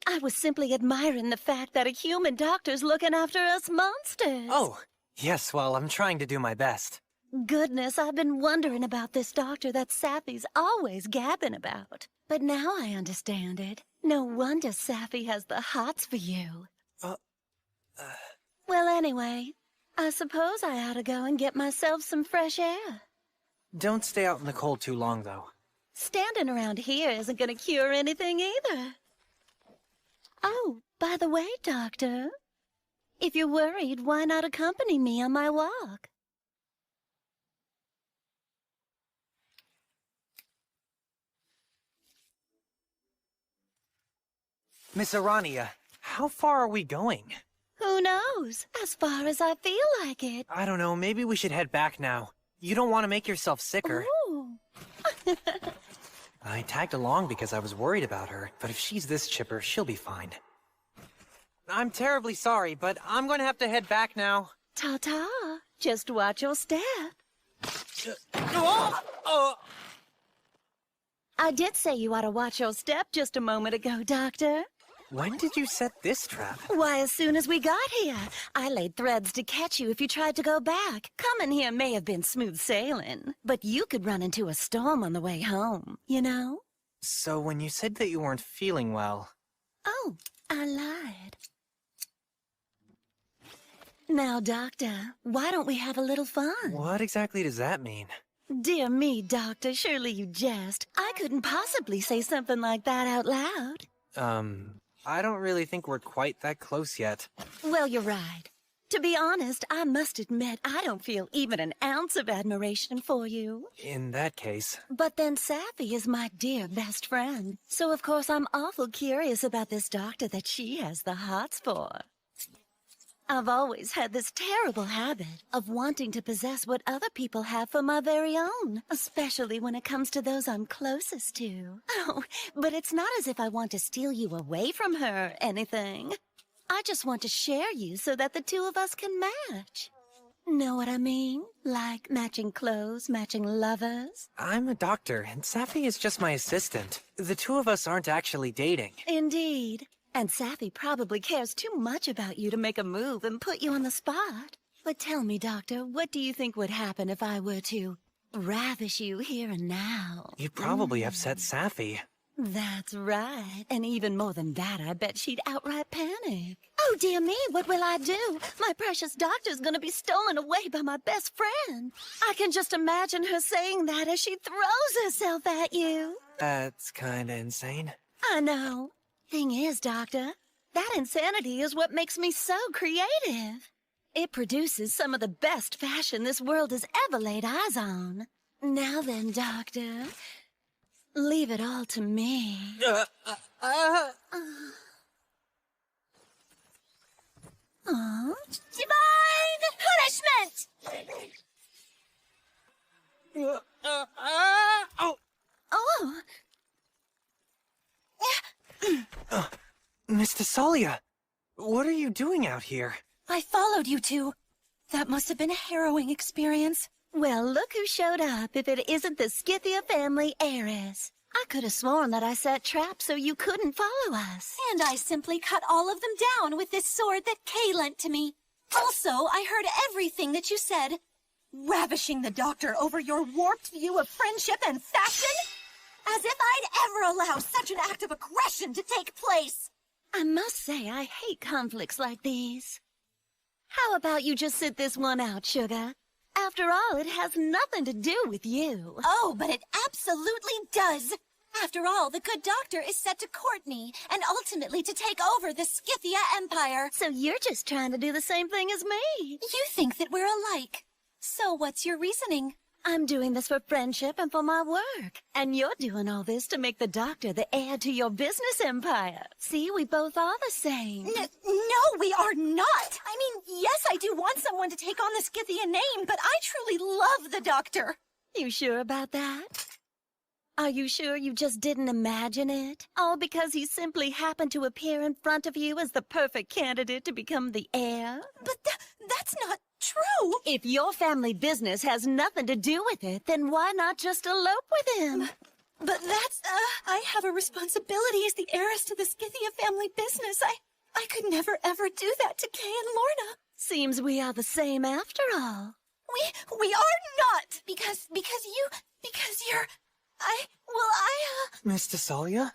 I was simply admiring the fact that a human doctor's looking after us monsters. Oh, yes, well, I'm trying to do my best. Goodness, I've been wondering about this doctor that Sapphi's always gabbing about. But now I understand it. No wonder Sapphi has the hots for you. Well, anyway, I suppose I ought to go and get myself some fresh air. Don't stay out in the cold too long, though. Standing around here isn't going to cure anything either. Oh, by the way, Doctor, if you're worried, why not accompany me on my walk? Miss Arania, how far are we going? Who knows? As far as I feel like it. I don't know, maybe we should head back now. You don't want to make yourself sicker. Ooh. I tagged along because I was worried about her, but if she's this chipper, she'll be fine. I'm terribly sorry, but I'm going to have to head back now. Ta-ta. Just watch your step. I did say you ought to watch your step just a moment ago, Doctor. When did you set this trap? Why, as soon as we got here. I laid threads to catch you if you tried to go back. Coming here may have been smooth sailing, but you could run into a storm on the way home, you know? So when you said that you weren't feeling well... Oh, I lied. Now, Doctor, why don't we have a little fun? What exactly does that mean? Dear me, Doctor, surely you jest. I couldn't possibly say something like that out loud. I don't really think we're quite that close yet. Well, you're right. To be honest, I must admit I don't feel even an ounce of admiration for you. In that case... But then Sapphi is my dear best friend. So of course I'm awful curious about this doctor that she has the hots for. I've always had this terrible habit of wanting to possess what other people have for my very own, especially when it comes to those I'm closest to. Oh, but it's not as if I want to steal you away from her or anything. I just want to share you so that the two of us can match. Know what I mean? Like matching clothes, matching lovers. I'm a doctor, and Sapphi is just my assistant. The two of us aren't actually dating. Indeed. And Sapphi probably cares too much about you to make a move and put you on the spot. But tell me, Doctor, what do you think would happen if I were to ravish you here and now? You'd probably upset Sapphi. That's right. And even more than that, I bet she'd outright panic. Oh, dear me, what will I do? My precious doctor's gonna be stolen away by my best friend. I can just imagine her saying that as she throws herself at you. That's kinda insane. I know. Thing is, Doctor, that insanity is what makes me so creative. It produces some of the best fashion this world has ever laid eyes on. Now then, Doctor, leave it all to me. Divine punishment! Oh! Miss Thessalia, what are you doing out here? I followed you two. That must have been a harrowing experience. Well, look who showed up if it isn't the Scythia family heiress. I could have sworn that I set traps so you couldn't follow us. And I simply cut all of them down with this sword that Kay lent to me. Also, I heard everything that you said. Ravishing the doctor over your warped view of friendship and fashion? As if I'd ever allow such an act of aggression to take place. I must say, I hate conflicts like these. How about you just sit this one out, Sugar? After all, it has nothing to do with you. Oh, but it absolutely does. After all, the good doctor is set to Courtney, and ultimately to take over the Scythia Empire. So you're just trying to do the same thing as me. You think that we're alike. So what's your reasoning? I'm doing this for friendship and for my work. And you're doing all this to make the doctor the heir to your business empire. See, we both are the same. No, we are not. I mean, yes, I do want someone to take on the Scythia name, but I truly love the doctor. You sure about that? Are you sure you just didn't imagine it? All because he simply happened to appear in front of you as the perfect candidate to become the heir? But that's not true. If your family business has nothing to do with it, then why not just elope with him? But that's, I have a responsibility as the heiress to the Scythia family business. I could never ever do that to Kay and Lorna. Seems we are the same after all. We are not! Because you're... Miss Tasalia?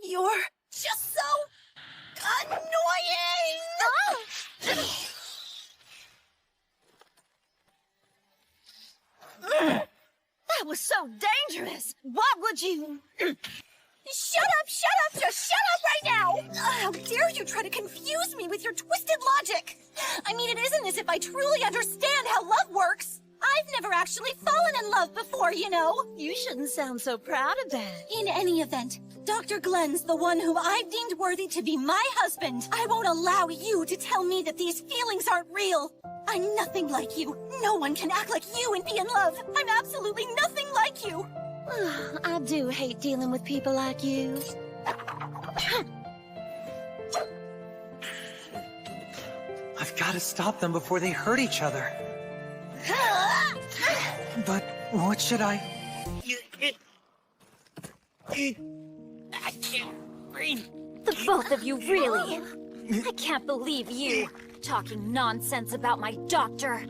You're just so annoying! That was so dangerous! Why would you... Shut up! Just shut up right now! How dare you try to confuse me with your twisted logic! I mean, it isn't as if I truly understand how love works. I've never actually fallen in love before, you know. You shouldn't sound so proud of that. In any event, Dr. Glenn's the one who I've deemed worthy to be my husband. I won't allow you to tell me that these feelings aren't real. I'm nothing like you. No one can act like you and be in love. I'm absolutely nothing like you. I do hate dealing with people like you. I've got to stop them before they hurt each other. But what should I... I can't breathe. The both of you, really. I can't believe you. Talking nonsense about my doctor.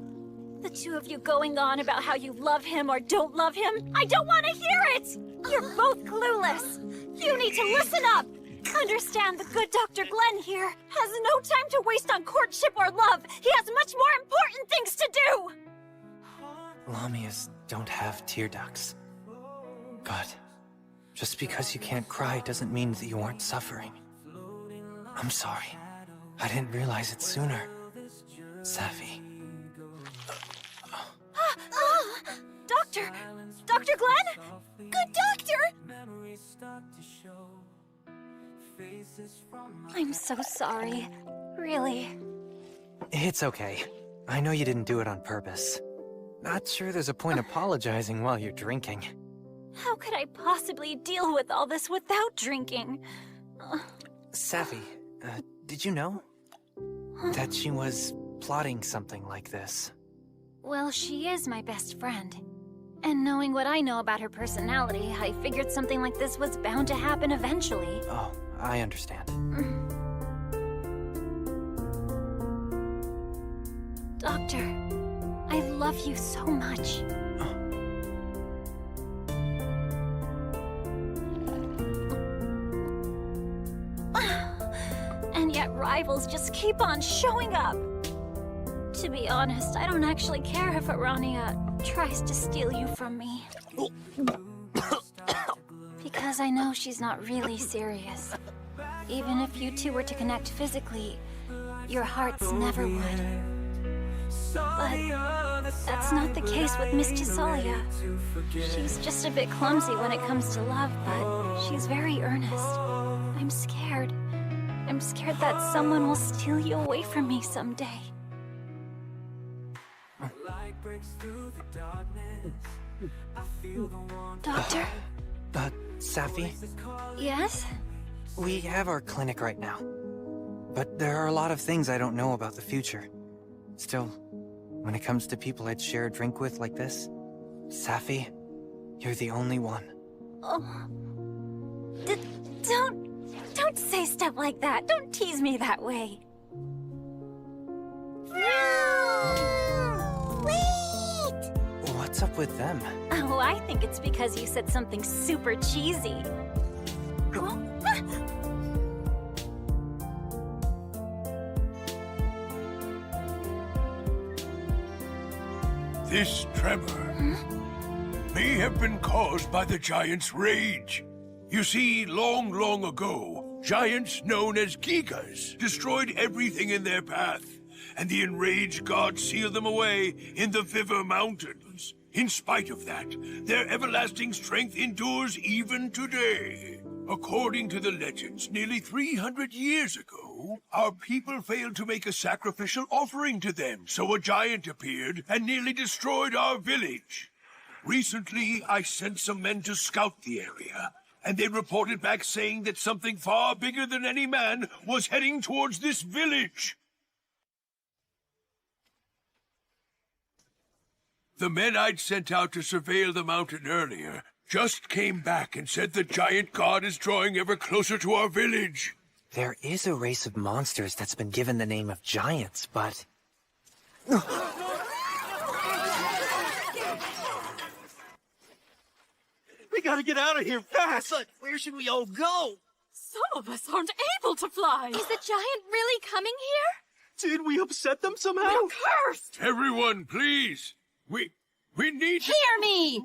The two of you going on about how you love him or don't love him. I don't want to hear it! You're both clueless. You need to listen up. Understand the good Dr. Glenn here has no time to waste on courtship or love. He has much more important things to do. Lamias don't have tear ducts. But just because you can't cry doesn't mean that you aren't suffering. I'm sorry. I didn't realize it sooner. Safi. Dr. Glenn? Good doctor! I'm so sorry. Really. It's okay. I know you didn't do it on purpose. Not sure there's a point apologizing while you're drinking. How could I possibly deal with all this without drinking? Safi, did you know that she was plotting something like this? Well, she is my best friend. And knowing what I know about her personality, I figured something like this was bound to happen eventually. Oh, I understand. Doctor, I love you so much. And yet rivals just keep on showing up. To be honest, I don't actually care if Arania tries to steal you from me. Because I know she's not really serious. Even if you two were to connect physically, your hearts never would. But that's not the case with Miss Tasalia. She's just a bit clumsy when it comes to love, but she's very earnest. I'm scared. I'm scared that someone will steal you away from me someday. Doctor? Safi? Yes? We have our clinic right now. But there are a lot of things I don't know about the future. Still, when it comes to people I'd share a drink with like this, Safi, you're the only one. Oh. Don't say stuff like that. Don't tease me that way. Wait! What's up with them? Oh, I think it's because you said something super cheesy. This tremor may have been caused by the giant's rage. You see, long, long ago, giants known as Gigas destroyed everything in their path, and the enraged gods sealed them away in the Viver Mountains. In spite of that, their everlasting strength endures even today. According to the legends, nearly 300 years ago, our people failed to make a sacrificial offering to them, so a giant appeared and nearly destroyed our village. Recently, I sent some men to scout the area, and they reported back saying that something far bigger than any man was heading towards this village. The men I'd sent out to surveil the mountain earlier just came back and said the giant god is drawing ever closer to our village. There is a race of monsters that's been given the name of giants, but... We gotta get out of here fast! Where should we all go? Some of us aren't able to fly. Is the giant really coming here? Did we upset them somehow? We're cursed! Everyone, please! We need to... Hear me!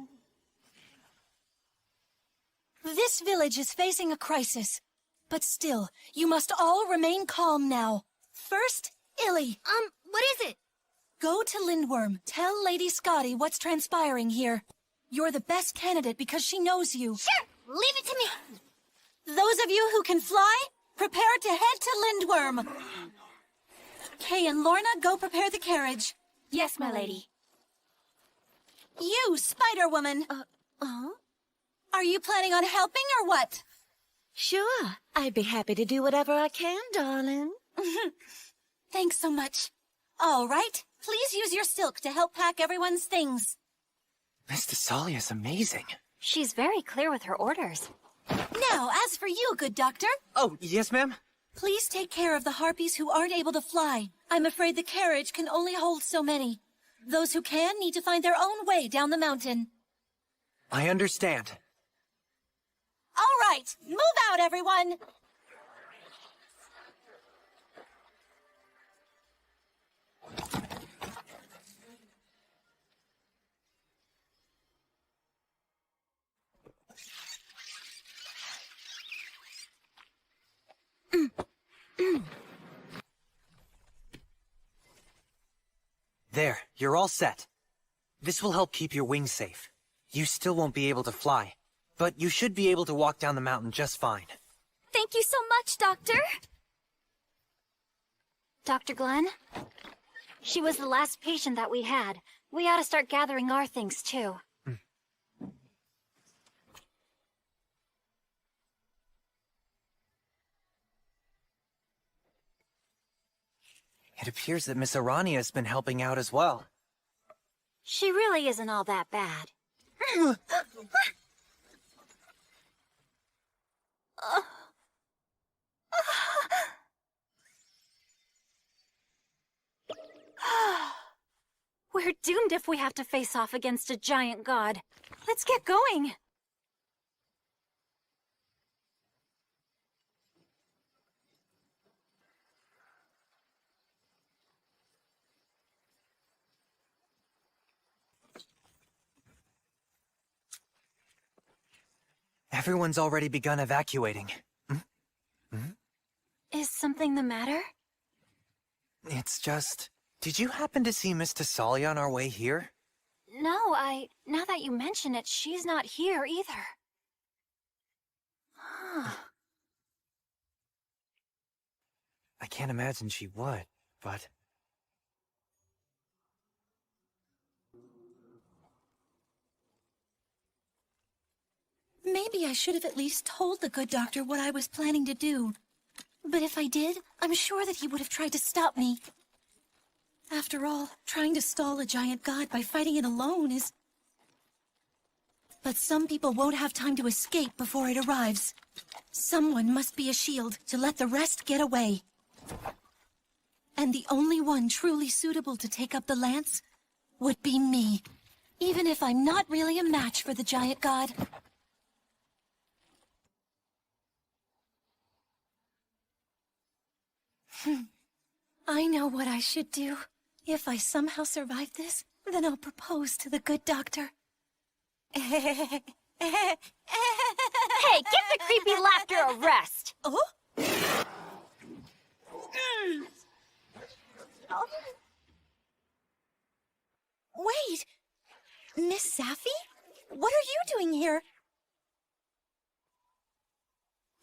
This village is facing a crisis. But still, you must all remain calm now. First, Illy. What is it? Go to Lindworm. Tell Lady Scotty what's transpiring here. You're the best candidate because she knows you. Sure! Leave it to me! Those of you who can fly, prepare to head to Lindworm. Kay and Lorna, go prepare the carriage. Yes, my lady. You, Spider-Woman. Are you planning on helping or what? Sure. I'd be happy to do whatever I can, darling. Thanks so much. All right. Please use your silk to help pack everyone's things. Miss Thessalia's amazing. She's very clear with her orders. Now, as for you, good doctor. Oh, yes, ma'am? Please take care of the harpies who aren't able to fly. I'm afraid the carriage can only hold so many. Those who can need to find their own way down the mountain. I understand. All right, move out, everyone! There, you're all set. This will help keep your wings safe. You still won't be able to fly, but you should be able to walk down the mountain just fine. Thank you so much, Doctor. Dr. Glenn? She was the last patient that we had. We ought to start gathering our things, too. It appears that Miss Arania has been helping out as well. She really isn't all that bad. We're doomed if we have to face off against a giant god. Let's get going. Everyone's already begun evacuating. Is something the matter? It's just... Did you happen to see Miss Thessalia on our way here? No, now that you mention it, she's not here either. I can't imagine she would, but... Maybe I should have at least told the good doctor what I was planning to do. But if I did, I'm sure that he would have tried to stop me. After all, trying to stall a giant god by fighting it alone is... But some people won't have time to escape before it arrives. Someone must be a shield to let the rest get away. And the only one truly suitable to take up the lance would be me, even if I'm not really a match for the giant god. I know what I should do. If I somehow survive this, Then I'll propose to the good doctor. Hey, give the creepy laughter a rest! Oh? Wait! Miss Safi? What are you doing here?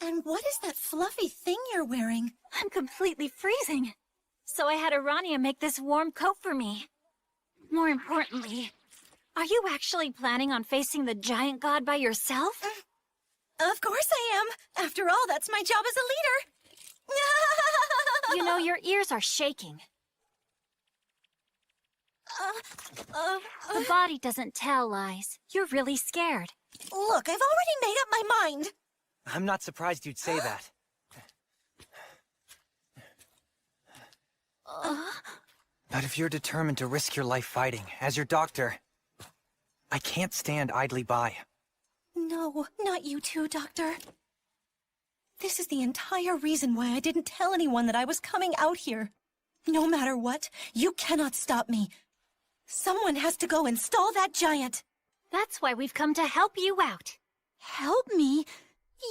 And what is that fluffy thing you're wearing? I'm completely freezing. So I had Arania make this warm coat for me. More importantly, are you actually planning on facing the giant god by yourself? Of course I am. After all, that's my job as a leader. You know, your ears are shaking. The body doesn't tell lies. You're really scared. Look, I've already made up my mind. I'm not surprised you'd say that. But if you're determined to risk your life fighting, as your doctor, I can't stand idly by. No, not you too, Doctor. This is the entire reason why I didn't tell anyone that I was coming out here. No matter what, you cannot stop me. Someone has to go and stall that giant. That's why we've come to help you out. Help me?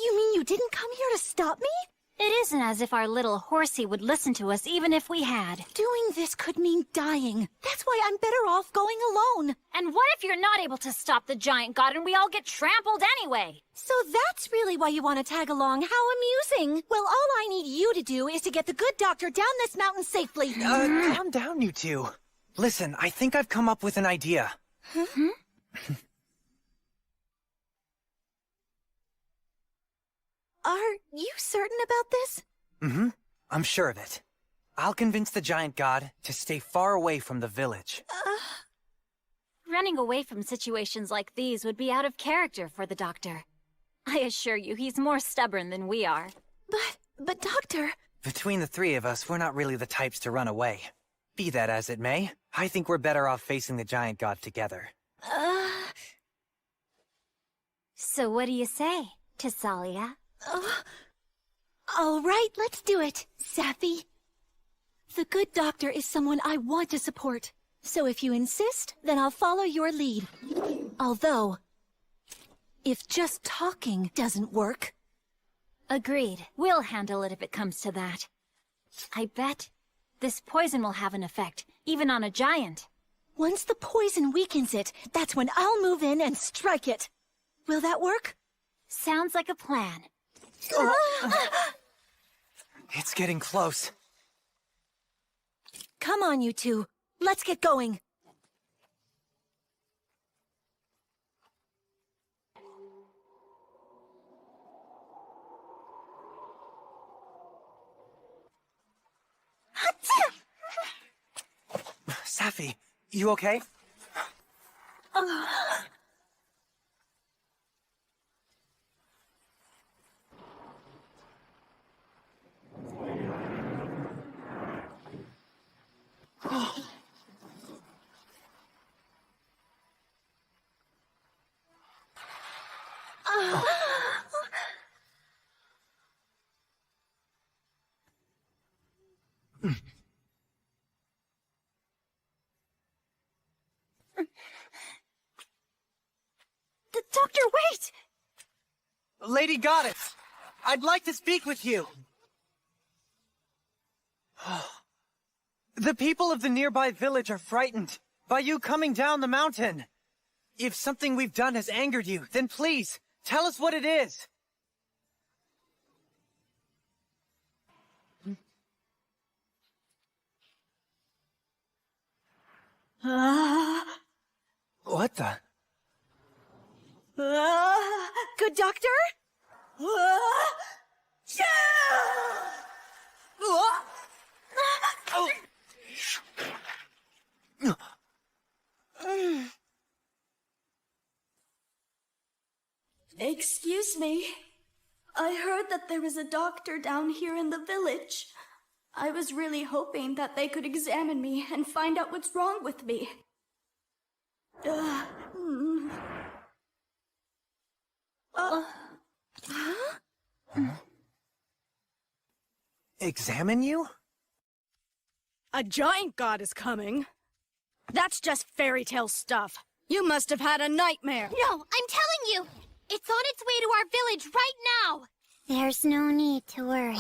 You mean you didn't come here to stop me? It isn't as if our little horsey would listen to us even if we had. Doing this could mean dying. That's why I'm better off going alone. And what if you're not able to stop the giant god and we all get trampled anyway? So that's really why you want to tag along. How amusing. Well, all I need you to do is to get the good doctor down this mountain safely. Calm down, you two. Listen, I think I've come up with an idea. Huh? Are you certain about this? Mm-hmm. I'm sure of it. I'll convince the giant god to stay far away from the village. Running away from situations like these would be out of character for the doctor. I assure you, he's more stubborn than we are. But Doctor... Between the three of us, we're not really the types to run away. Be that as it may, I think we're better off facing the giant god together. So what do you say, Tessalia? All right, let's do it, Safi. The good doctor is someone I want to support. So if you insist, then I'll follow your lead. Although, if just talking doesn't work... Agreed. We'll handle it if it comes to that. I bet this poison will have an effect, even on a giant. Once the poison weakens it, that's when I'll move in and strike it. Will that work? Sounds like a plan. It's getting close. Come on, you two. Let's get going. Safi, you okay? Doctor, wait! Lady Goddess, I'd like to speak with you. The people of the nearby village are frightened by you coming down the mountain. If something we've done has angered you, then please, tell us what it is. What the? Good doctor? Excuse me. I heard that there was a doctor down here in the village. I was really hoping that they could examine me and find out what's wrong with me. Examine you? A giant god is coming. That's just fairy tale stuff. You must have had a nightmare. No, I'm telling you! It's on its way to our village right now! There's no need to worry.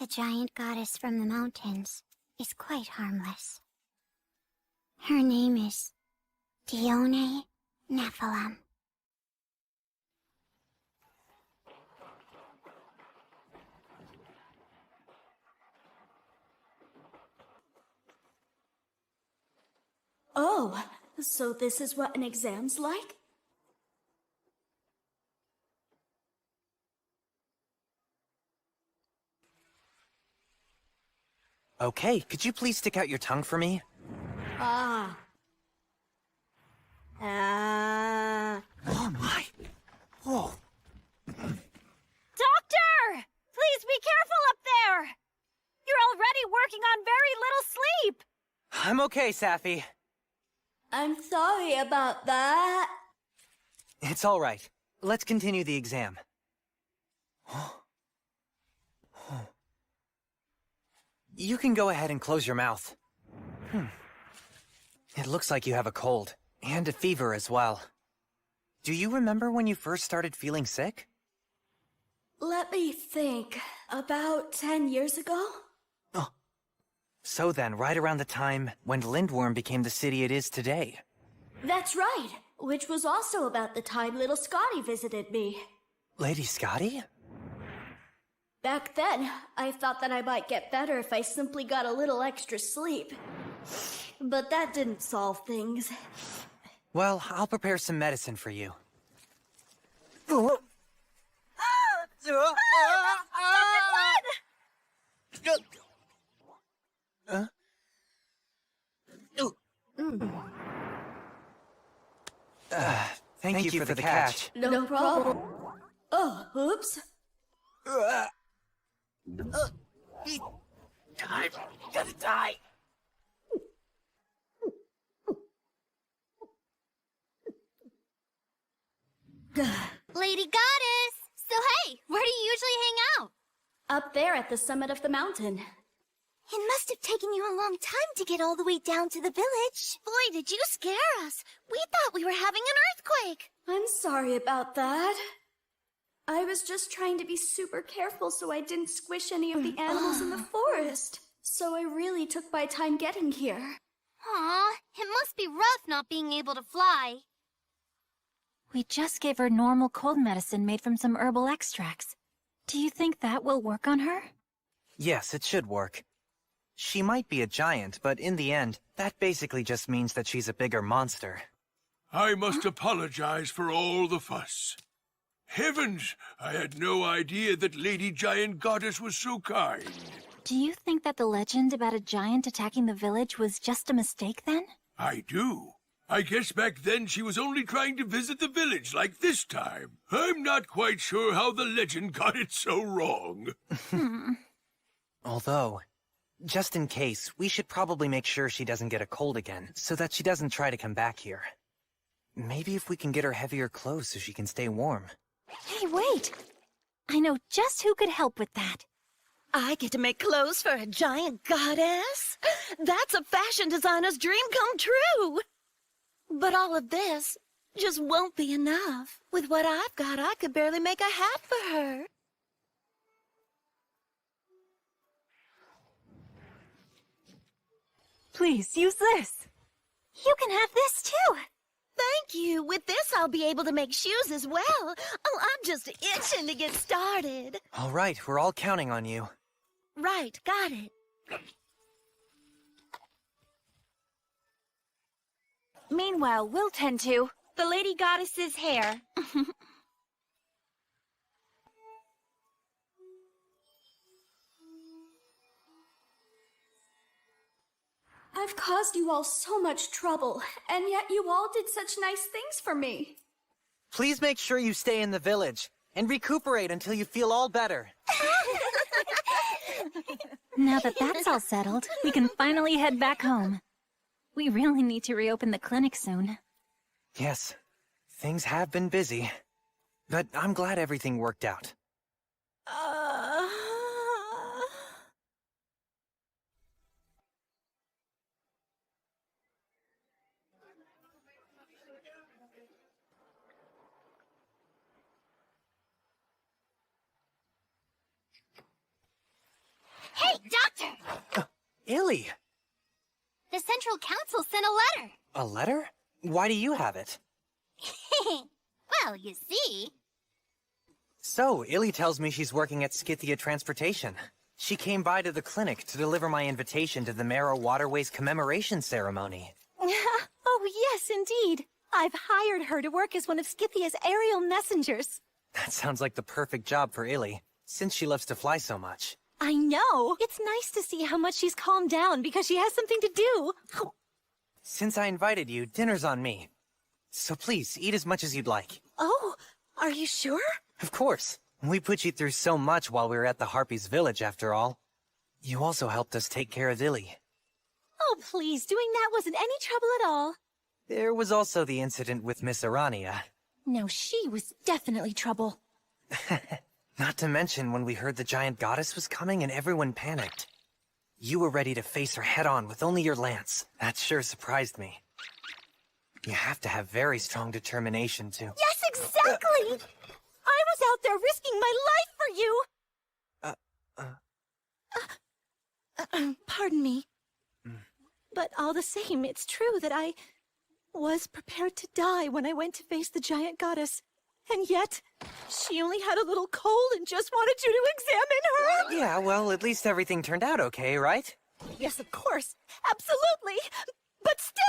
The giant goddess from the mountains is quite harmless. Her name is Dione Nephilim. Oh, so this is what an exam's like? Okay, could you please stick out your tongue for me? Ah. Oh my. Whoa. Doctor! Please be careful up there! You're already working on very little sleep! I'm okay, Safi. I'm sorry about that. It's all right. Let's continue the exam. You can go ahead and close your mouth. It looks like you have a cold, and a fever as well. Do you remember when you first started feeling sick? Let me think. About 10 years ago? So then, right around the time when Lindworm became the city it is today. That's right, which was also about the time little Scotty visited me. Lady Scotty? Back then, I thought that I might get better if I simply got a little extra sleep. But that didn't solve things. Well, I'll prepare some medicine for you. Thank you for the catch. No problem. Oh, oops. I'm gonna die. Lady Goddess! So hey, where do you usually hang out? Up there at the summit of the mountain. It must have taken you a long time to get all the way down to the village. Boy, did you scare us. We thought we were having an earthquake. I'm sorry about that. I was just trying to be super careful so I didn't squish any of the animals in the forest. So I really took my time getting here. Aw, it must be rough not being able to fly. We just gave her normal cold medicine made from some herbal extracts. Do you think that will work on her? Yes, it should work. She might be a giant, but in the end, that basically just means that she's a bigger monster. I must apologize for all the fuss. Heavens, I had no idea that Lady Giant Goddess was so kind. Do you think that the legend about a giant attacking the village was just a mistake then? I do. I guess back then she was only trying to visit the village like this time. I'm not quite sure how the legend got it so wrong. Although, just in case, we should probably make sure she doesn't get a cold again, so that she doesn't try to come back here. Maybe if we can get her heavier clothes so she can stay warm. Hey, wait! I know just who could help with that. I get to make clothes for a giant goddess? That's a fashion designer's dream come true! But all of this just won't be enough. With what I've got, I could barely make a hat for her. Please, use this. You can have this too. Thank you. With this, I'll be able to make shoes as well. Oh, I'm just itching to get started. All right, we're all counting on you. Right, got it. Meanwhile, we'll tend to the Lady Goddess's hair. I've caused you all so much trouble, and yet you all did such nice things for me. Please make sure you stay in the village and recuperate until you feel all better. Now that that's all settled, we can finally head back home. We really need to reopen the clinic soon. Yes, things have been busy, but I'm glad everything worked out. Illy! The Central Council sent a letter. A letter? Why do you have it? Well, you see. So, Illy tells me she's working at Scythia Transportation. She came by to the clinic to deliver my invitation to the Marrow Waterways commemoration ceremony. Oh, yes, indeed. I've hired her to work as one of Scythia's aerial messengers. That sounds like the perfect job for Illy, since she loves to fly so much. I know. It's nice to see how much she's calmed down because she has something to do. Since I invited you, dinner's on me. So please, eat as much as you'd like. Oh, are you sure? Of course. We put you through so much while we were at the Harpies' village, after all. You also helped us take care of Illy. Oh, please, doing that wasn't any trouble at all. There was also the incident with Miss Arania. No, she was definitely trouble. Not to mention when we heard the giant goddess was coming and everyone panicked. You were ready to face her head-on with only your lance. That sure surprised me. You have to have very strong determination to... Yes, exactly! I was out there risking my life for you! Pardon me. But all the same, it's true that I was prepared to die when I went to face the giant goddess. And yet, she only had a little cold and just wanted you to examine her! Yeah, well, at least everything turned out okay, right? Yes, of course. Absolutely! But still...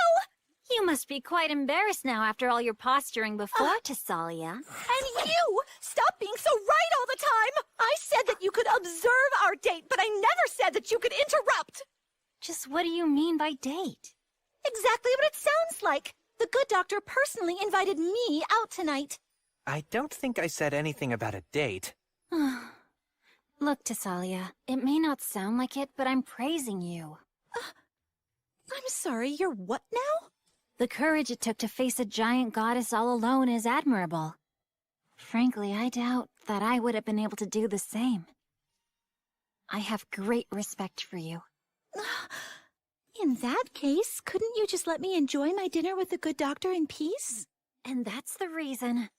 You must be quite embarrassed now after all your posturing before, Thessalia. And you! Stop being so right all the time! I said that you could observe our date, but I never said that you could interrupt! Just what do you mean by date? Exactly what it sounds like. The good doctor personally invited me out tonight. I don't think I said anything about a date. Look, Thessalia, it may not sound like it, but I'm praising you. I'm sorry, you're what now? The courage it took to face a giant goddess all alone is admirable. Frankly, I doubt that I would have been able to do the same. I have great respect for you. In that case, couldn't you just let me enjoy my dinner with the good doctor in peace? And that's the reason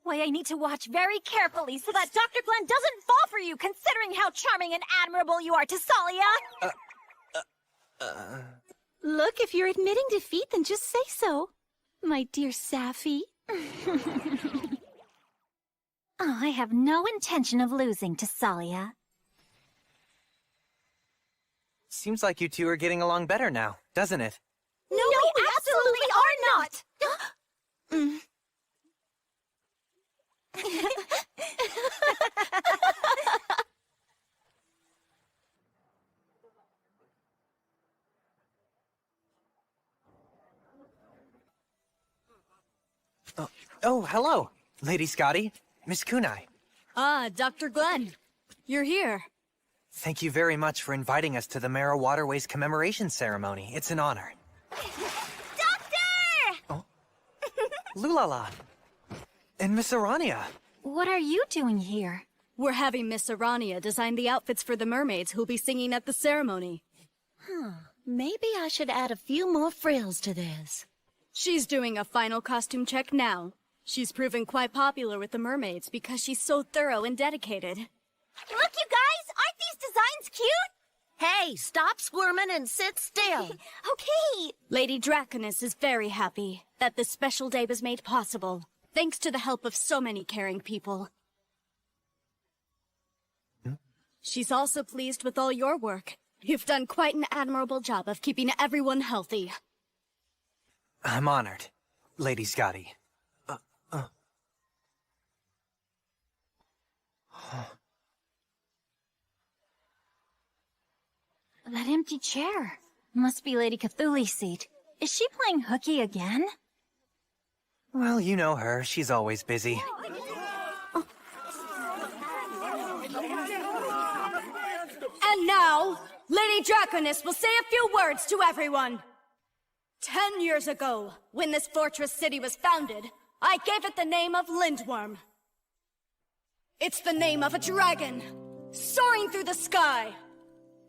why I need to watch very carefully so that Dr. Glenn doesn't fall for you, considering how charming and admirable you are, Thessalia! Look, if you're admitting defeat, then just say so. My dear Sapphy. I have no intention of losing, Thessalia. Seems like you two are getting along better now, doesn't it? No, we absolutely are not! Oh, hello, Lady Scotty, Miss Kunai. Ah, Dr. Glenn. You're here. Thank you very much for inviting us to the Marrow Waterways commemoration ceremony. It's an honor. Doctor! Oh? Lulala. And Miss Arania. What are you doing here? We're having Miss Arania design the outfits for the mermaids who'll be singing at the ceremony. Maybe I should add a few more frills to this. She's doing a final costume check now. She's proven quite popular with the mermaids because she's so thorough and dedicated. Look, you guys! Aren't these designs cute? Hey, stop squirming and sit still. Okay. Lady Draconis is very happy that this special day was made possible, thanks to the help of so many caring people. She's also pleased with all your work. You've done quite an admirable job of keeping everyone healthy. I'm honored, Lady Scotty. That empty chair. Must be Lady Cthulhu's seat. Is she playing hooky again? Well, you know her. She's always busy. And now, Lady Draconis will say a few words to everyone. 10 years ago, when this fortress city was founded, I gave it the name of Lindworm. It's the name of a dragon, soaring through the sky.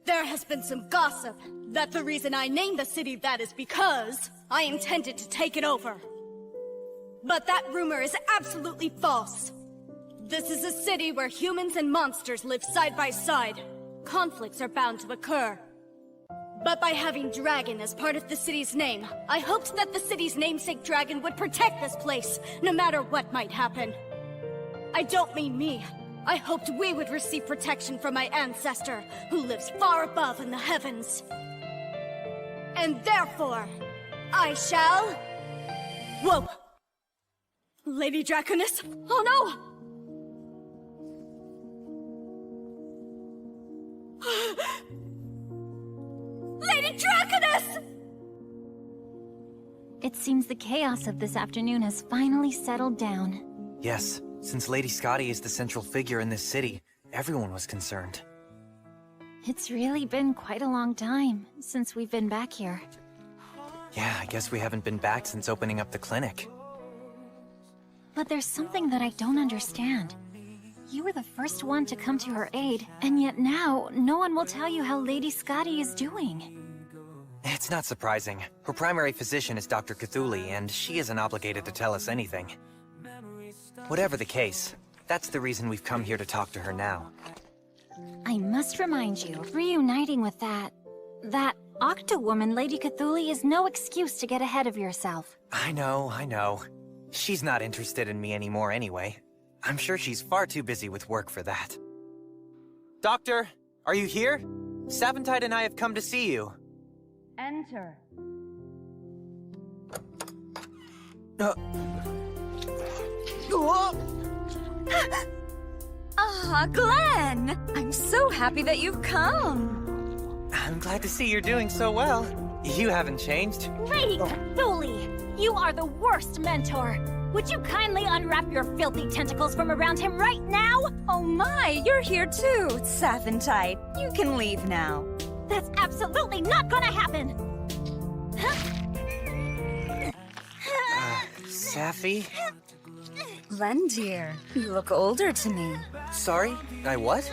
There has been some gossip that the reason I named the city that is because I intended to take it over. But that rumor is absolutely false. This is a city where humans and monsters live side by side. Conflicts are bound to occur. But by having dragon as part of the city's name, I hoped that the city's namesake dragon would protect this place, no matter what might happen. I don't mean me. I hoped we would receive protection from my ancestor, who lives far above in the heavens. And therefore, I shall... Whoa! Lady Draconis? Oh no! Lady Draconis! It seems the chaos of this afternoon has finally settled down. Yes, since Lady Scotty is the central figure in this city, everyone was concerned. It's really been quite a long time since we've been back here. Yeah, I guess we haven't been back since opening up the clinic. But there's something that I don't understand. You were the first one to come to her aid, and yet now, no one will tell you how Lady Scotty is doing. It's not surprising. Her primary physician is Dr. Cthulhu, and she isn't obligated to tell us anything. Whatever the case, that's the reason we've come here to talk to her now. I must remind you, reuniting with that Octo-woman, Lady Cthulhu, is no excuse to get ahead of yourself. I know. She's not interested in me anymore anyway. I'm sure she's far too busy with work for that. Doctor, are you here? Saventide and I have come to see you. Enter. Glenn! I'm so happy that you've come. I'm glad to see you're doing so well. You haven't changed. Lady Cthulhu, you are the worst mentor. Would you kindly unwrap your filthy tentacles from around him right now? Oh my, you're here too, Saventide. You can leave now. That's absolutely not gonna happen! Safi? Glenn, dear, you look older to me. Sorry? I what?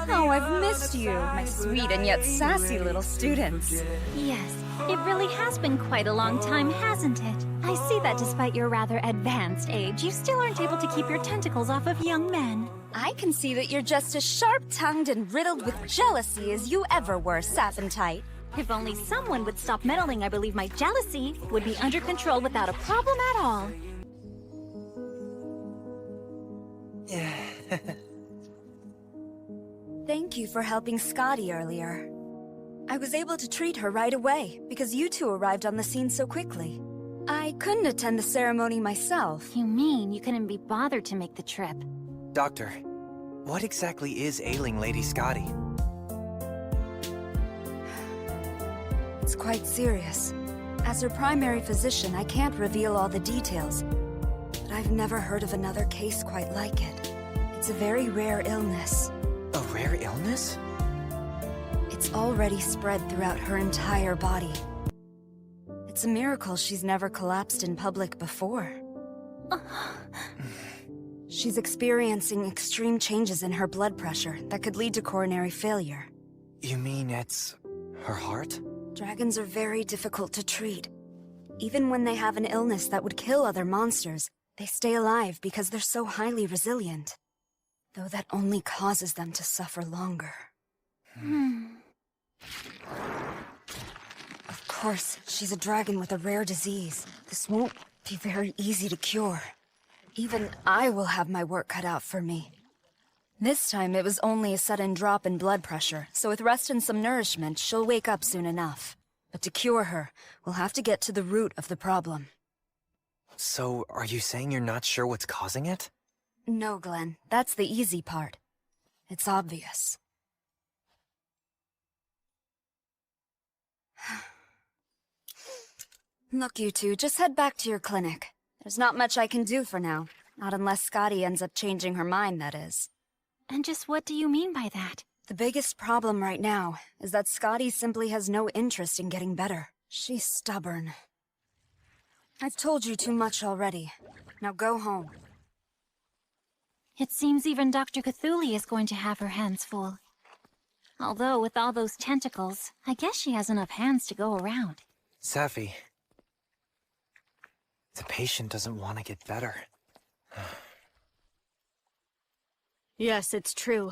Oh, I've missed you, my sweet and yet sassy little students. Yes, it really has been quite a long time, hasn't it? I see that despite your rather advanced age, you still aren't able to keep your tentacles off of young men. I can see that you're just as sharp-tongued and riddled with jealousy as you ever were, Saventide. If only someone would stop meddling, I believe my jealousy would be under control without a problem at all. Thank you for helping Scotty earlier. I was able to treat her right away, because you two arrived on the scene so quickly. I couldn't attend the ceremony myself. You mean you couldn't be bothered to make the trip? Doctor, what exactly is ailing Lady Scotty? It's quite serious. As her primary physician, I can't reveal all the details. But I've never heard of another case quite like it. It's a very rare illness. A rare illness? It's already spread throughout her entire body. It's a miracle she's never collapsed in public before. She's experiencing extreme changes in her blood pressure that could lead to coronary failure. You mean it's her heart? Dragons are very difficult to treat. Even when they have an illness that would kill other monsters, they stay alive because they're so highly resilient. Though that only causes them to suffer longer. Of course, she's a dragon with a rare disease. This won't be very easy to cure. Even I will have my work cut out for me. This time it was only a sudden drop in blood pressure, so with rest and some nourishment, she'll wake up soon enough. But to cure her, we'll have to get to the root of the problem. So, are you saying you're not sure what's causing it? No, Glenn. That's the easy part. It's obvious. Look, you two, just head back to your clinic. There's not much I can do for now. Not unless Scotty ends up changing her mind, that is. And just what do you mean by that? The biggest problem right now is that Scotty simply has no interest in getting better. She's stubborn. I've told you too much already. Now go home. It seems even Dr. Cthulhu is going to have her hands full. Although, with all those tentacles, I guess she has enough hands to go around. Safi, the patient doesn't want to get better. Yes, it's true.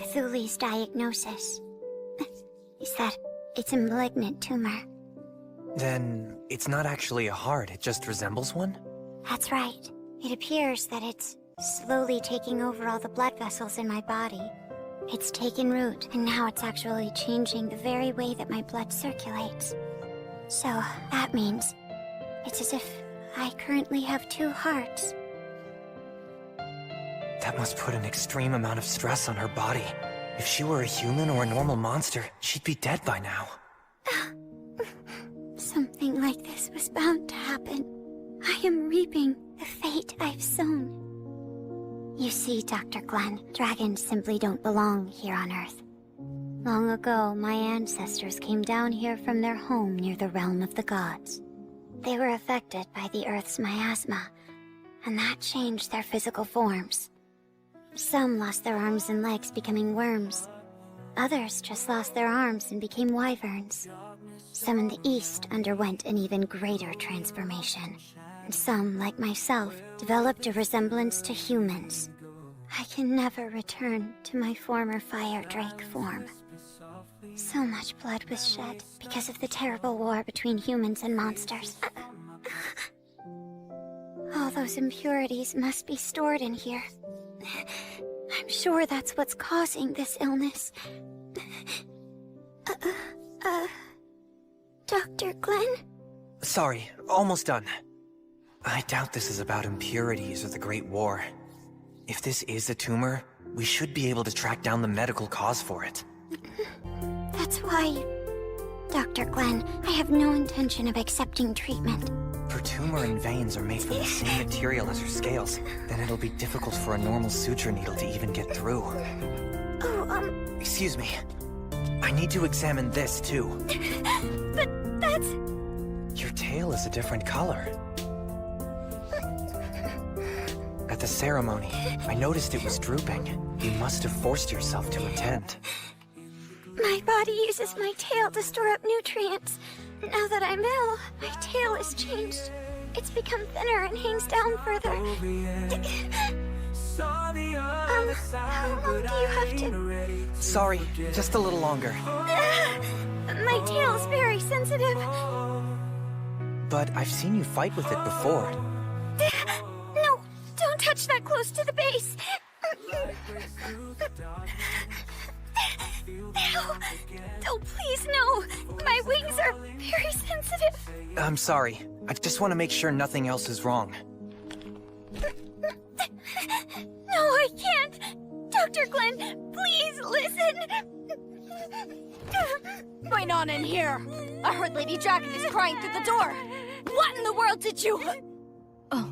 Cthulhu's diagnosis is that it's a malignant tumor. Then it's not actually a heart, it just resembles one? That's right. It appears that it's slowly taking over all the blood vessels in my body. It's taken root, and now it's actually changing the very way that my blood circulates. So, that means it's as if I currently have 2 hearts. That must put an extreme amount of stress on her body. If she were a human or a normal monster, she'd be dead by now. Something like this was bound to happen. I am reaping the fate I've sown. You see, Dr. Glenn, dragons simply don't belong here on Earth. Long ago, my ancestors came down here from their home near the realm of the gods. They were affected by the Earth's miasma, and that changed their physical forms. Some lost their arms and legs, becoming worms. Others just lost their arms and became wyverns. Some in the East underwent an even greater transformation. And some, like myself, developed a resemblance to humans. I can never return to my former fire drake form. So much blood was shed because of the terrible war between humans and monsters. All those impurities must be stored in here. I'm sure that's what's causing this illness. Dr. Glenn? Sorry, almost done. I doubt this is about impurities or the Great War. If this is a tumor, we should be able to track down the medical cause for it. That's why, Dr. Glenn, I have no intention of accepting treatment. Her tumor and veins are made from the same material as her scales. Then it'll be difficult for a normal suture needle to even get through. Oh, Excuse me. I need to examine this, too. But that's... Your tail is a different color. At the ceremony, I noticed it was drooping. You must have forced yourself to attend. My body uses my tail to store up nutrients. Now that I'm ill, my tail has changed. It's become thinner and hangs down further. How long do you have to... Sorry, just a little longer. My tail is very sensitive. But I've seen you fight with it before. No, don't touch that close to the base. No, please, no. My wings are very sensitive. I'm sorry. I just want to make sure nothing else is wrong. No, I can't. Dr. Glenn, please listen. What's going on in here? I heard Lady Draken is crying through the door. What in the world did you... Oh.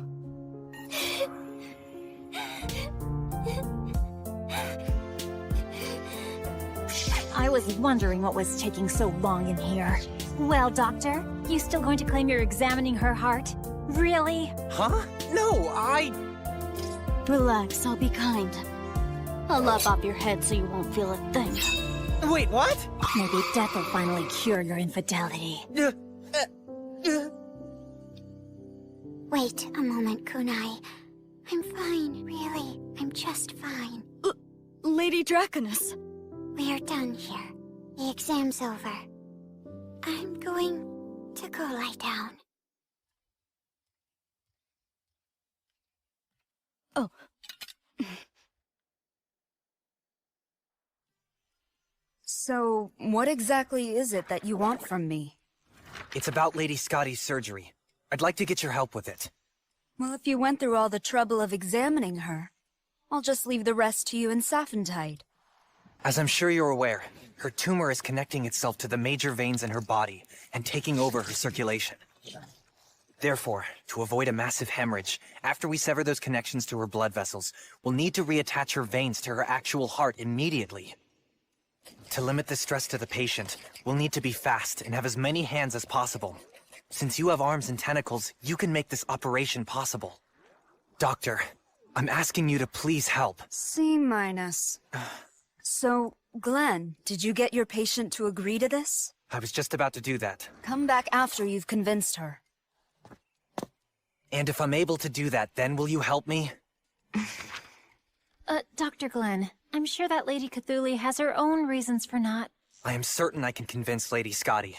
I was wondering what was taking so long in here. Well, Doctor, you still going to claim you're examining her heart? Really? Huh? No, Relax, I'll be kind. I'll lop off your head so you won't feel a thing. Wait, what? Maybe death will finally cure your infidelity. Wait a moment, Kunai. I'm fine, really. I'm just fine. Lady Draconus. We are done here. The exam's over. I'm going to go lie down. Oh. So, what exactly is it that you want from me? It's about Lady Scotty's surgery. I'd like to get your help with it. Well, if you went through all the trouble of examining her, I'll just leave the rest to you and Saphentide. As I'm sure you're aware, her tumor is connecting itself to the major veins in her body and taking over her circulation. Therefore, to avoid a massive hemorrhage, after we sever those connections to her blood vessels, we'll need to reattach her veins to her actual heart immediately. To limit the stress to the patient, we'll need to be fast and have as many hands as possible. Since you have arms and tentacles, you can make this operation possible. Doctor, I'm asking you to please help. C-. So, Glenn, did you get your patient to agree to this? I was just about to do that. Come back after you've convinced her. And if I'm able to do that, then will you help me? Dr. Glenn, I'm sure that Lady Cthulhu has her own reasons for not. I am certain I can convince Lady Scotty.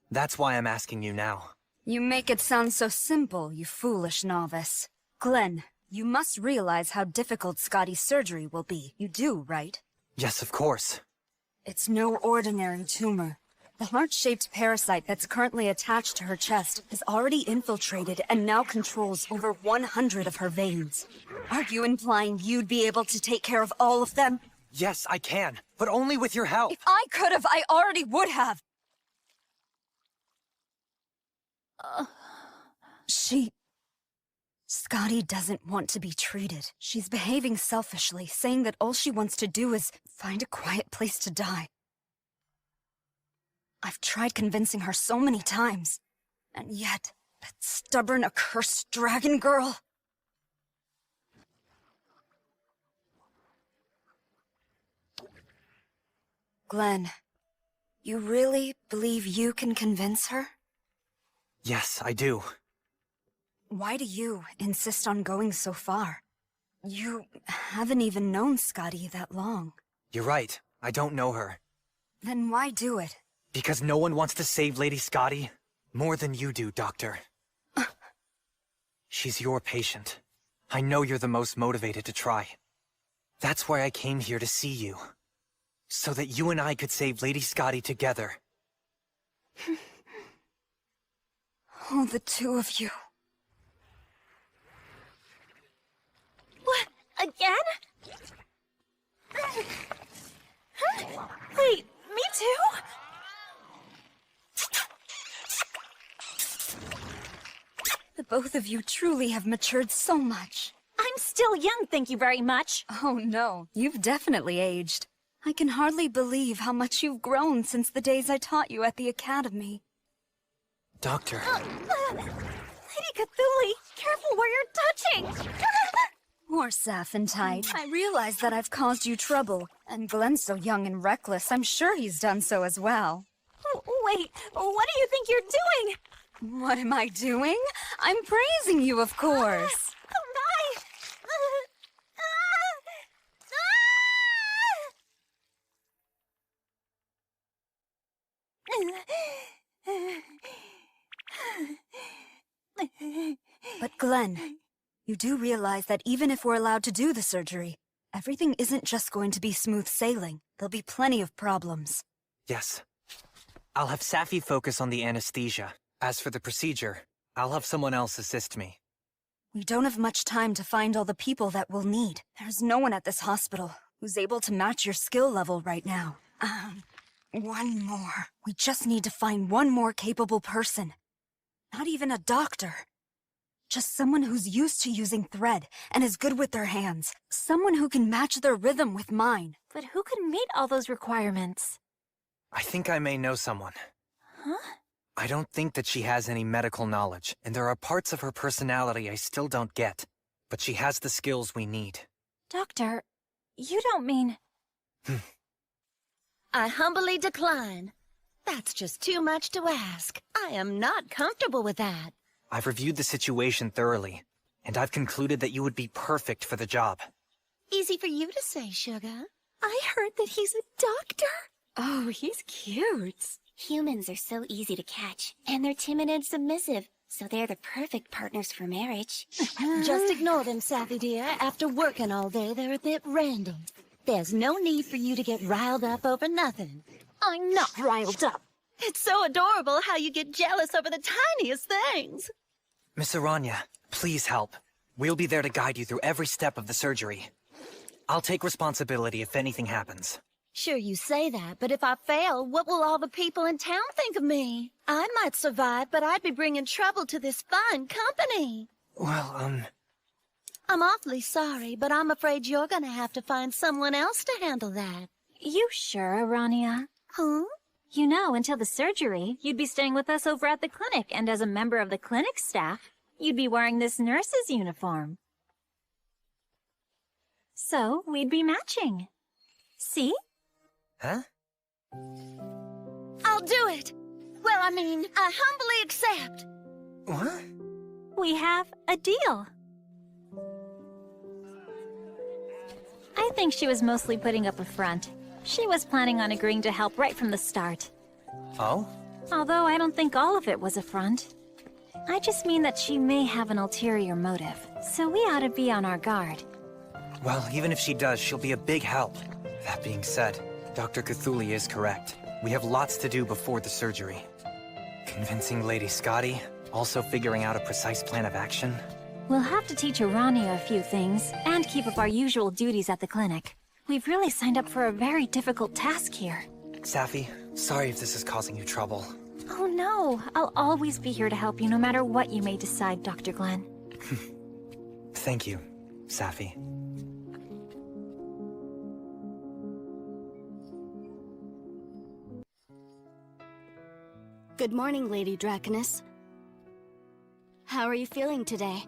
That's why I'm asking you now. You make it sound so simple, you foolish novice. Glenn, you must realize how difficult Scotty's surgery will be. You do, right? Yes, of course. It's no ordinary tumor. The heart-shaped parasite that's currently attached to her chest has already infiltrated and now controls over 100 of her veins. Are you implying you'd be able to take care of all of them? Yes, I can, but only with your help. If I could have, I already would have! Scotty doesn't want to be treated. She's behaving selfishly, saying that all she wants to do is find a quiet place to die. I've tried convincing her so many times, and yet, that stubborn, accursed dragon girl... Glenn, you really believe you can convince her? Yes, I do. Why do you insist on going so far? You haven't even known Scotty that long. You're right. I don't know her. Then why do it? Because no one wants to save Lady Scotty more than you do, Doctor. She's your patient. I know you're the most motivated to try. That's why I came here to see you. So that you and I could save Lady Scotty together. Oh, the two of you. What? Again? Wait, me too? The both of you truly have matured so much. I'm still young, thank you very much. Oh no, you've definitely aged. I can hardly believe how much you've grown since the days I taught you at the academy. Doctor. Lady Cthulhu, careful where you're touching! Poor Saphentite. I realize that I've caused you trouble, and Glenn's so young and reckless, I'm sure he's done so as well. Wait, what do you think you're doing? What am I doing? I'm praising you, of course. My! But Glenn, you do realize that even if we're allowed to do the surgery, everything isn't just going to be smooth sailing. There'll be plenty of problems. Yes. I'll have Safi focus on the anesthesia. As for the procedure, I'll have someone else assist me. We don't have much time to find all the people that we'll need. There's no one at this hospital who's able to match your skill level right now. One more. We just need to find one more capable person. Not even a doctor. Just someone who's used to using thread and is good with their hands. Someone who can match their rhythm with mine. But who could meet all those requirements? I think I may know someone. Huh? I don't think that she has any medical knowledge, and there are parts of her personality I still don't get. But she has the skills we need. Doctor, you don't mean... I humbly decline. That's just too much to ask. I am not comfortable with that. I've reviewed the situation thoroughly, and I've concluded that you would be perfect for the job. Easy for you to say, Sugar. I heard that he's a doctor. Oh, he's cute. Humans are so easy to catch, and they're timid and submissive, so they're the perfect partners for marriage. Just ignore them, Sappy dear. After working all day, they're a bit random. There's no need for you to get riled up over nothing. I'm not riled up. It's so adorable how you get jealous over the tiniest things. Miss Aranya, please help. We'll be there to guide you through every step of the surgery. I'll take responsibility if anything happens. Sure you say that, but if I fail, what will all the people in town think of me? I might survive, but I'd be bringing trouble to this fine company. Well, I'm awfully sorry, but I'm afraid you're gonna have to find someone else to handle that. You sure, Aranya? Huh? You know, until the surgery, you'd be staying with us over at the clinic, and as a member of the clinic staff, you'd be wearing this nurse's uniform. So, we'd be matching. See? Huh? I'll do it! Well, I mean, I humbly accept. What? We have a deal. I think she was mostly putting up a front. She was planning on agreeing to help right from the start. Oh? Although I don't think all of it was a front. I just mean that she may have an ulterior motive, so we ought to be on our guard. Well, even if she does, she'll be a big help. That being said, Dr. Cthulhu is correct. We have lots to do before the surgery. Convincing Lady Scotty, also figuring out a precise plan of action. We'll have to teach Urania a few things, and keep up our usual duties at the clinic. We've really signed up for a very difficult task here. Safi, sorry if this is causing you trouble. Oh no, I'll always be here to help you no matter what you may decide, Dr. Glenn. Thank you, Safi. Good morning, Lady Draconess. How are you feeling today?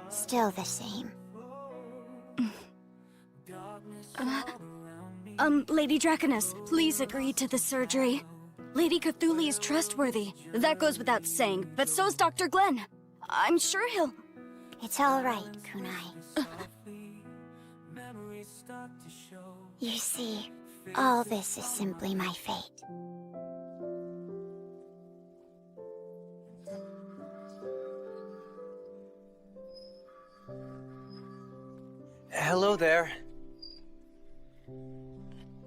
Still the same. Lady Draconess, please agree to the surgery. Lady Cthulhu is trustworthy. That goes without saying, but so's Dr. Glenn. I'm sure he'll... It's all right, Kunai. You see, all this is simply my fate. Hello there.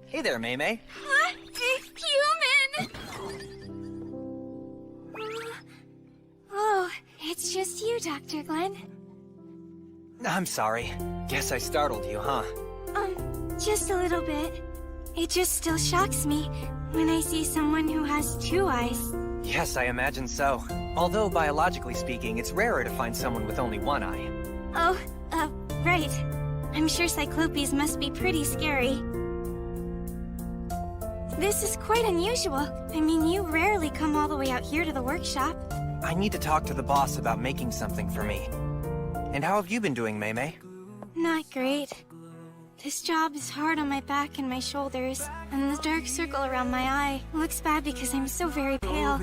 Hey there, Maymay. What? Human! Oh, it's just you, Dr. Glenn. I'm sorry. Guess I startled you, huh? Just a little bit. It just still shocks me when I see someone who has two eyes. Yes, I imagine so. Although, biologically speaking, it's rarer to find someone with only one eye. Oh, right. I'm sure Cyclopes must be pretty scary. This is quite unusual. I mean, you rarely come all the way out here to the workshop. I need to talk to the boss about making something for me. And how have you been doing, Maymay? Not great. This job is hard on my back and my shoulders, and the dark circle around my eye looks bad because I'm so very pale.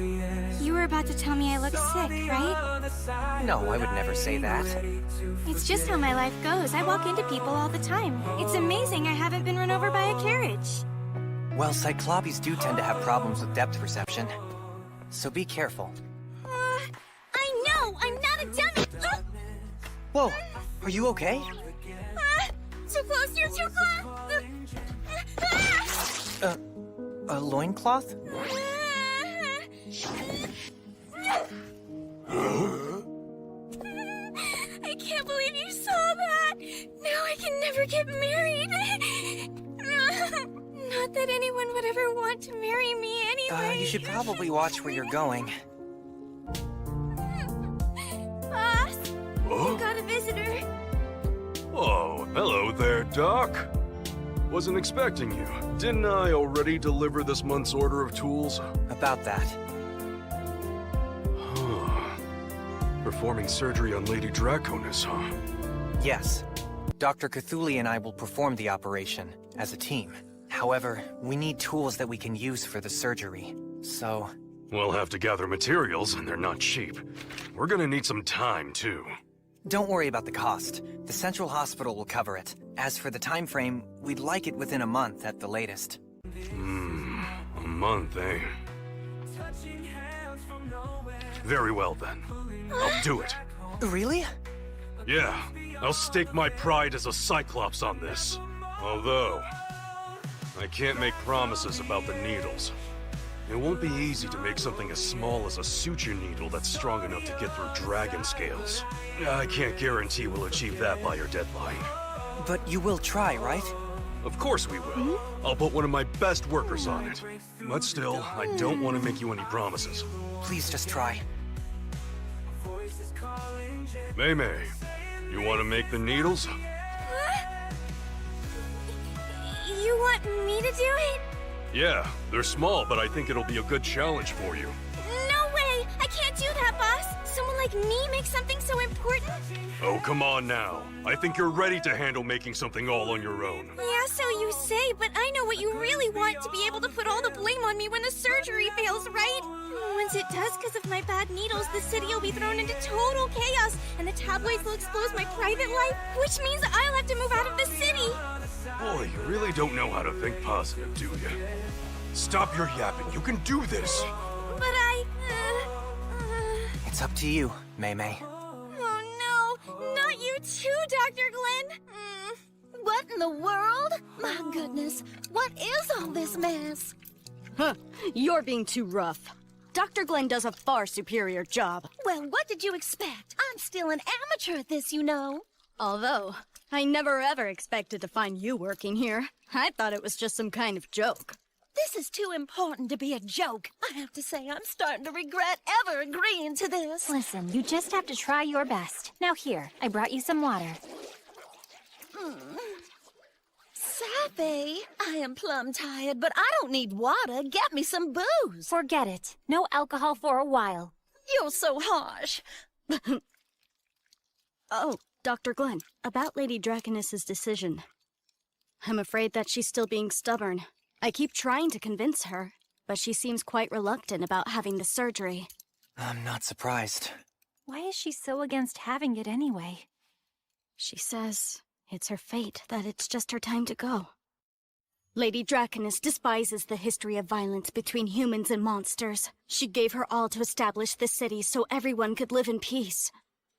You were about to tell me I look sick, right? No, I would never say that. It's just how my life goes. I walk into people all the time. It's amazing I haven't been run over by a carriage. Well, Cyclopes do tend to have problems with depth perception. So be careful. I know! I'm not a dummy! Whoa! Are you okay? Too close, you're too close! A loincloth? I can't believe you saw that! Now I can never get married! Not that anyone would ever want to marry me anyway. You should probably watch where you're going. Boss, you got a visitor. Oh, hello there, Doc. Wasn't expecting you. Didn't I already deliver this month's order of tools? About that. Performing surgery on Lady Draconess, huh? Yes. Dr. Cthulhu and I will perform the operation, as a team. However, we need tools that we can use for the surgery, so... We'll have to gather materials, and they're not cheap. We're gonna need some time, too. Don't worry about the cost. The Central Hospital will cover it. As for the time frame, we'd like it within a month at the latest. A month, eh? Very well, then. I'll do it. Really? Yeah, I'll stake my pride as a Cyclops on this. Although, I can't make promises about the needles. It won't be easy to make something as small as a suture needle that's strong enough to get through dragon scales. I can't guarantee we'll achieve that by your deadline. But you will try, right? Of course we will. I'll put one of my best workers on it. But still, I don't want to make you any promises. Please just try. Maymay, you want to make the needles? You want me to do it? Yeah, they're small, but I think it'll be a good challenge for you. No way! I can't do that, boss! Someone like me make something so important? Oh, come on now. I think you're ready to handle making something all on your own. Yeah, so you say, but I know what you really want, to be able to put all the blame on me when the surgery fails, right? Once it does, because of my bad needles, the city will be thrown into total chaos, and the tabloids will expose my private life, which means I'll have to move out of the city. Boy, you really don't know how to think positive, do you? Stop your yapping. You can do this. But It's up to you, Mei-Mei. Oh no, not you too, Dr. Glenn. What in the world? My goodness, what is all this mess? Huh, you're being too rough. Dr. Glenn does a far superior job. Well, what did you expect? I'm still an amateur at this, you know. Although, I never ever expected to find you working here. I thought it was just some kind of joke. This is too important to be a joke. I have to say, I'm starting to regret ever agreeing to this. Listen, you just have to try your best. Now here, I brought you some water. Sappy, I am plumb tired, but I don't need water. Get me some booze. Forget it. No alcohol for a while. You're so harsh. Oh, Dr. Glenn, about Lady Draconis' decision. I'm afraid that she's still being stubborn. I keep trying to convince her, but she seems quite reluctant about having the surgery. I'm not surprised. Why is she so against having it anyway? She says it's her fate, that it's just her time to go. Lady Draconis despises the history of violence between humans and monsters. She gave her all to establish this city so everyone could live in peace.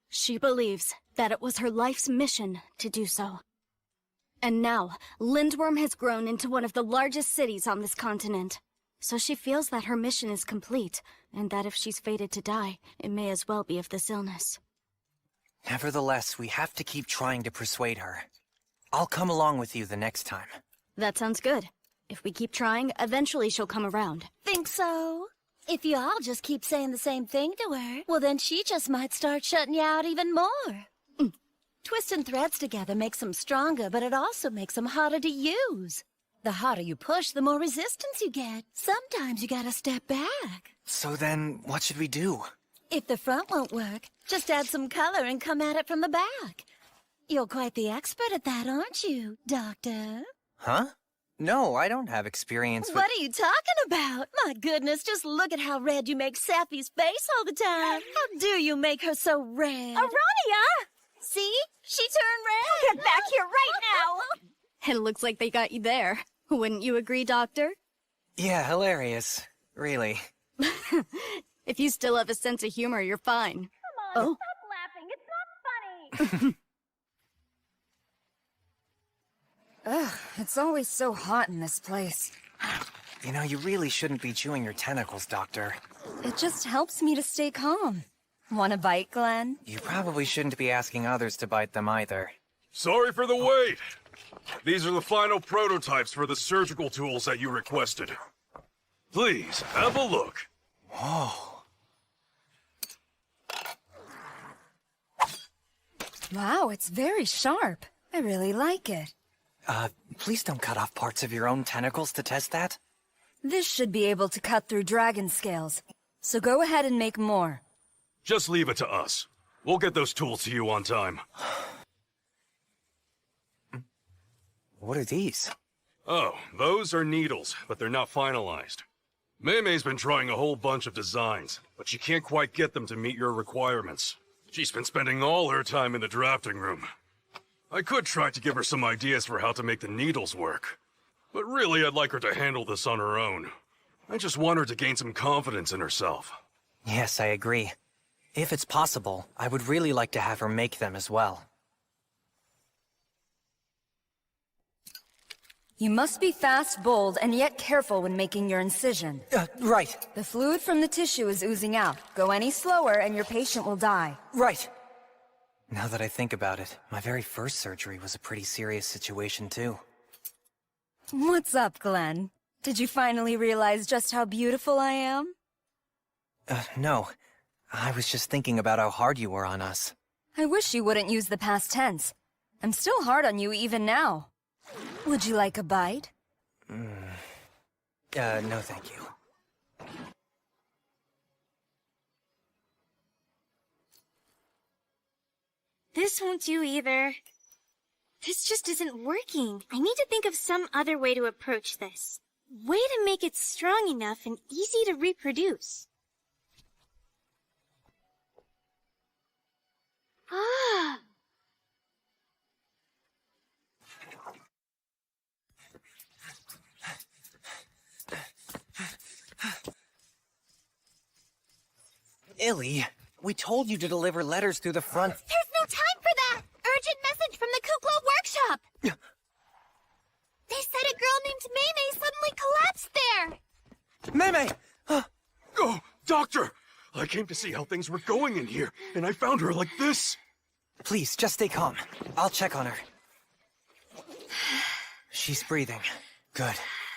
She believes that it was her life's mission to do so. And now, Lindworm has grown into one of the largest cities on this continent. So she feels that her mission is complete, and that if she's fated to die, it may as well be of this illness. Nevertheless, we have to keep trying to persuade her. I'll come along with you the next time. That sounds good. If we keep trying, eventually she'll come around. Think so? If you all just keep saying the same thing to her, well then she just might start shutting you out even more. Twisting threads together makes them stronger, but it also makes them harder to use. The harder you push, the more resistance you get. Sometimes you gotta step back. So then, what should we do? If the front won't work, just add some color and come at it from the back. You're quite the expert at that, aren't you, Doctor? Huh? No, I don't have experience with— What are you talking about? My goodness, just look at how red you make Sappy's face all the time. How do you make her so red? Aronia! See? She turned red! Get back here right now! It looks like they got you there. Wouldn't you agree, Doctor? Yeah, hilarious. Really. If you still have a sense of humor, you're fine. Come on, stop laughing. It's not funny. Ugh, it's always so hot in this place. You know, you really shouldn't be chewing your tentacles, Doctor. It just helps me to stay calm. Want a bite, Glenn? You probably shouldn't be asking others to bite them either. Sorry for the wait. These are the final prototypes for the surgical tools that you requested. Please, have a look. Whoa. Wow, it's very sharp. I really like it. Please don't cut off parts of your own tentacles to test that. This should be able to cut through dragon scales. So go ahead and make more. Just leave it to us. We'll get those tools to you on time. What are these? Oh, those are needles, but they're not finalized. Mei-Mei's been trying a whole bunch of designs, but she can't quite get them to meet your requirements. She's been spending all her time in the drafting room. I could try to give her some ideas for how to make the needles work. But really, I'd like her to handle this on her own. I just want her to gain some confidence in herself. Yes, I agree. If it's possible, I would really like to have her make them as well. You must be fast, bold, and yet careful when making your incision. Right. The fluid from the tissue is oozing out. Go any slower and your patient will die. Right. Now that I think about it, my very first surgery was a pretty serious situation too. What's up, Glenn? Did you finally realize just how beautiful I am? No. I was just thinking about how hard you were on us. I wish you wouldn't use the past tense. I'm still hard on you even now. Would you like a bite? No thank you. This won't do either. This just isn't working. I need to think of some other way to approach this. Way to make it strong enough and easy to reproduce. Illy, we told you to deliver letters through the front. There's no time for that! Urgent message from the Kuklo workshop! They said a girl named Maymay suddenly collapsed there! Maymay! Oh, Doctor! I came to see how things were going in here, and I found her like this. Please, just stay calm. I'll check on her. She's breathing. Good.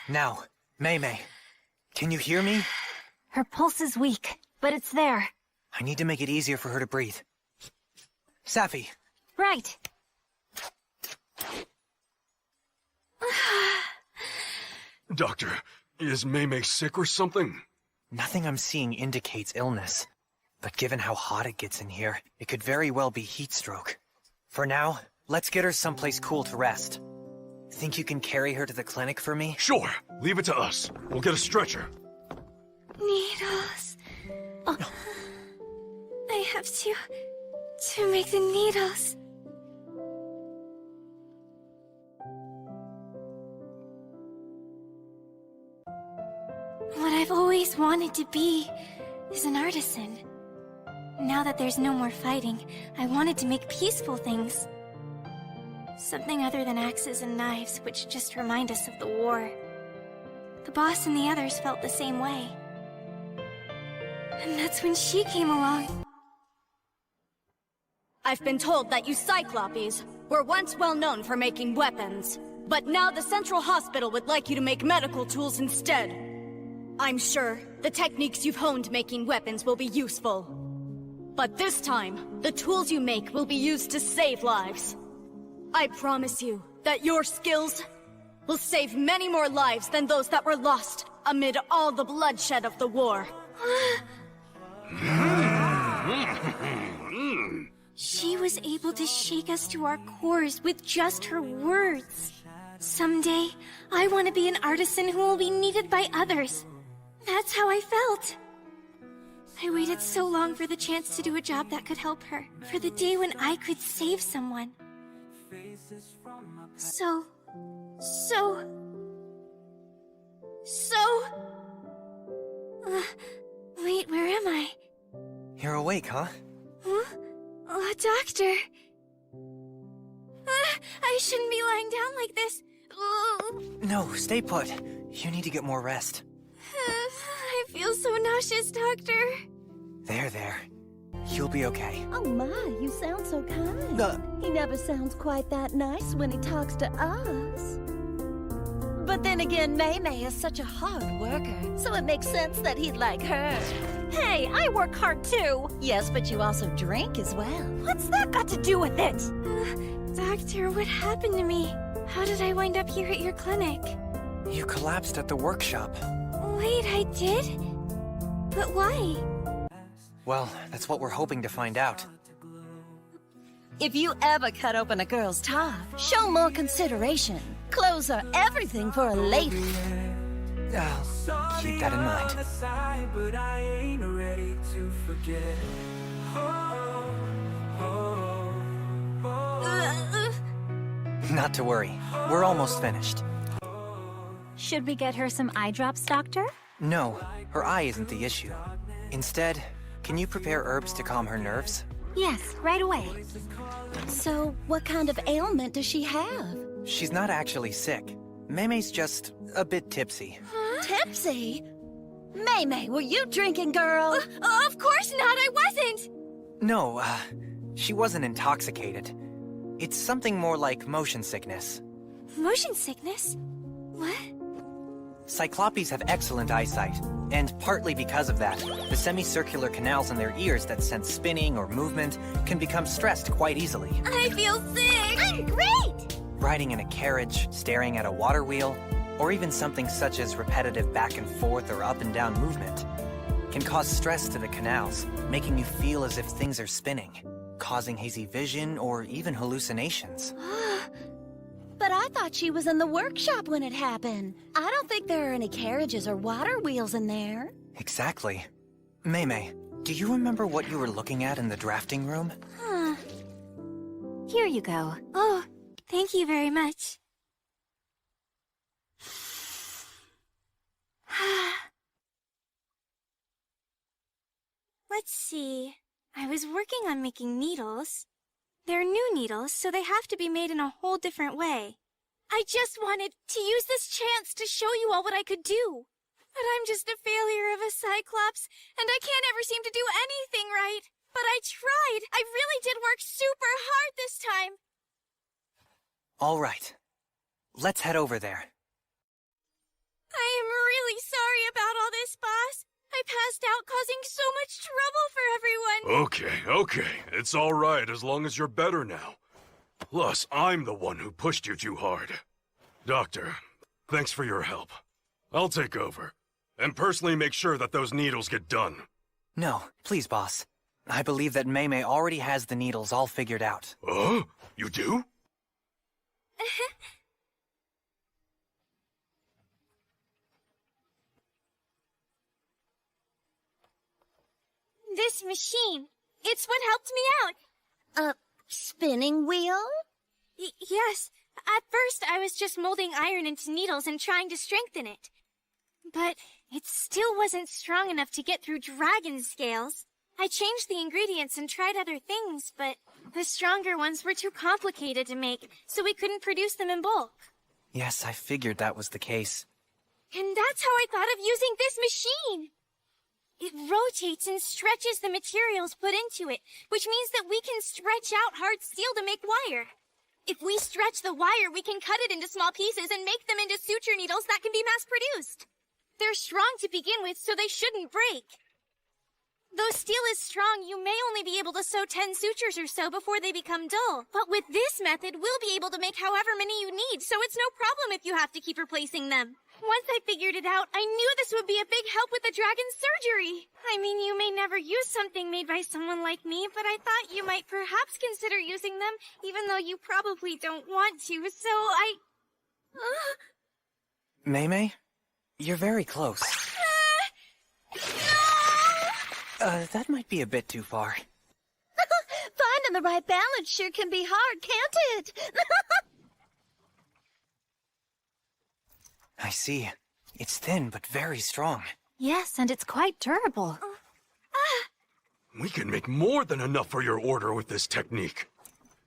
Now, Maymay, can you hear me? Her pulse is weak, but it's there. I need to make it easier for her to breathe. Safi. Right. Doctor, is Maymay sick or something? Nothing I'm seeing indicates illness. But given how hot it gets in here, it could very well be heat stroke. For now, let's get her someplace cool to rest. Think you can carry her to the clinic for me? Sure. Leave it to us. We'll get a stretcher. Needles. I have to make the needles. What I've always wanted to be is an artisan. Now that there's no more fighting, I wanted to make peaceful things. Something other than axes and knives, which just remind us of the war. The boss and the others felt the same way. And that's when she came along. I've been told that you Cyclopes were once well known for making weapons, but now the Central Hospital would like you to make medical tools instead. I'm sure the techniques you've honed making weapons will be useful. But this time, the tools you make will be used to save lives. I promise you that your skills will save many more lives than those that were lost amid all the bloodshed of the war. She was able to shake us to our cores with just her words. Someday, I want to be an artisan who will be needed by others. That's how I felt. I waited so long for the chance to do a job that could help her. For the day when I could save someone. Wait, where am I? You're awake, huh? Huh? Oh, doctor. I shouldn't be lying down like this. No, stay put. You need to get more rest. I feel so nauseous, doctor. There. You'll be okay. Oh my, you sound so kind. He never sounds quite that nice when he talks to us. But then again, Maymay is such a hard worker, so it makes sense that he'd like her. Hey, I work hard too. Yes, but you also drink as well. What's that got to do with it? Doctor, what happened to me? How did I wind up here at your clinic? You collapsed at the workshop. Wait, I did? But why? Well, that's what we're hoping to find out. If you ever cut open a girl's top, show more consideration. Clothes are everything for a lady. I'll keep that in mind. But I ain't ready to forget. Not to worry. We're almost finished. Should we get her some eye drops, Doctor? No, her eye isn't the issue. Instead, can you prepare herbs to calm her nerves? Yes, right away. So, what kind of ailment does she have? She's not actually sick. Maymay's just a bit tipsy. Huh? Tipsy? Maymay, were you drinking, girl? Of course not, I wasn't! No, she wasn't intoxicated. It's something more like motion sickness. Motion sickness? What? Cyclopes have excellent eyesight, and partly because of that, the semicircular canals in their ears that sense spinning or movement can become stressed quite easily. I feel sick! I'm great! Riding in a carriage, staring at a water wheel, or even something such as repetitive back and forth or up and down movement can cause stress to the canals, making you feel as if things are spinning, causing hazy vision or even hallucinations. But I thought she was in the workshop when it happened. I don't think there are any carriages or water wheels in there. Exactly. Maymay, do you remember what you were looking at in the drafting room? Here you go. Oh, thank you very much. Let's see. I was working on making needles. They're new needles, so they have to be made in a whole different way. I just wanted to use this chance to show you all what I could do. But I'm just a failure of a Cyclops, and I can't ever seem to do anything right. But I tried. I really did work super hard this time. All right. Let's head over there. I am really sorry about all this, boss. I passed out, causing so much trouble for everyone. Okay. It's all right as long as you're better now. Plus, I'm the one who pushed you too hard. Doctor, thanks for your help. I'll take over, and personally make sure that those needles get done. No, please, boss. I believe that Mei already has the needles all figured out. Oh? You do? This machine, it's what helped me out. Spinning wheel? Yes. At first, I was just molding iron into needles and trying to strengthen it. But it still wasn't strong enough to get through dragon scales. I changed the ingredients and tried other things, but the stronger ones were too complicated to make, so we couldn't produce them in bulk. Yes, I figured that was the case. And that's how I thought of using this machine. It rotates and stretches the materials put into it, which means that we can stretch out hard steel to make wire. If we stretch the wire, we can cut it into small pieces and make them into suture needles that can be mass-produced. They're strong to begin with, so they shouldn't break. Though steel is strong, you may only be able to sew 10 sutures or so before they become dull. But with this method, we'll be able to make however many you need, so it's no problem if you have to keep replacing them. Once I figured it out, I knew this would be a big help with the dragon surgery. I mean, you may never use something made by someone like me, but I thought you might perhaps consider using them, even though you probably don't want to, so I... Mei, you're very close. That might be a bit too far. Finding the right balance sure can be hard, can't it? I see. It's thin, but very strong. Yes, and it's quite durable. We can make more than enough for your order with this technique.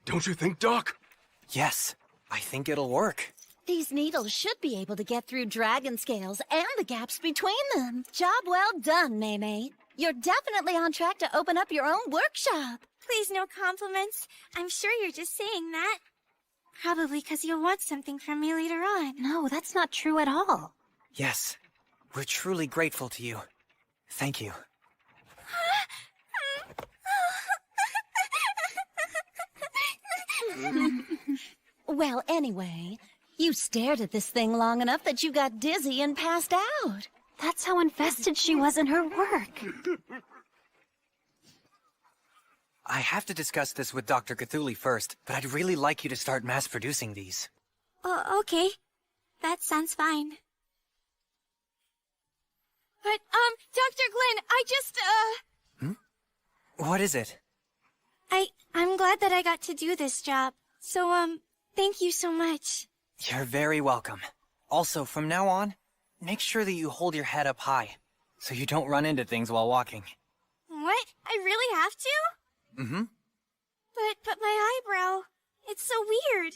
Don't you think, Doc? Yes, I think it'll work. These needles should be able to get through dragon scales and the gaps between them. Job well done, Mei. You're definitely on track to open up your own workshop. Please, no compliments. I'm sure you're just saying that. Probably because you'll want something from me later on. No, that's not true at all. Yes, we're truly grateful to you. Thank you. Well, anyway, you stared at this thing long enough that you got dizzy and passed out. That's how invested she was in her work. I have to discuss this with Dr. Cthulhu first, but I'd really like you to start mass-producing these. Oh, okay. That sounds fine. But, Dr. Glenn, I just, What is it? I'm glad that I got to do this job. So, thank you so much. You're very welcome. Also, from now on, make sure that you hold your head up high, so you don't run into things while walking. What? I really have to? Mm-hmm. But my eyebrow, it's so weird.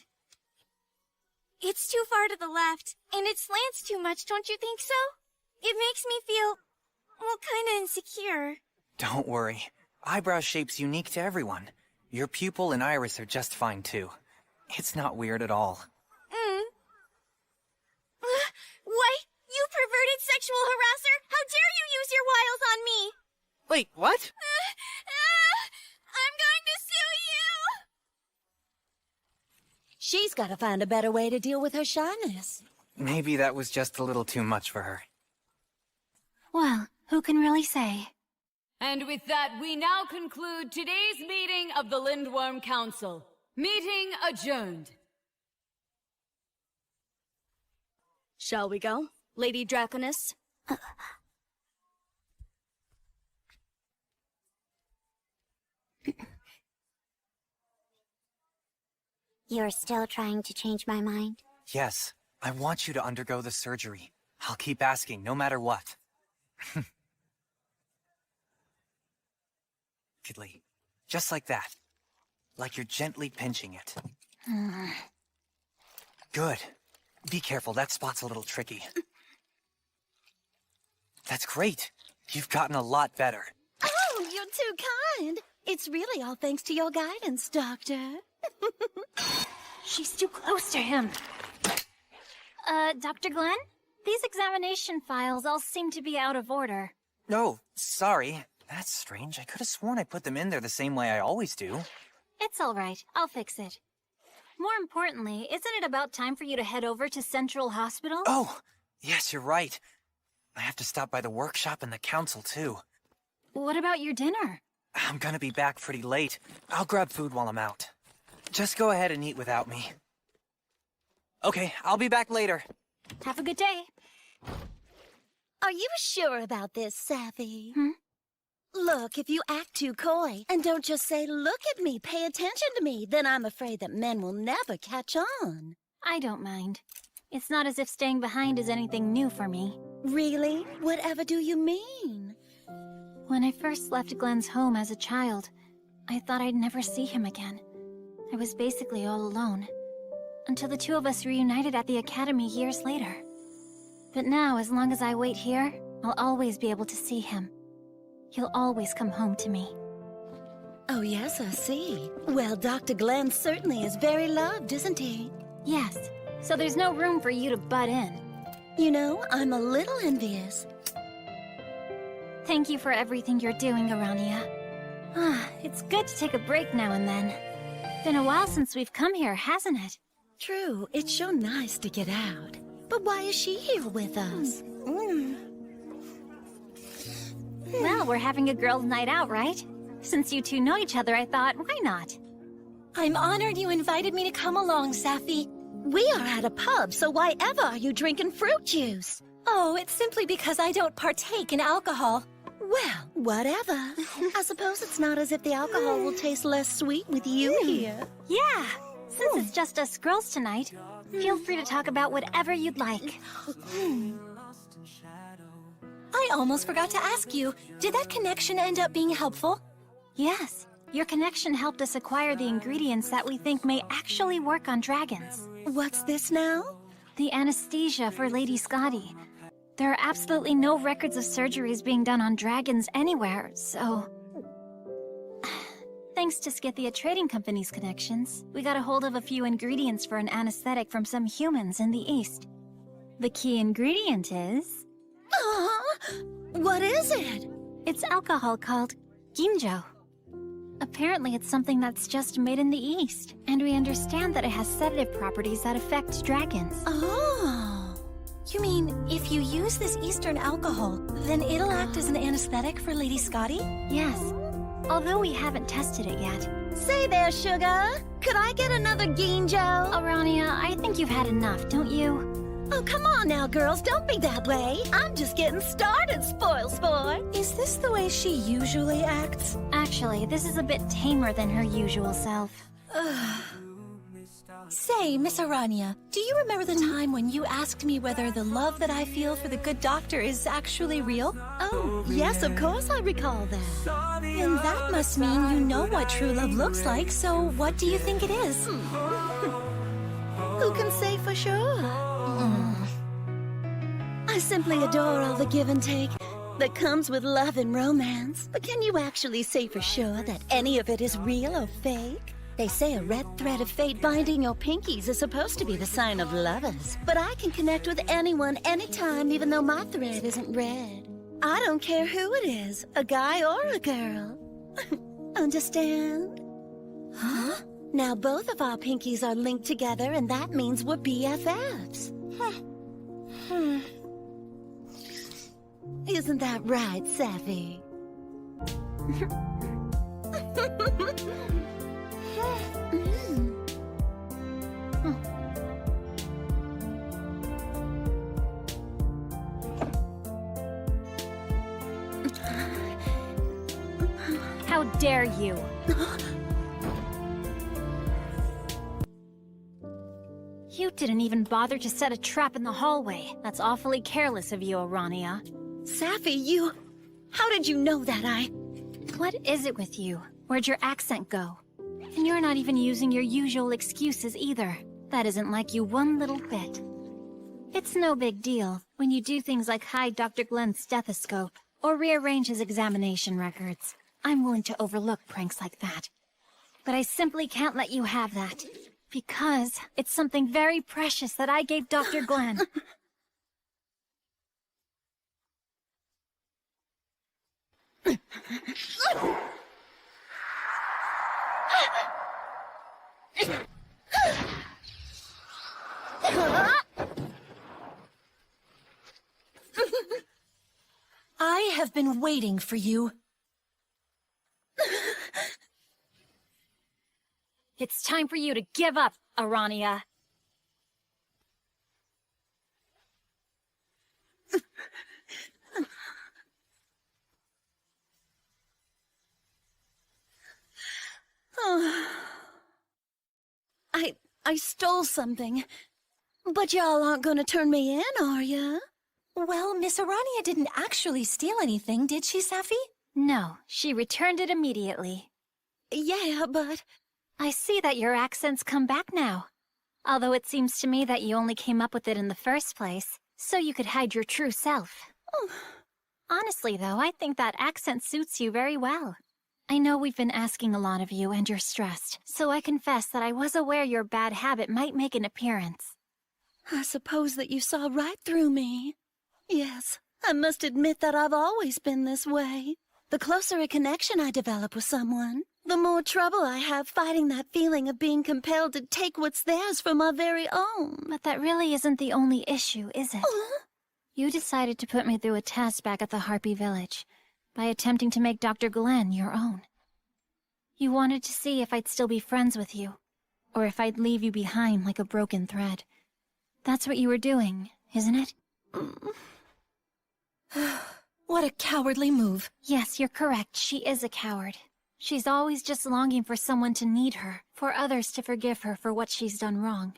It's too far to the left, and it slants too much, don't you think so? It makes me feel, well, kinda insecure. Don't worry. Eyebrow shape's unique to everyone. Your pupil and iris are just fine, too. It's not weird at all. What? You perverted sexual harasser! How dare you use your wiles on me! Wait, what? I'm going to sue you! She's got to find a better way to deal with her shyness. Maybe that was just a little too much for her. Well, who can really say? And with that, we now conclude today's meeting of the Lindworm Council. Meeting adjourned. Shall we go, Lady Draconis? You're still trying to change my mind? Yes, I want you to undergo the surgery. I'll keep asking, no matter what. unexpectedly. Just like that. Like you're gently pinching it. Good. Be careful, that spot's a little tricky. That's great. You've gotten a lot better. Oh, you're too kind. It's really all thanks to your guidance, Doctor. She's too close to him. Dr. Glenn? These examination files all seem to be out of order. No, sorry. That's strange. I could have sworn I put them in there the same way I always do. It's all right. I'll fix it. More importantly, isn't it about time for you to head over to Central Hospital? Oh, yes, you're right. I have to stop by the workshop and the council, too. What about your dinner? I'm gonna be back pretty late. I'll grab food while I'm out. Just go ahead and eat without me. Okay, I'll be back later. Have a good day. Are you sure about this, Sappy? Look, if you act too coy and don't just say, look at me, pay attention to me, then I'm afraid that men will never catch on. I don't mind. It's not as if staying behind is anything new for me. Really? Whatever do you mean? When I first left Glenn's home as a child, I thought I'd never see him again. I was basically all alone. Until the two of us reunited at the academy years later. But now, as long as I wait here, I'll always be able to see him. He'll always come home to me. Oh, yes, I see. Well, Dr. Glenn certainly is very loved, isn't he? Yes, so there's no room for you to butt in. You know, I'm a little envious. Thank you for everything you're doing, Arania. It's good to take a break now and then. Been a while since we've come here, hasn't it? True, it's so nice to get out. But why is she here with us? Well, we're having a girls' night out, right? Since you two know each other, I thought, why not? I'm honored you invited me to come along, Sappy. We are at a pub, so why ever are you drinking fruit juice? Oh, it's simply because I don't partake in alcohol. Well, whatever. I suppose it's not as if the alcohol will taste less sweet with you here. Yeah, since it's just us girls tonight, feel free to talk about whatever you'd like. I almost forgot to ask you, did that connection end up being helpful? Yes, your connection helped us acquire the ingredients that we think may actually work on dragons. What's this now? The anesthesia for Lady Scotty. There are absolutely no records of surgeries being done on dragons anywhere, so... Thanks to Scythia Trading Company's connections, we got a hold of a few ingredients for an anesthetic from some humans in the East. The key ingredient is... What is it? It's alcohol called ginjo. Apparently it's something that's just made in the East, and we understand that it has sedative properties that affect dragons. Oh! You mean, if you use this Eastern alcohol, then it'll act as an anesthetic for Lady Scotty? Yes, although we haven't tested it yet. Say there, sugar. Could I get another ginjo? Arania, I think you've had enough, don't you? Oh, come on now, girls. Don't be that way. I'm just getting started, spoil sport. Is this the way she usually acts? Actually, this is a bit tamer than her usual self. Say, Miss Arania, do you remember the time when you asked me whether the love that I feel for the good doctor is actually real? Oh, yes, of course I recall that. And that must mean you know what true love looks like, so what do you think it is? Who can say for sure? I simply adore all the give and take that comes with love and romance. But can you actually say for sure that any of it is real or fake? They say a red thread of fate binding your pinkies is supposed to be the sign of lovers. But I can connect with anyone, anytime, even though my thread isn't red. I don't care who it is, a guy or a girl. Understand? Huh? Now both of our pinkies are linked together, and that means we're BFFs. Isn't that right, Sappy? How dare you? You didn't even bother to set a trap in the hallway. That's awfully careless of you, Arania. Sappy, you... How did you know that What is it with you? Where'd your accent go? And you're not even using your usual excuses either. That isn't like you one little bit. It's no big deal when you do things like hide Dr. Glenn's stethoscope or rearrange his examination records. I'm willing to overlook pranks like that. But I simply can't let you have that. Because it's something very precious that I gave Dr. Glenn. I have been waiting for you. It's time for you to give up, Arania. I stole something. But y'all aren't gonna turn me in, are ya? Well, Miss Arania didn't actually steal anything, did she, Safi? No, she returned it immediately. Yeah, but... I see that your accents come back now. Although it seems to me that you only came up with it in the first place, so you could hide your true self. Honestly, though, I think that accent suits you very well. I know we've been asking a lot of you and you're stressed, so I confess that I was aware your bad habit might make an appearance. I suppose that you saw right through me. Yes, I must admit that I've always been this way. The closer a connection I develop with someone, the more trouble I have fighting that feeling of being compelled to take what's theirs for my very own. But that really isn't the only issue, is it? You decided to put me through a test back at the Harpy Village by attempting to make Dr. Glenn your own. You wanted to see if I'd still be friends with you, or if I'd leave you behind like a broken thread. That's what you were doing, isn't it? What a cowardly move. Yes, you're correct. She is a coward. She's always just longing for someone to need her, for others to forgive her for what she's done wrong.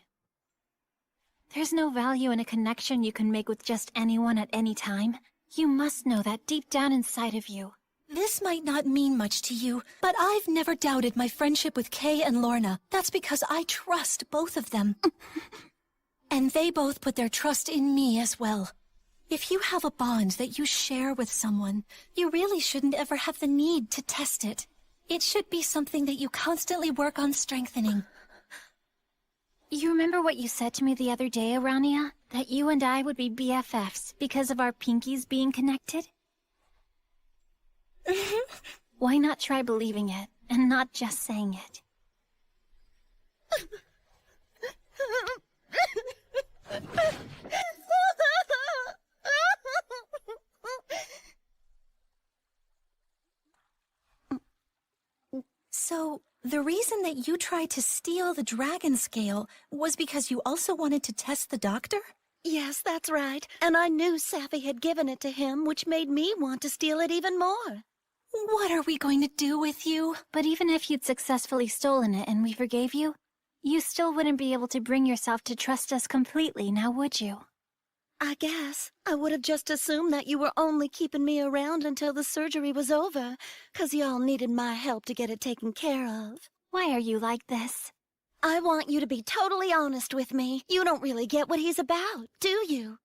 There's no value in a connection you can make with just anyone at any time. You must know that deep down inside of you. This might not mean much to you, but I've never doubted my friendship with Kay and Lorna. That's because I trust both of them. And they both put their trust in me as well. If you have a bond that you share with someone, you really shouldn't ever have the need to test it. It should be something that you constantly work on strengthening. You remember what you said to me the other day, Arania? That you and I would be BFFs because of our pinkies being connected? Why not try believing it, and not just saying it? So, the reason that you tried to steal the dragon scale was because you also wanted to test the doctor? Yes, that's right. And I knew Safi had given it to him, which made me want to steal it even more. What are we going to do with you? But even if you'd successfully stolen it and we forgave you, you still wouldn't be able to bring yourself to trust us completely, now would you? I guess I would have just assumed that you were only keeping me around until the surgery was over, 'cause y'all needed my help to get it taken care of. Why are you like this? I want you to be totally honest with me. You don't really get what he's about, do you?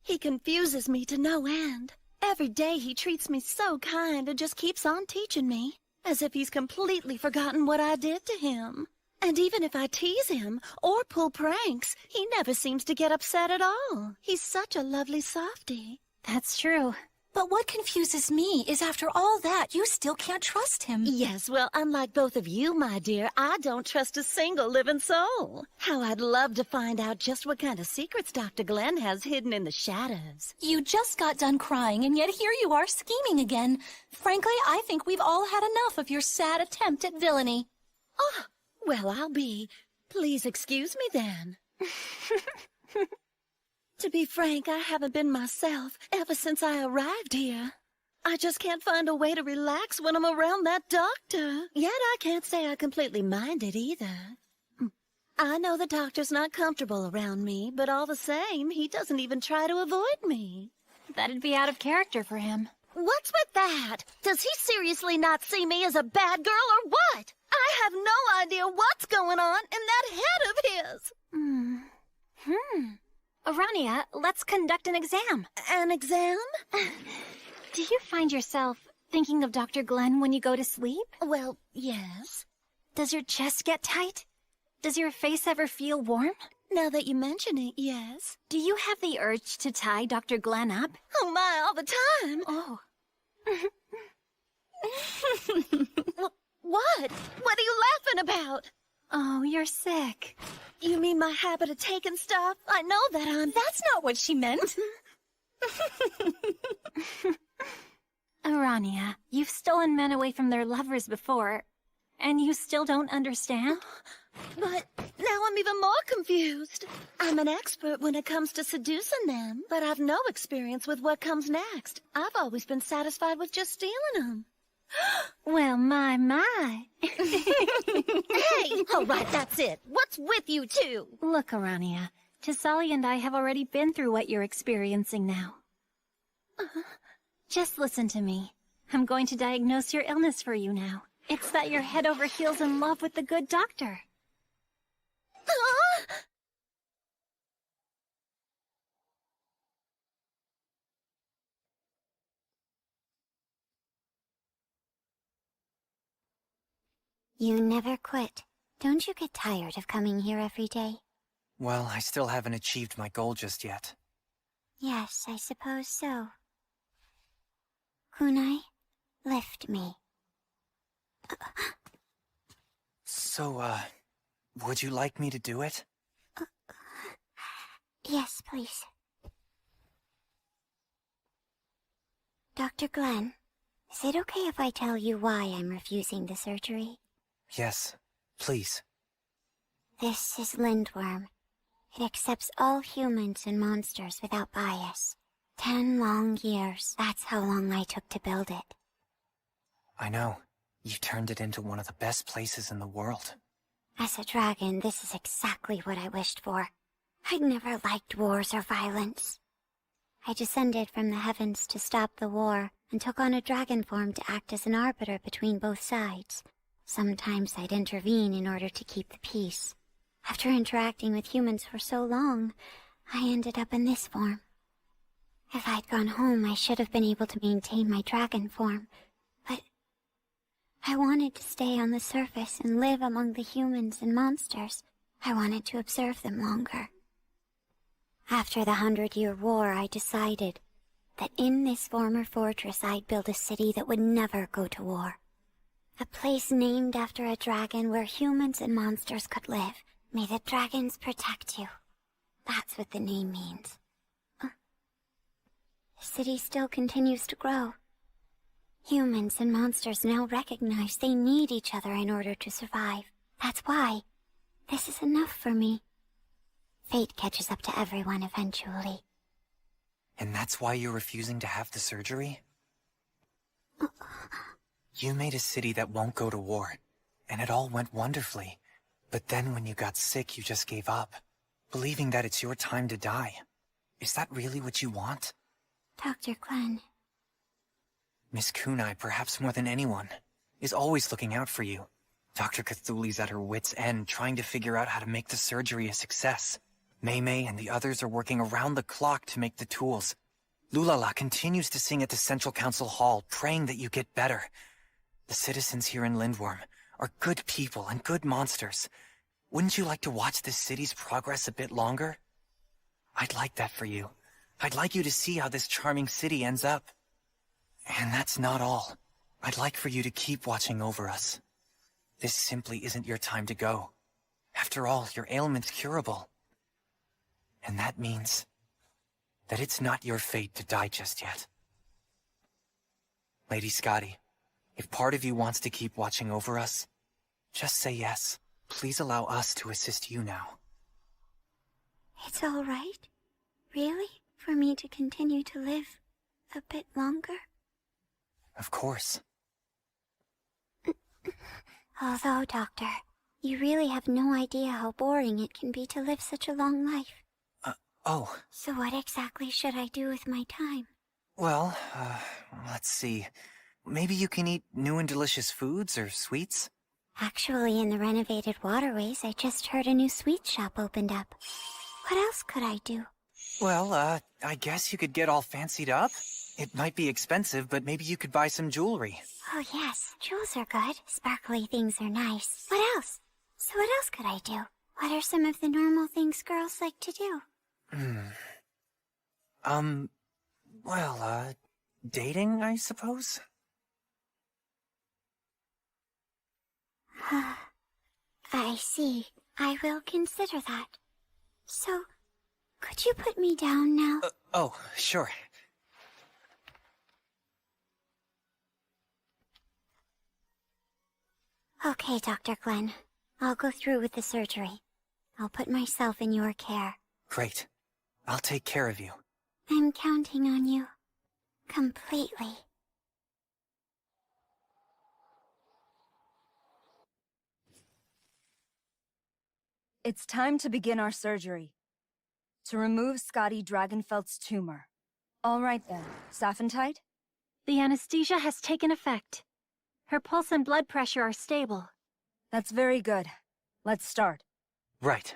He confuses me to no end. Every day he treats me so kind and just keeps on teaching me, as if he's completely forgotten what I did to him. And even if I tease him or pull pranks, he never seems to get upset at all. He's such a lovely softie. That's true. But what confuses me is after all that, you still can't trust him. Yes, well, unlike both of you, my dear, I don't trust a single living soul. How I'd love to find out just what kind of secrets Dr. Glenn has hidden in the shadows. You just got done crying, and yet here you are scheming again. Frankly, I think we've all had enough of your sad attempt at villainy. Oh, well, I'll be. Please excuse me then. To be frank, I haven't been myself ever since I arrived here. I just can't find a way to relax when I'm around that doctor. Yet I can't say I completely mind it either. I know the doctor's not comfortable around me, but all the same, he doesn't even try to avoid me. That'd be out of character for him. What's with that? Does he seriously not see me as a bad girl or what? I have no idea what's going on in that head of his. Arania, let's conduct an exam. An exam? Do you find yourself thinking of Dr. Glenn when you go to sleep? Well, yes. Does your chest get tight? Does your face ever feel warm? Now that you mention it, yes. Do you have the urge to tie Dr. Glenn up? Oh my, all the time. Oh. What? What are you laughing about? Oh, you're sick. You mean my habit of taking stuff? I know that I'm... That's not what she meant. Arania, you've stolen men away from their lovers before, and you still don't understand? But now I'm even more confused. I'm an expert when it comes to seducing them, but I've no experience with what comes next. I've always been satisfied with just stealing them. Well, my. Hey! All right, that's it. What's with you two? Look, Arania, Tisali and I have already been through what you're experiencing now. Just listen to me. I'm going to diagnose your illness for you now. It's that you're head over heels in love with the good doctor. You never quit. Don't you get tired of coming here every day? Well, I still haven't achieved my goal just yet. Yes, I suppose so. Kunai, lift me. So, would you like me to do it? Yes, please. Dr. Glenn, is it okay if I tell you why I'm refusing the surgery? Yes, please. This is Lindworm. It accepts all humans and monsters without bias. 10 long years. That's how long I took to build it. I know. You turned it into one of the best places in the world. As a dragon, this is exactly what I wished for. I'd never liked wars or violence. I descended from the heavens to stop the war, and took on a dragon form to act as an arbiter between both sides. Sometimes I'd intervene in order to keep the peace. After interacting with humans for so long, I ended up in this form. If I'd gone home, I should have been able to maintain my dragon form, but I wanted to stay on the surface and live among the humans and monsters. I wanted to observe them longer. After the 100-Year War, I decided that in this former fortress I'd build a city that would never go to war. A place named after a dragon where humans and monsters could live. May the dragons protect you. That's what the name means. The city still continues to grow. Humans and monsters now recognize they need each other in order to survive. That's why this is enough for me. Fate catches up to everyone eventually. And that's why you're refusing to have the surgery? You made a city that won't go to war, and it all went wonderfully. But then when you got sick, you just gave up, believing that it's your time to die. Is that really what you want? Dr. Glenn. Miss Kunai, perhaps more than anyone, is always looking out for you. Dr. Cthulhu's at her wit's end, trying to figure out how to make the surgery a success. Mei and the others are working around the clock to make the tools. Lulala continues to sing at the Central Council Hall, praying that you get better. The citizens here in Lindworm are good people and good monsters. Wouldn't you like to watch this city's progress a bit longer? I'd like that for you. I'd like you to see how this charming city ends up. And that's not all. I'd like for you to keep watching over us. This simply isn't your time to go. After all, your ailment's curable. And that means that it's not your fate to die just yet. Lady Scotty, if part of you wants to keep watching over us, just say yes. Please allow us to assist you now. It's all right? Really? For me to continue to live a bit longer? Of course. Although, Doctor, you really have no idea how boring it can be to live such a long life. Oh. So what exactly should I do with my time? Well, let's see. Maybe you can eat new and delicious foods or sweets? Actually, in the renovated waterways, I just heard a new sweet shop opened up. What else could I do? Well, I guess you could get all fancied up. It might be expensive, but maybe you could buy some jewelry. Oh yes, jewels are good. Sparkly things are nice. What else? So what else could I do? What are some of the normal things girls like to do? Well, dating, I suppose? I see. I will consider that. So, could you put me down now? Oh, sure. Okay, Dr. Glenn. I'll go through with the surgery. I'll put myself in your care. Great. I'll take care of you. I'm counting on you. Completely. It's time to begin our surgery. To remove Scotty Dragonfeld's tumor. All right then, Saphentite? The anesthesia has taken effect. Her pulse and blood pressure are stable. That's very good. Let's start. Right.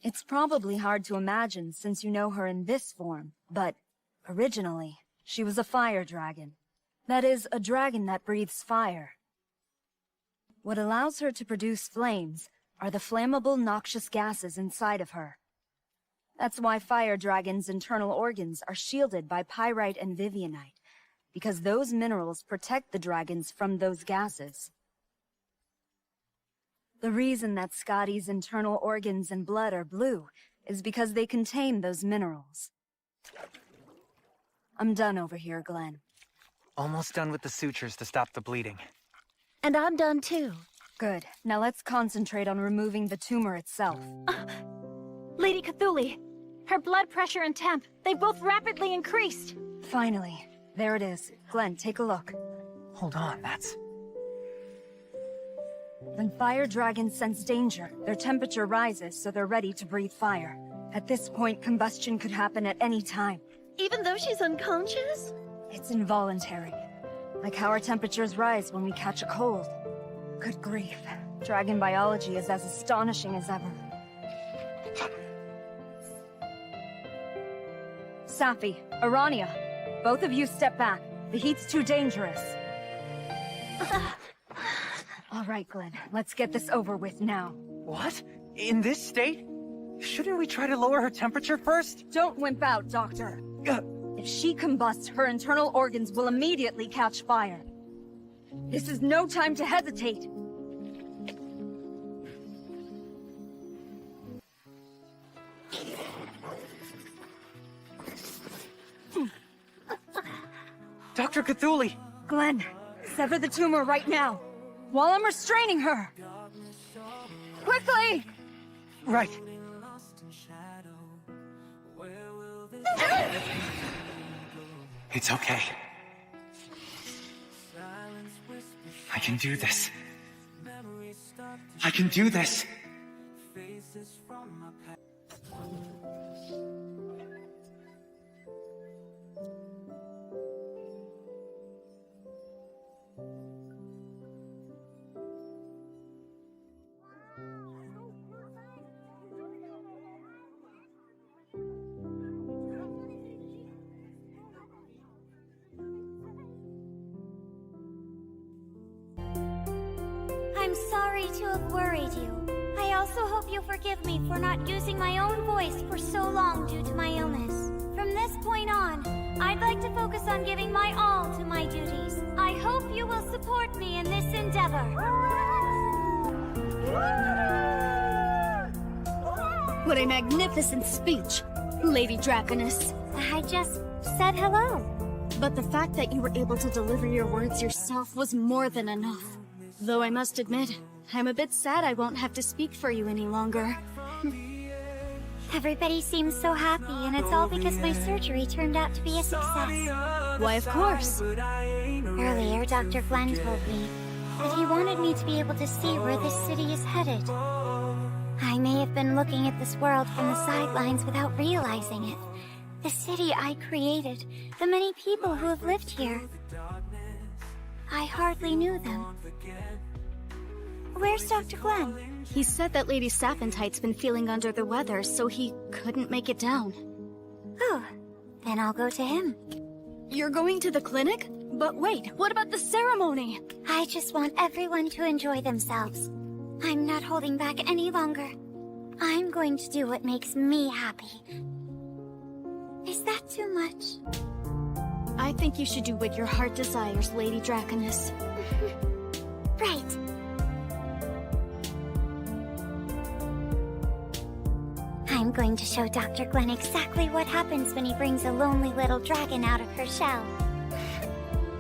It's probably hard to imagine since you know her in this form, but originally, she was a fire dragon. That is, a dragon that breathes fire. What allows her to produce flames are the flammable, noxious gases inside of her. That's why fire dragons' internal organs are shielded by pyrite and vivianite, because those minerals protect the dragons from those gases. The reason that Scotty's internal organs and blood are blue is because they contain those minerals. I'm done over here, Glenn. Almost done with the sutures to stop the bleeding. And I'm done too. Good. Now let's concentrate on removing the tumor itself. Lady Cthulhu, her blood pressure and temp, they both rapidly increased. Finally. There it is. Glenn, take a look. Hold on, that's... When fire dragons sense danger, their temperature rises so they're ready to breathe fire. At this point, combustion could happen at any time. Even though she's unconscious? It's involuntary. Like how our temperatures rise when we catch a cold. Good grief. Dragon biology is as astonishing as ever. Safi, Arania, both of you step back. The heat's too dangerous. All right, Glenn, let's get this over with now. What? In this state? Shouldn't we try to lower her temperature first? Don't wimp out, Doctor. If she combusts, her internal organs will immediately catch fire. This is no time to hesitate. Dr. Cthulhu! Glenn, sever the tumor right now, while I'm restraining her! Quickly! Right. It's okay. I can do this. I can do this. I'm sorry to have worried you. I also hope you'll forgive me for not using my own voice for so long due to my illness. From this point on, I'd like to focus on giving my all to my duties. I hope you will support me in this endeavor. What a magnificent speech, Lady Dragoness. I just said hello. But the fact that you were able to deliver your words yourself was more than enough. Though I must admit, I'm a bit sad I won't have to speak for you any longer. Everybody seems so happy, and it's all because my surgery turned out to be a success. Why, of course. Earlier, Dr. Glenn told me that he wanted me to be able to see where this city is headed. I may have been looking at this world from the sidelines without realizing it. The city I created, the many people who have lived here. I hardly knew them. Where's Dr. Glenn? He said that Lady Saphantite's been feeling under the weather, so he couldn't make it down. Oh, then I'll go to him. You're going to the clinic? But wait, what about the ceremony? I just want everyone to enjoy themselves. I'm not holding back any longer. I'm going to do what makes me happy. Is that too much? I think you should do what your heart desires, Lady Draconess. Right. I'm going to show Dr. Glenn exactly what happens when he brings a lonely little dragon out of her shell.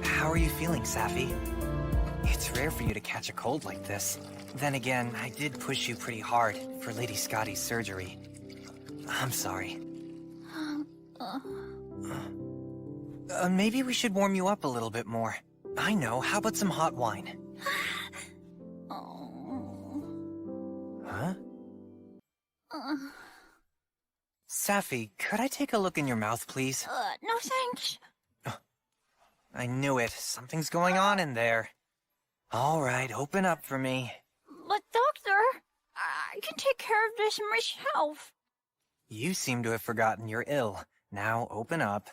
How are you feeling, Safi? It's rare for you to catch a cold like this. Then again, I did push you pretty hard for Lady Scotty's surgery. I'm sorry. Maybe we should warm you up a little bit more. I know, how about some hot wine? Huh? Safi, could I take a look in your mouth, please? No thanks. I knew it. Something's going on in there. All right, open up for me. But doctor, I can take care of this myself. You seem to have forgotten you're ill. Now open up.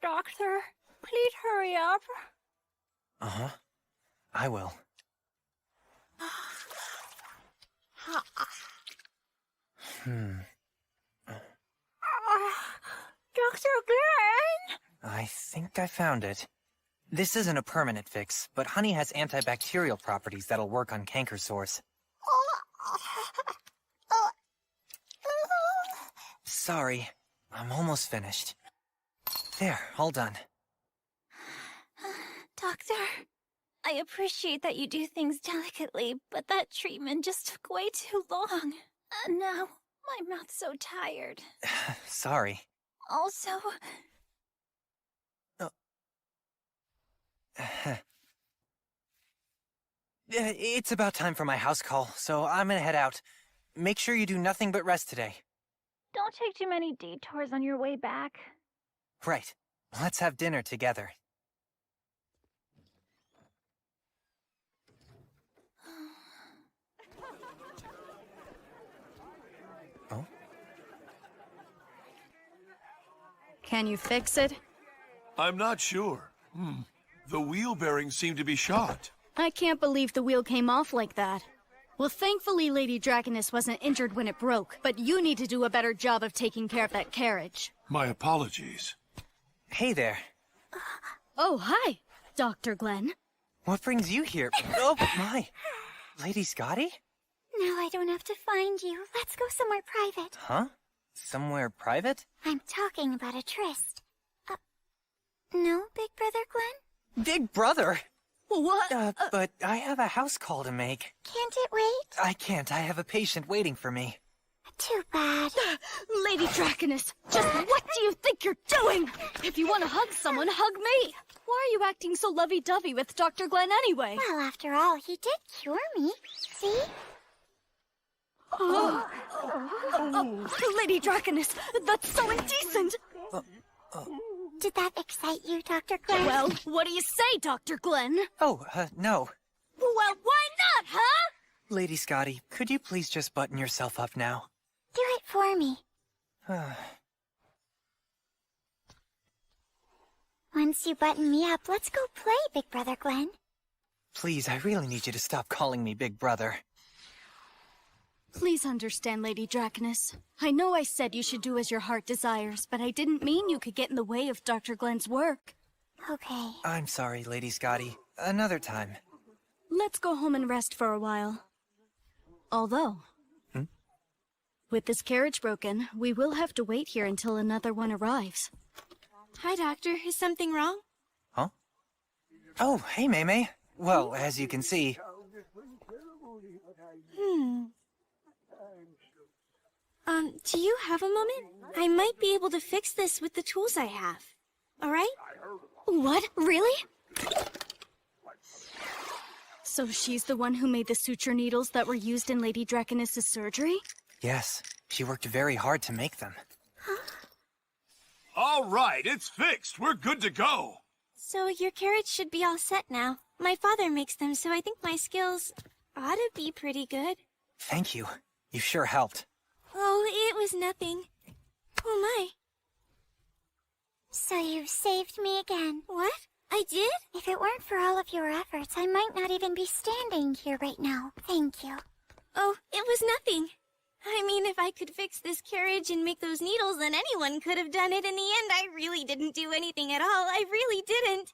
Doctor, please hurry up. Uh-huh. I will. Dr. Glenn! I think I found it. This isn't a permanent fix, but honey has antibacterial properties that'll work on canker sores. Sorry, I'm almost finished. There, all done. Doctor, I appreciate that you do things delicately, but that treatment just took way too long. And now, my mouth's so tired. Sorry. Also... It's about time for my house call, so I'm gonna head out. Make sure you do nothing but rest today. Don't take too many detours on your way back. Right. Let's have dinner together. Oh? Can you fix it? I'm not sure. The wheel bearings seem to be shot. I can't believe the wheel came off like that. Well, thankfully Lady Draconess wasn't injured when it broke, but you need to do a better job of taking care of that carriage. My apologies. Hey there. Oh, hi, Dr. Glenn. What brings you here? Oh, my. Lady Scotty? Now I don't have to find you. Let's go somewhere private. Huh? Somewhere private? I'm talking about a tryst. No, Big Brother Glenn? Big Brother? What? But I have a house call to make. Can't it wait? I can't. I have a patient waiting for me. Too bad. Lady Draconess, just what do you think you're doing? If you want to hug someone, hug me. Why are you acting so lovey-dovey with Dr. Glenn anyway? Well, after all, he did cure me. See? Lady Draconess, that's so indecent. Did that excite you, Dr. Glenn? Well, what do you say, Dr. Glenn? Oh, no. Well, why not, huh? Lady Scotty, could you please just button yourself up now? Do it for me. Once you button me up, let's go play, Big Brother Glenn. Please, I really need you to stop calling me Big Brother. Please understand, Lady Draconess. I know I said you should do as your heart desires, but I didn't mean you could get in the way of Dr. Glenn's work. Okay. I'm sorry, Lady Scotty. Another time. Let's go home and rest for a while. Although... With this carriage broken, we will have to wait here until another one arrives. Hi, Doctor. Is something wrong? Huh? Oh, hey, Mei. Well, as you can see... Do you have a moment? I might be able to fix this with the tools I have. All right? What? Really? So she's the one who made the suture needles that were used in Lady Draconis' surgery? Yes, she worked very hard to make them. All right, it's fixed. We're good to go. So your carriage should be all set now. My father makes them, so I think my skills ought to be pretty good. Thank you. You sure helped. Oh, it was nothing. Oh my. So you saved me again. What? I did? If it weren't for all of your efforts, I might not even be standing here right now. Thank you. Oh, it was nothing. I mean, if I could fix this carriage and make those needles, then anyone could have done it. In the end, I really didn't do anything at all. I really didn't.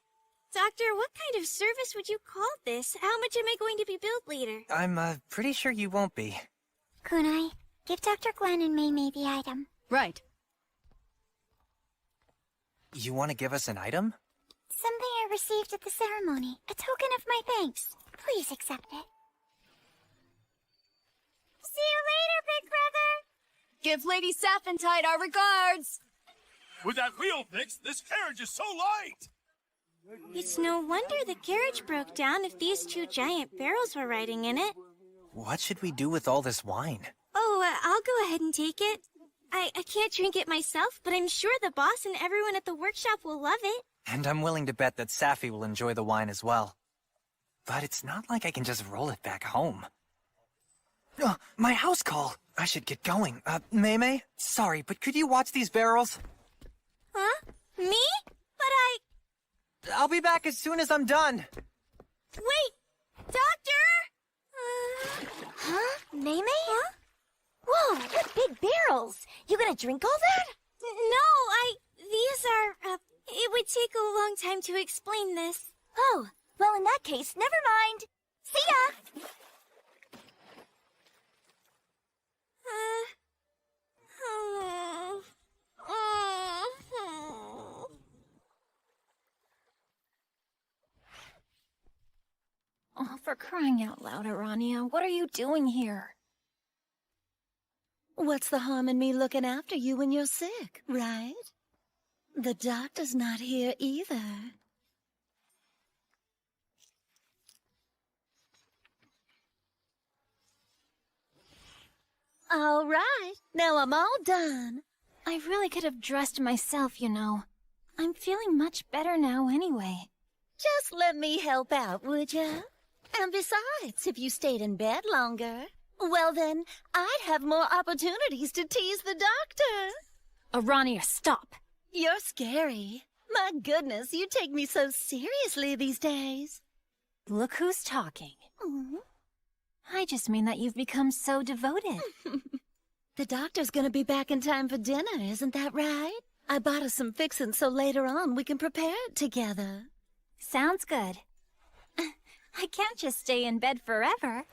Doctor, what kind of service would you call this? How much am I going to be billed later? I'm, pretty sure you won't be. Kunai, give Dr. Glenn and Mei the item. Right. You want to give us an item? Something I received at the ceremony. A token of my thanks. Please accept it. See you later, big brother! Give Lady Saphentide our regards! With that wheel fixed, this carriage is so light! It's no wonder the carriage broke down if these two giant barrels were riding in it. What should we do with all this wine? Oh, I'll go ahead and take it. I can't drink it myself, but I'm sure the boss and everyone at the workshop will love it. And I'm willing to bet that Safi will enjoy the wine as well. But it's not like I can just roll it back home. My house call! I should get going. Mei? Sorry, but could you watch these barrels? Huh? Me? But I'll be back as soon as I'm done. Wait! Doctor! Huh? Mei? Huh? Whoa, what big barrels! You gonna drink all that? No, these are, it would take a long time to explain this. Oh, well in that case, never mind. See ya! Oh, for crying out loud, Arania, what are you doing here? What's the harm in me looking after you when you're sick, right? The doctor's not here either. All right, now I'm all done. I really could have dressed myself, you know. I'm feeling much better now anyway. Just let me help out, would ya? And besides, if you stayed in bed longer, well then, I'd have more opportunities to tease the doctor. Arania, stop. You're scary. My goodness, you take me so seriously these days. Look who's talking. I just mean that you've become so devoted. The doctor's gonna be back in time for dinner, isn't that right? I bought us some fixins so later on we can prepare it together. Sounds good. I can't just stay in bed forever.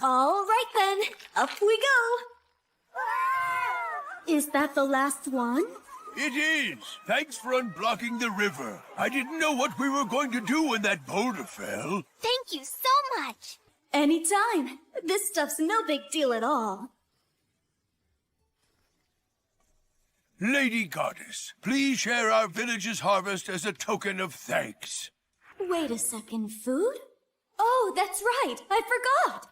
All right then, up we go. Is that the last one? It is. Thanks for unblocking the river. I didn't know what we were going to do when that boulder fell. Thank you so much. Anytime. This stuff's no big deal at all. Lady Goddess, please share our village's harvest as a token of thanks. Wait a second, food? Oh, that's right, I forgot!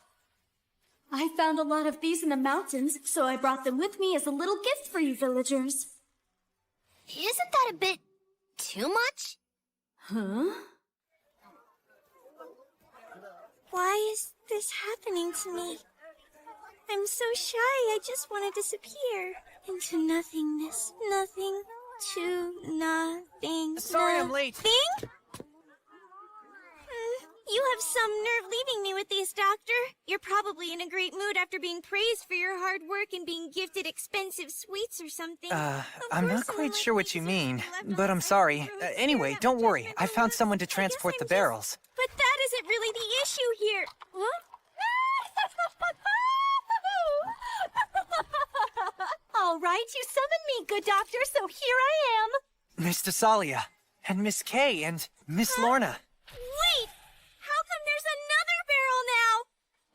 I found a lot of these in the mountains, so I brought them with me as a little gift for you villagers. Isn't that a bit too much? Huh? Why is this happening to me? I'm so shy, I just want to disappear into nothingness. Nothing to nothing. Sorry I'm late. Nothing? You have some nerve leaving me with these, Doctor. You're probably in a great mood after being praised for your hard work and being gifted expensive sweets or something. I'm not quite sure what you mean, but I'm sorry. Anyway, don't worry. I found someone to transport the barrels. But that isn't really the issue here. What? all right. You summoned me, good doctor, so here I am. Miss Thessalia, and Miss Kay, and Miss Lorna. Wait! How come there's another barrel now?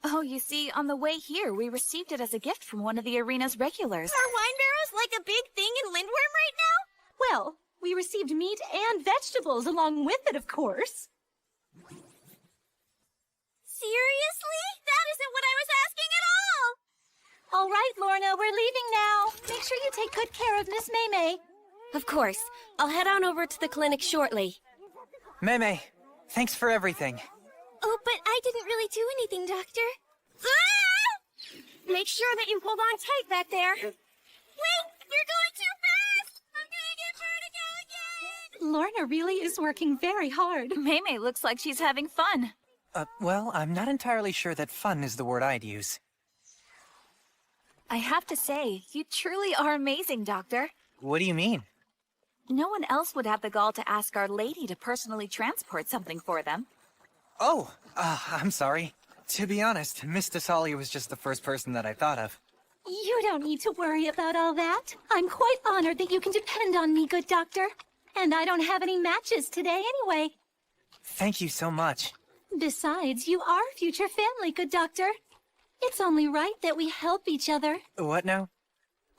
Oh, you see, on the way here, we received it as a gift from one of the arena's regulars. Are wine barrels like a big thing in Lindworm right now? Well, we received meat and vegetables along with it, of course. Seriously? That isn't what I was asking at all! All right, Lorna, we're leaving now. Make sure you take good care of Miss Maymay. Of course. I'll head on over to the clinic shortly. Maymay, thanks for everything. Oh, but I didn't really do anything, Doctor. Ah! Make sure that you hold on tight back there. Wait! You're going too fast! I'm gonna get vertigo again! Lorna really is working very hard. Maymay looks like she's having fun. Well, I'm not entirely sure that fun is the word I'd use. I have to say, you truly are amazing, Doctor. What do you mean? No one else would have the gall to ask Our Lady to personally transport something for them. Oh, I'm sorry. To be honest, Miss Thessalia was just the first person that I thought of. You don't need to worry about all that. I'm quite honored that you can depend on me, good doctor. And I don't have any matches today anyway. Thank you so much. Besides, you are future family, good doctor. It's only right that we help each other. What now?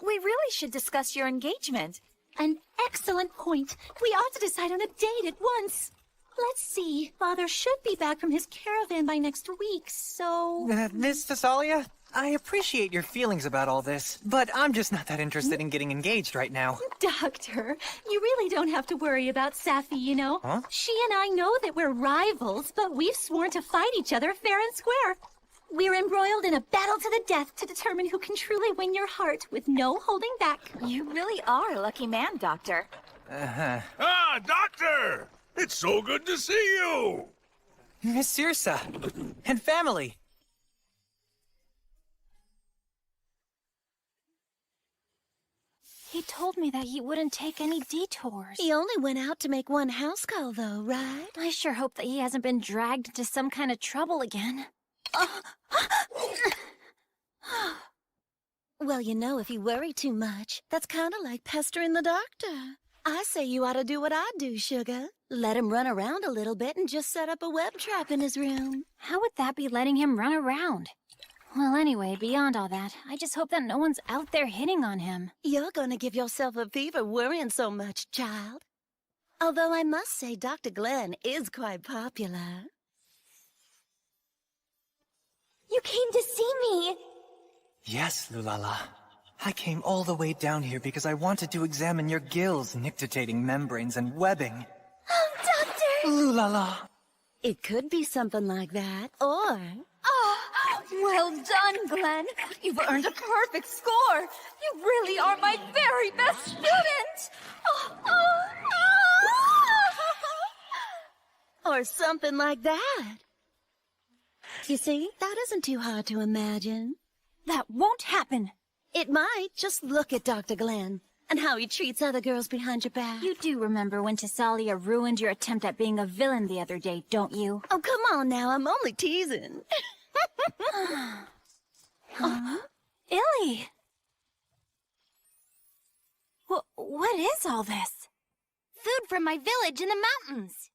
We really should discuss your engagement. An excellent point. We ought to decide on a date at once. Let's see. Father should be back from his caravan by next week, so... Miss Thessalia, I appreciate your feelings about all this, but I'm just not that interested in getting engaged right now. Doctor, you really don't have to worry about Safi, you know. Huh? She and I know that we're rivals, but we've sworn to fight each other fair and square. We're embroiled in a battle to the death to determine who can truly win your heart with no holding back. You really are a lucky man, Doctor. Ah, Doctor! It's so good to see you! Miss Cirsa, and family. He told me that he wouldn't take any detours. He only went out to make one house call, though, right? I sure hope that he hasn't been dragged into some kind of trouble again. Well, you know, if you worry too much, that's kind of like pestering the doctor. I say you ought to do what I do, Sugar. Let him run around a little bit and just set up a web trap in his room. How would that be letting him run around? Well, anyway, beyond all that, I just hope that no one's out there hitting on him. You're gonna give yourself a fever worrying so much, child. Although I must say Dr. Glenn is quite popular. You came to see me! Yes, Lulala. I came all the way down here because I wanted to examine your gills, nictitating membranes and webbing. Oh, Doctor! Lulala. It could be something like that, or... Oh, well done, Glenn. You've earned a perfect score. You really are my very best student. Or something like that. You see, that isn't too hard to imagine. That won't happen. It might. Just look at Dr. Glenn and how he treats other girls behind your back. You do remember when Thessalia ruined your attempt at being a villain the other day, don't you? Oh, come on now. I'm only teasing. Illy! What is all this? Food from my village in the mountains.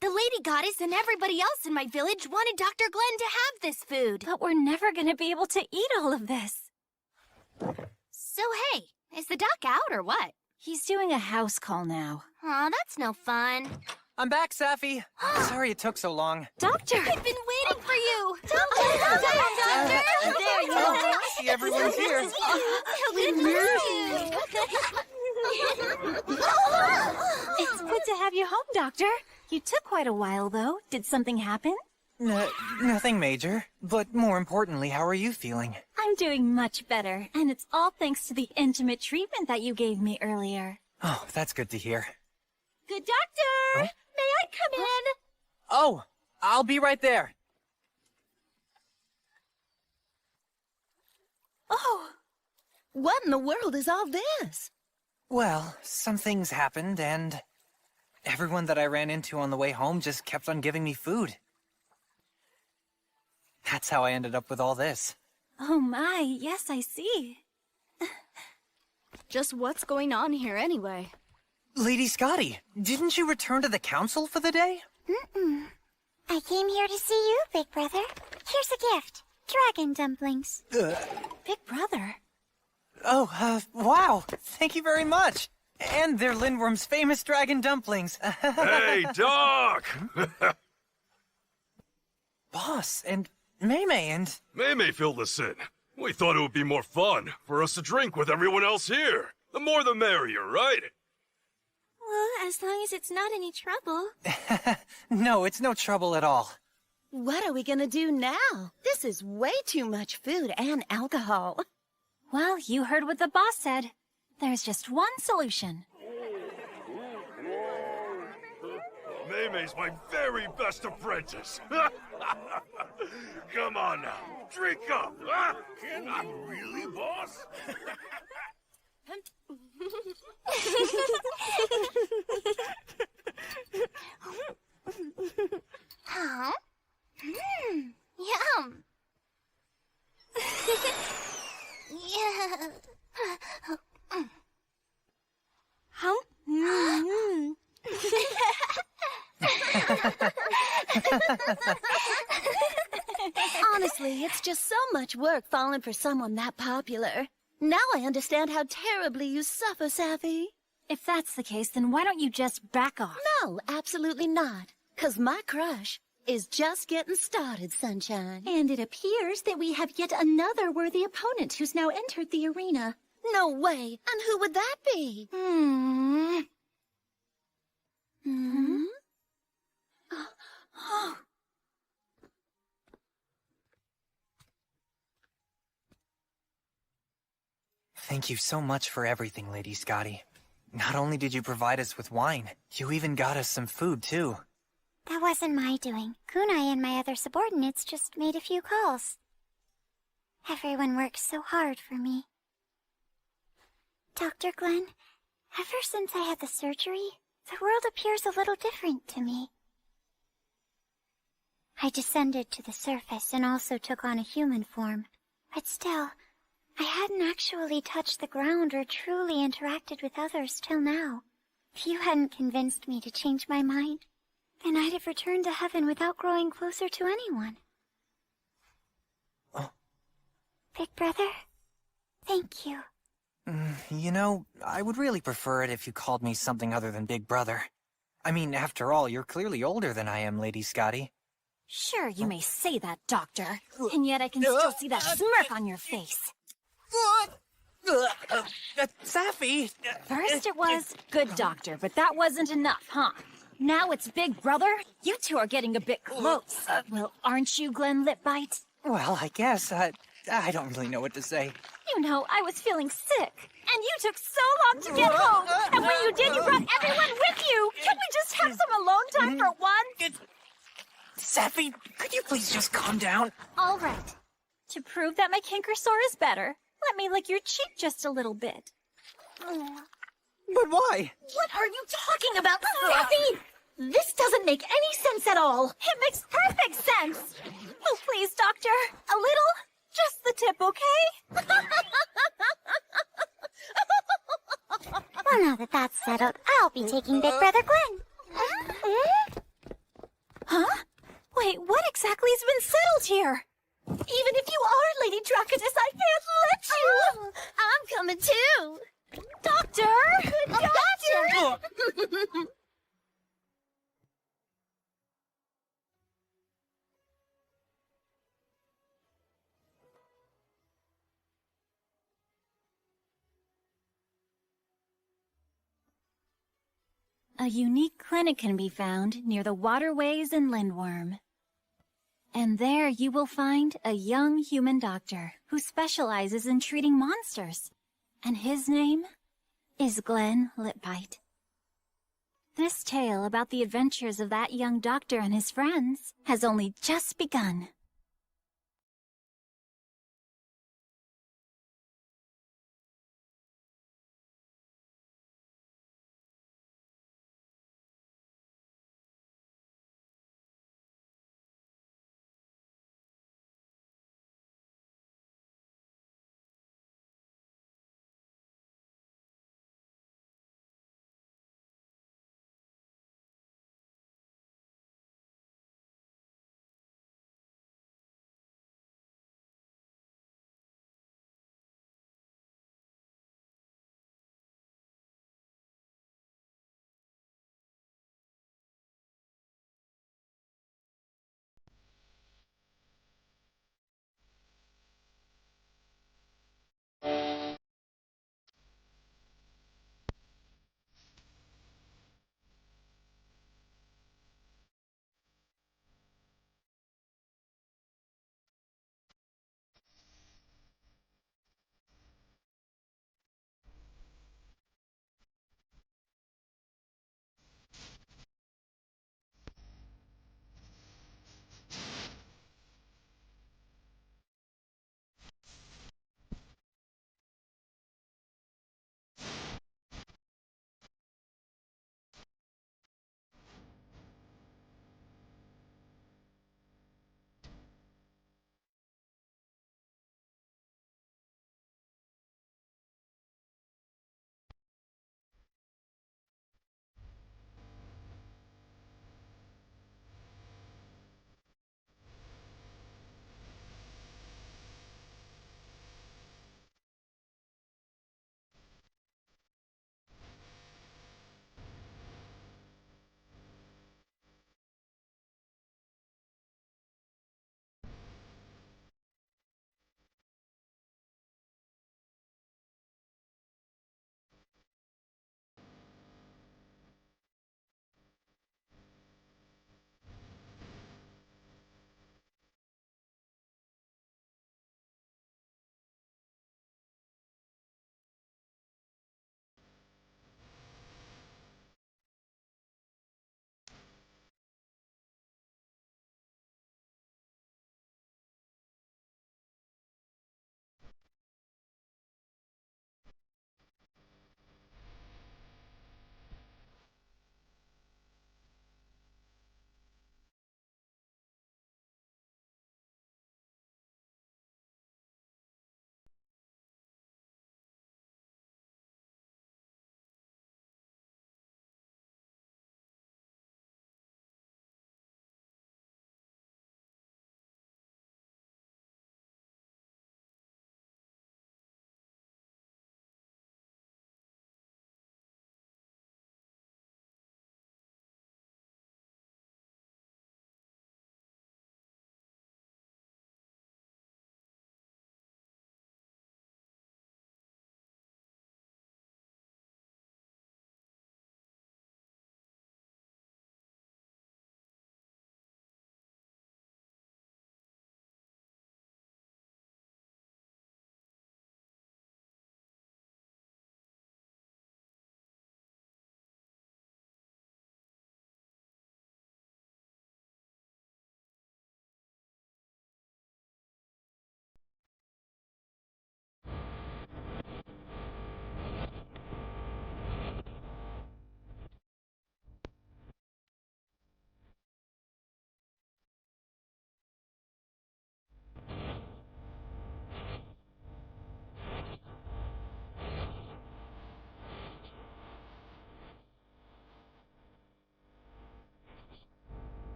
The lady goddess and everybody else in my village wanted Dr. Glenn to have this food. But we're never gonna be able to eat all of this. So hey, is the doc out or what? He's doing a house call now. Aw, that's no fun. I'm back, Safi. Sorry it took so long. Doctor! I've been waiting for you! Doctor! There you are. I see everyone's here. How good to see you! It's good to have you home, Doctor. You took quite a while, though. Did something happen? Nothing major. But more importantly, how are you feeling? I'm doing much better, and it's all thanks to the intimate treatment that you gave me earlier. Oh, that's good to hear. Good doctor! Huh? May I come in? Oh, I'll be right there. Oh, what in the world is all this? Well, some things happened, and everyone that I ran into on the way home just kept on giving me food. That's how I ended up with all this. Oh my, yes, I see. Just what's going on here anyway? Lady Scotty, didn't you return to the council for the day? Mm-mm. I came here to see you, Big Brother. Here's a gift. Dragon dumplings. Big Brother? Oh, wow. Thank you very much. And they're Lindworm's famous dragon dumplings. Hey, Doc! Boss, and Maymay, and... Maymay filled us in. We thought it would be more fun for us to drink with everyone else here. The more the merrier, right? Well, as long as it's not any trouble. No, it's no trouble at all. What are we gonna do now? This is way too much food and alcohol. Well, you heard what the boss said. There's just one solution. Maymay's my very best apprentice. Come on now, drink up. Can you really, boss? Huh? Yum. Yeah. Huh? Honestly, it's just so much work falling for someone that popular. Now I understand how terribly you suffer, Safi. If that's the case, then why don't you just back off? No, absolutely not. 'Cause my crush is just getting started, Sunshine. And it appears that we have yet another worthy opponent who's now entered the arena. No way. And who would that be? Thank you so much for everything, Lady Scotty. Not only did you provide us with wine, you even got us some food, too. That wasn't my doing. Kunai and my other subordinates just made a few calls. Everyone works so hard for me. Dr. Glenn, ever since I had the surgery, the world appears a little different to me. I descended to the surface and also took on a human form, but still, I hadn't actually touched the ground or truly interacted with others till now. If you hadn't convinced me to change my mind, then I'd have returned to heaven without growing closer to anyone. Oh. Big Brother, thank you. You know, I would really prefer it if you called me something other than Big Brother. I mean, after all, you're clearly older than I am, Lady Scotty. Sure, you may say that, Doctor, and yet I can still see that smirk on your face. Safi! First it was, good doctor, but that wasn't enough, huh? Now it's Big Brother? You two are getting a bit close. Well, aren't you, Glenn Lipbite? Well, I guess, I don't really know what to say. You know, I was feeling sick, and you took so long to get home. And when you did, you brought everyone with you. Can we just have some alone time for once? Safi, could you please just calm down? All right. To prove that my canker sore is better, let me lick your cheek just a little bit. But why? What are you talking about, Safi? This doesn't make any sense at all. It makes perfect sense. Oh, please, Doctor. A little? Just the tip, okay? Well, now that that's settled, I'll be taking Big Brother Glenn. Huh? Wait, what exactly has been settled here? Even if you are Lady Dracatus, I can't let you! I'm coming too! Doctor! Doctor! A unique clinic can be found near the waterways in Lindworm. And there you will find a young human doctor who specializes in treating monsters. And his name is Glenn Lipbite. This tale about the adventures of that young doctor and his friends has only just begun.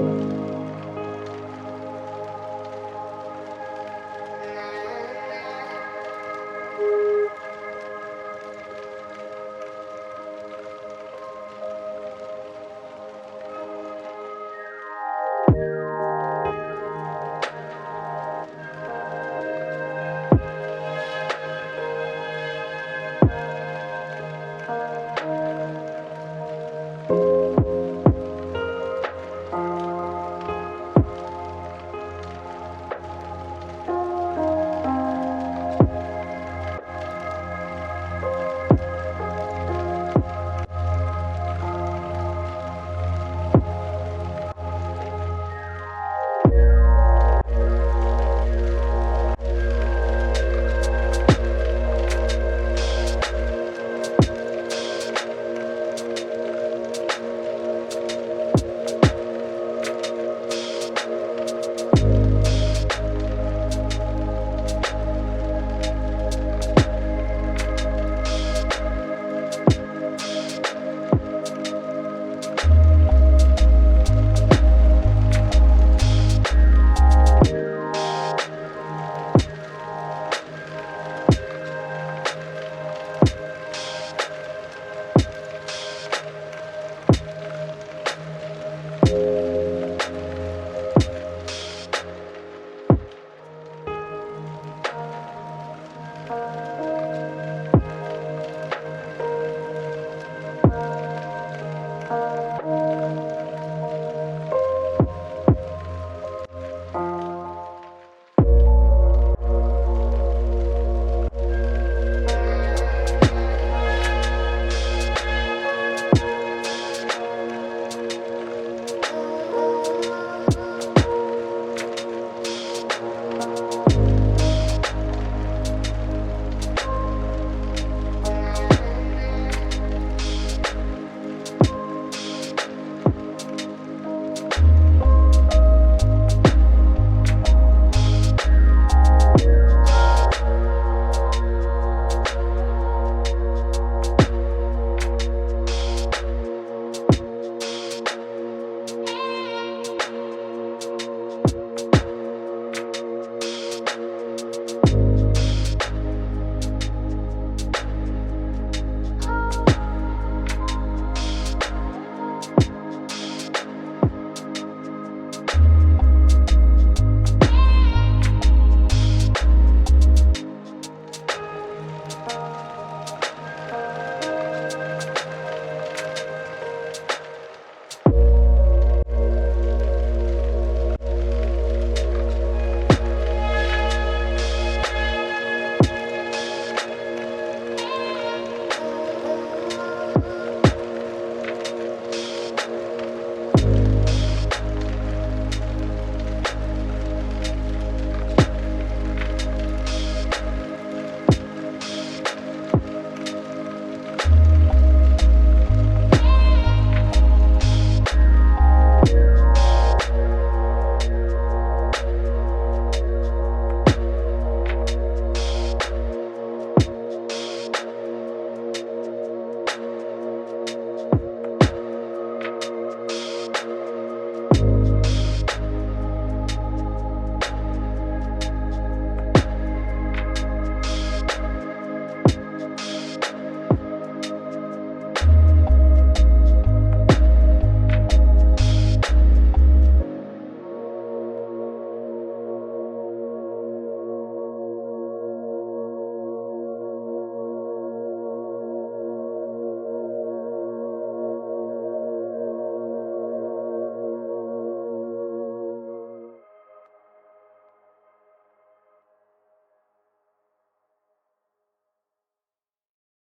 you.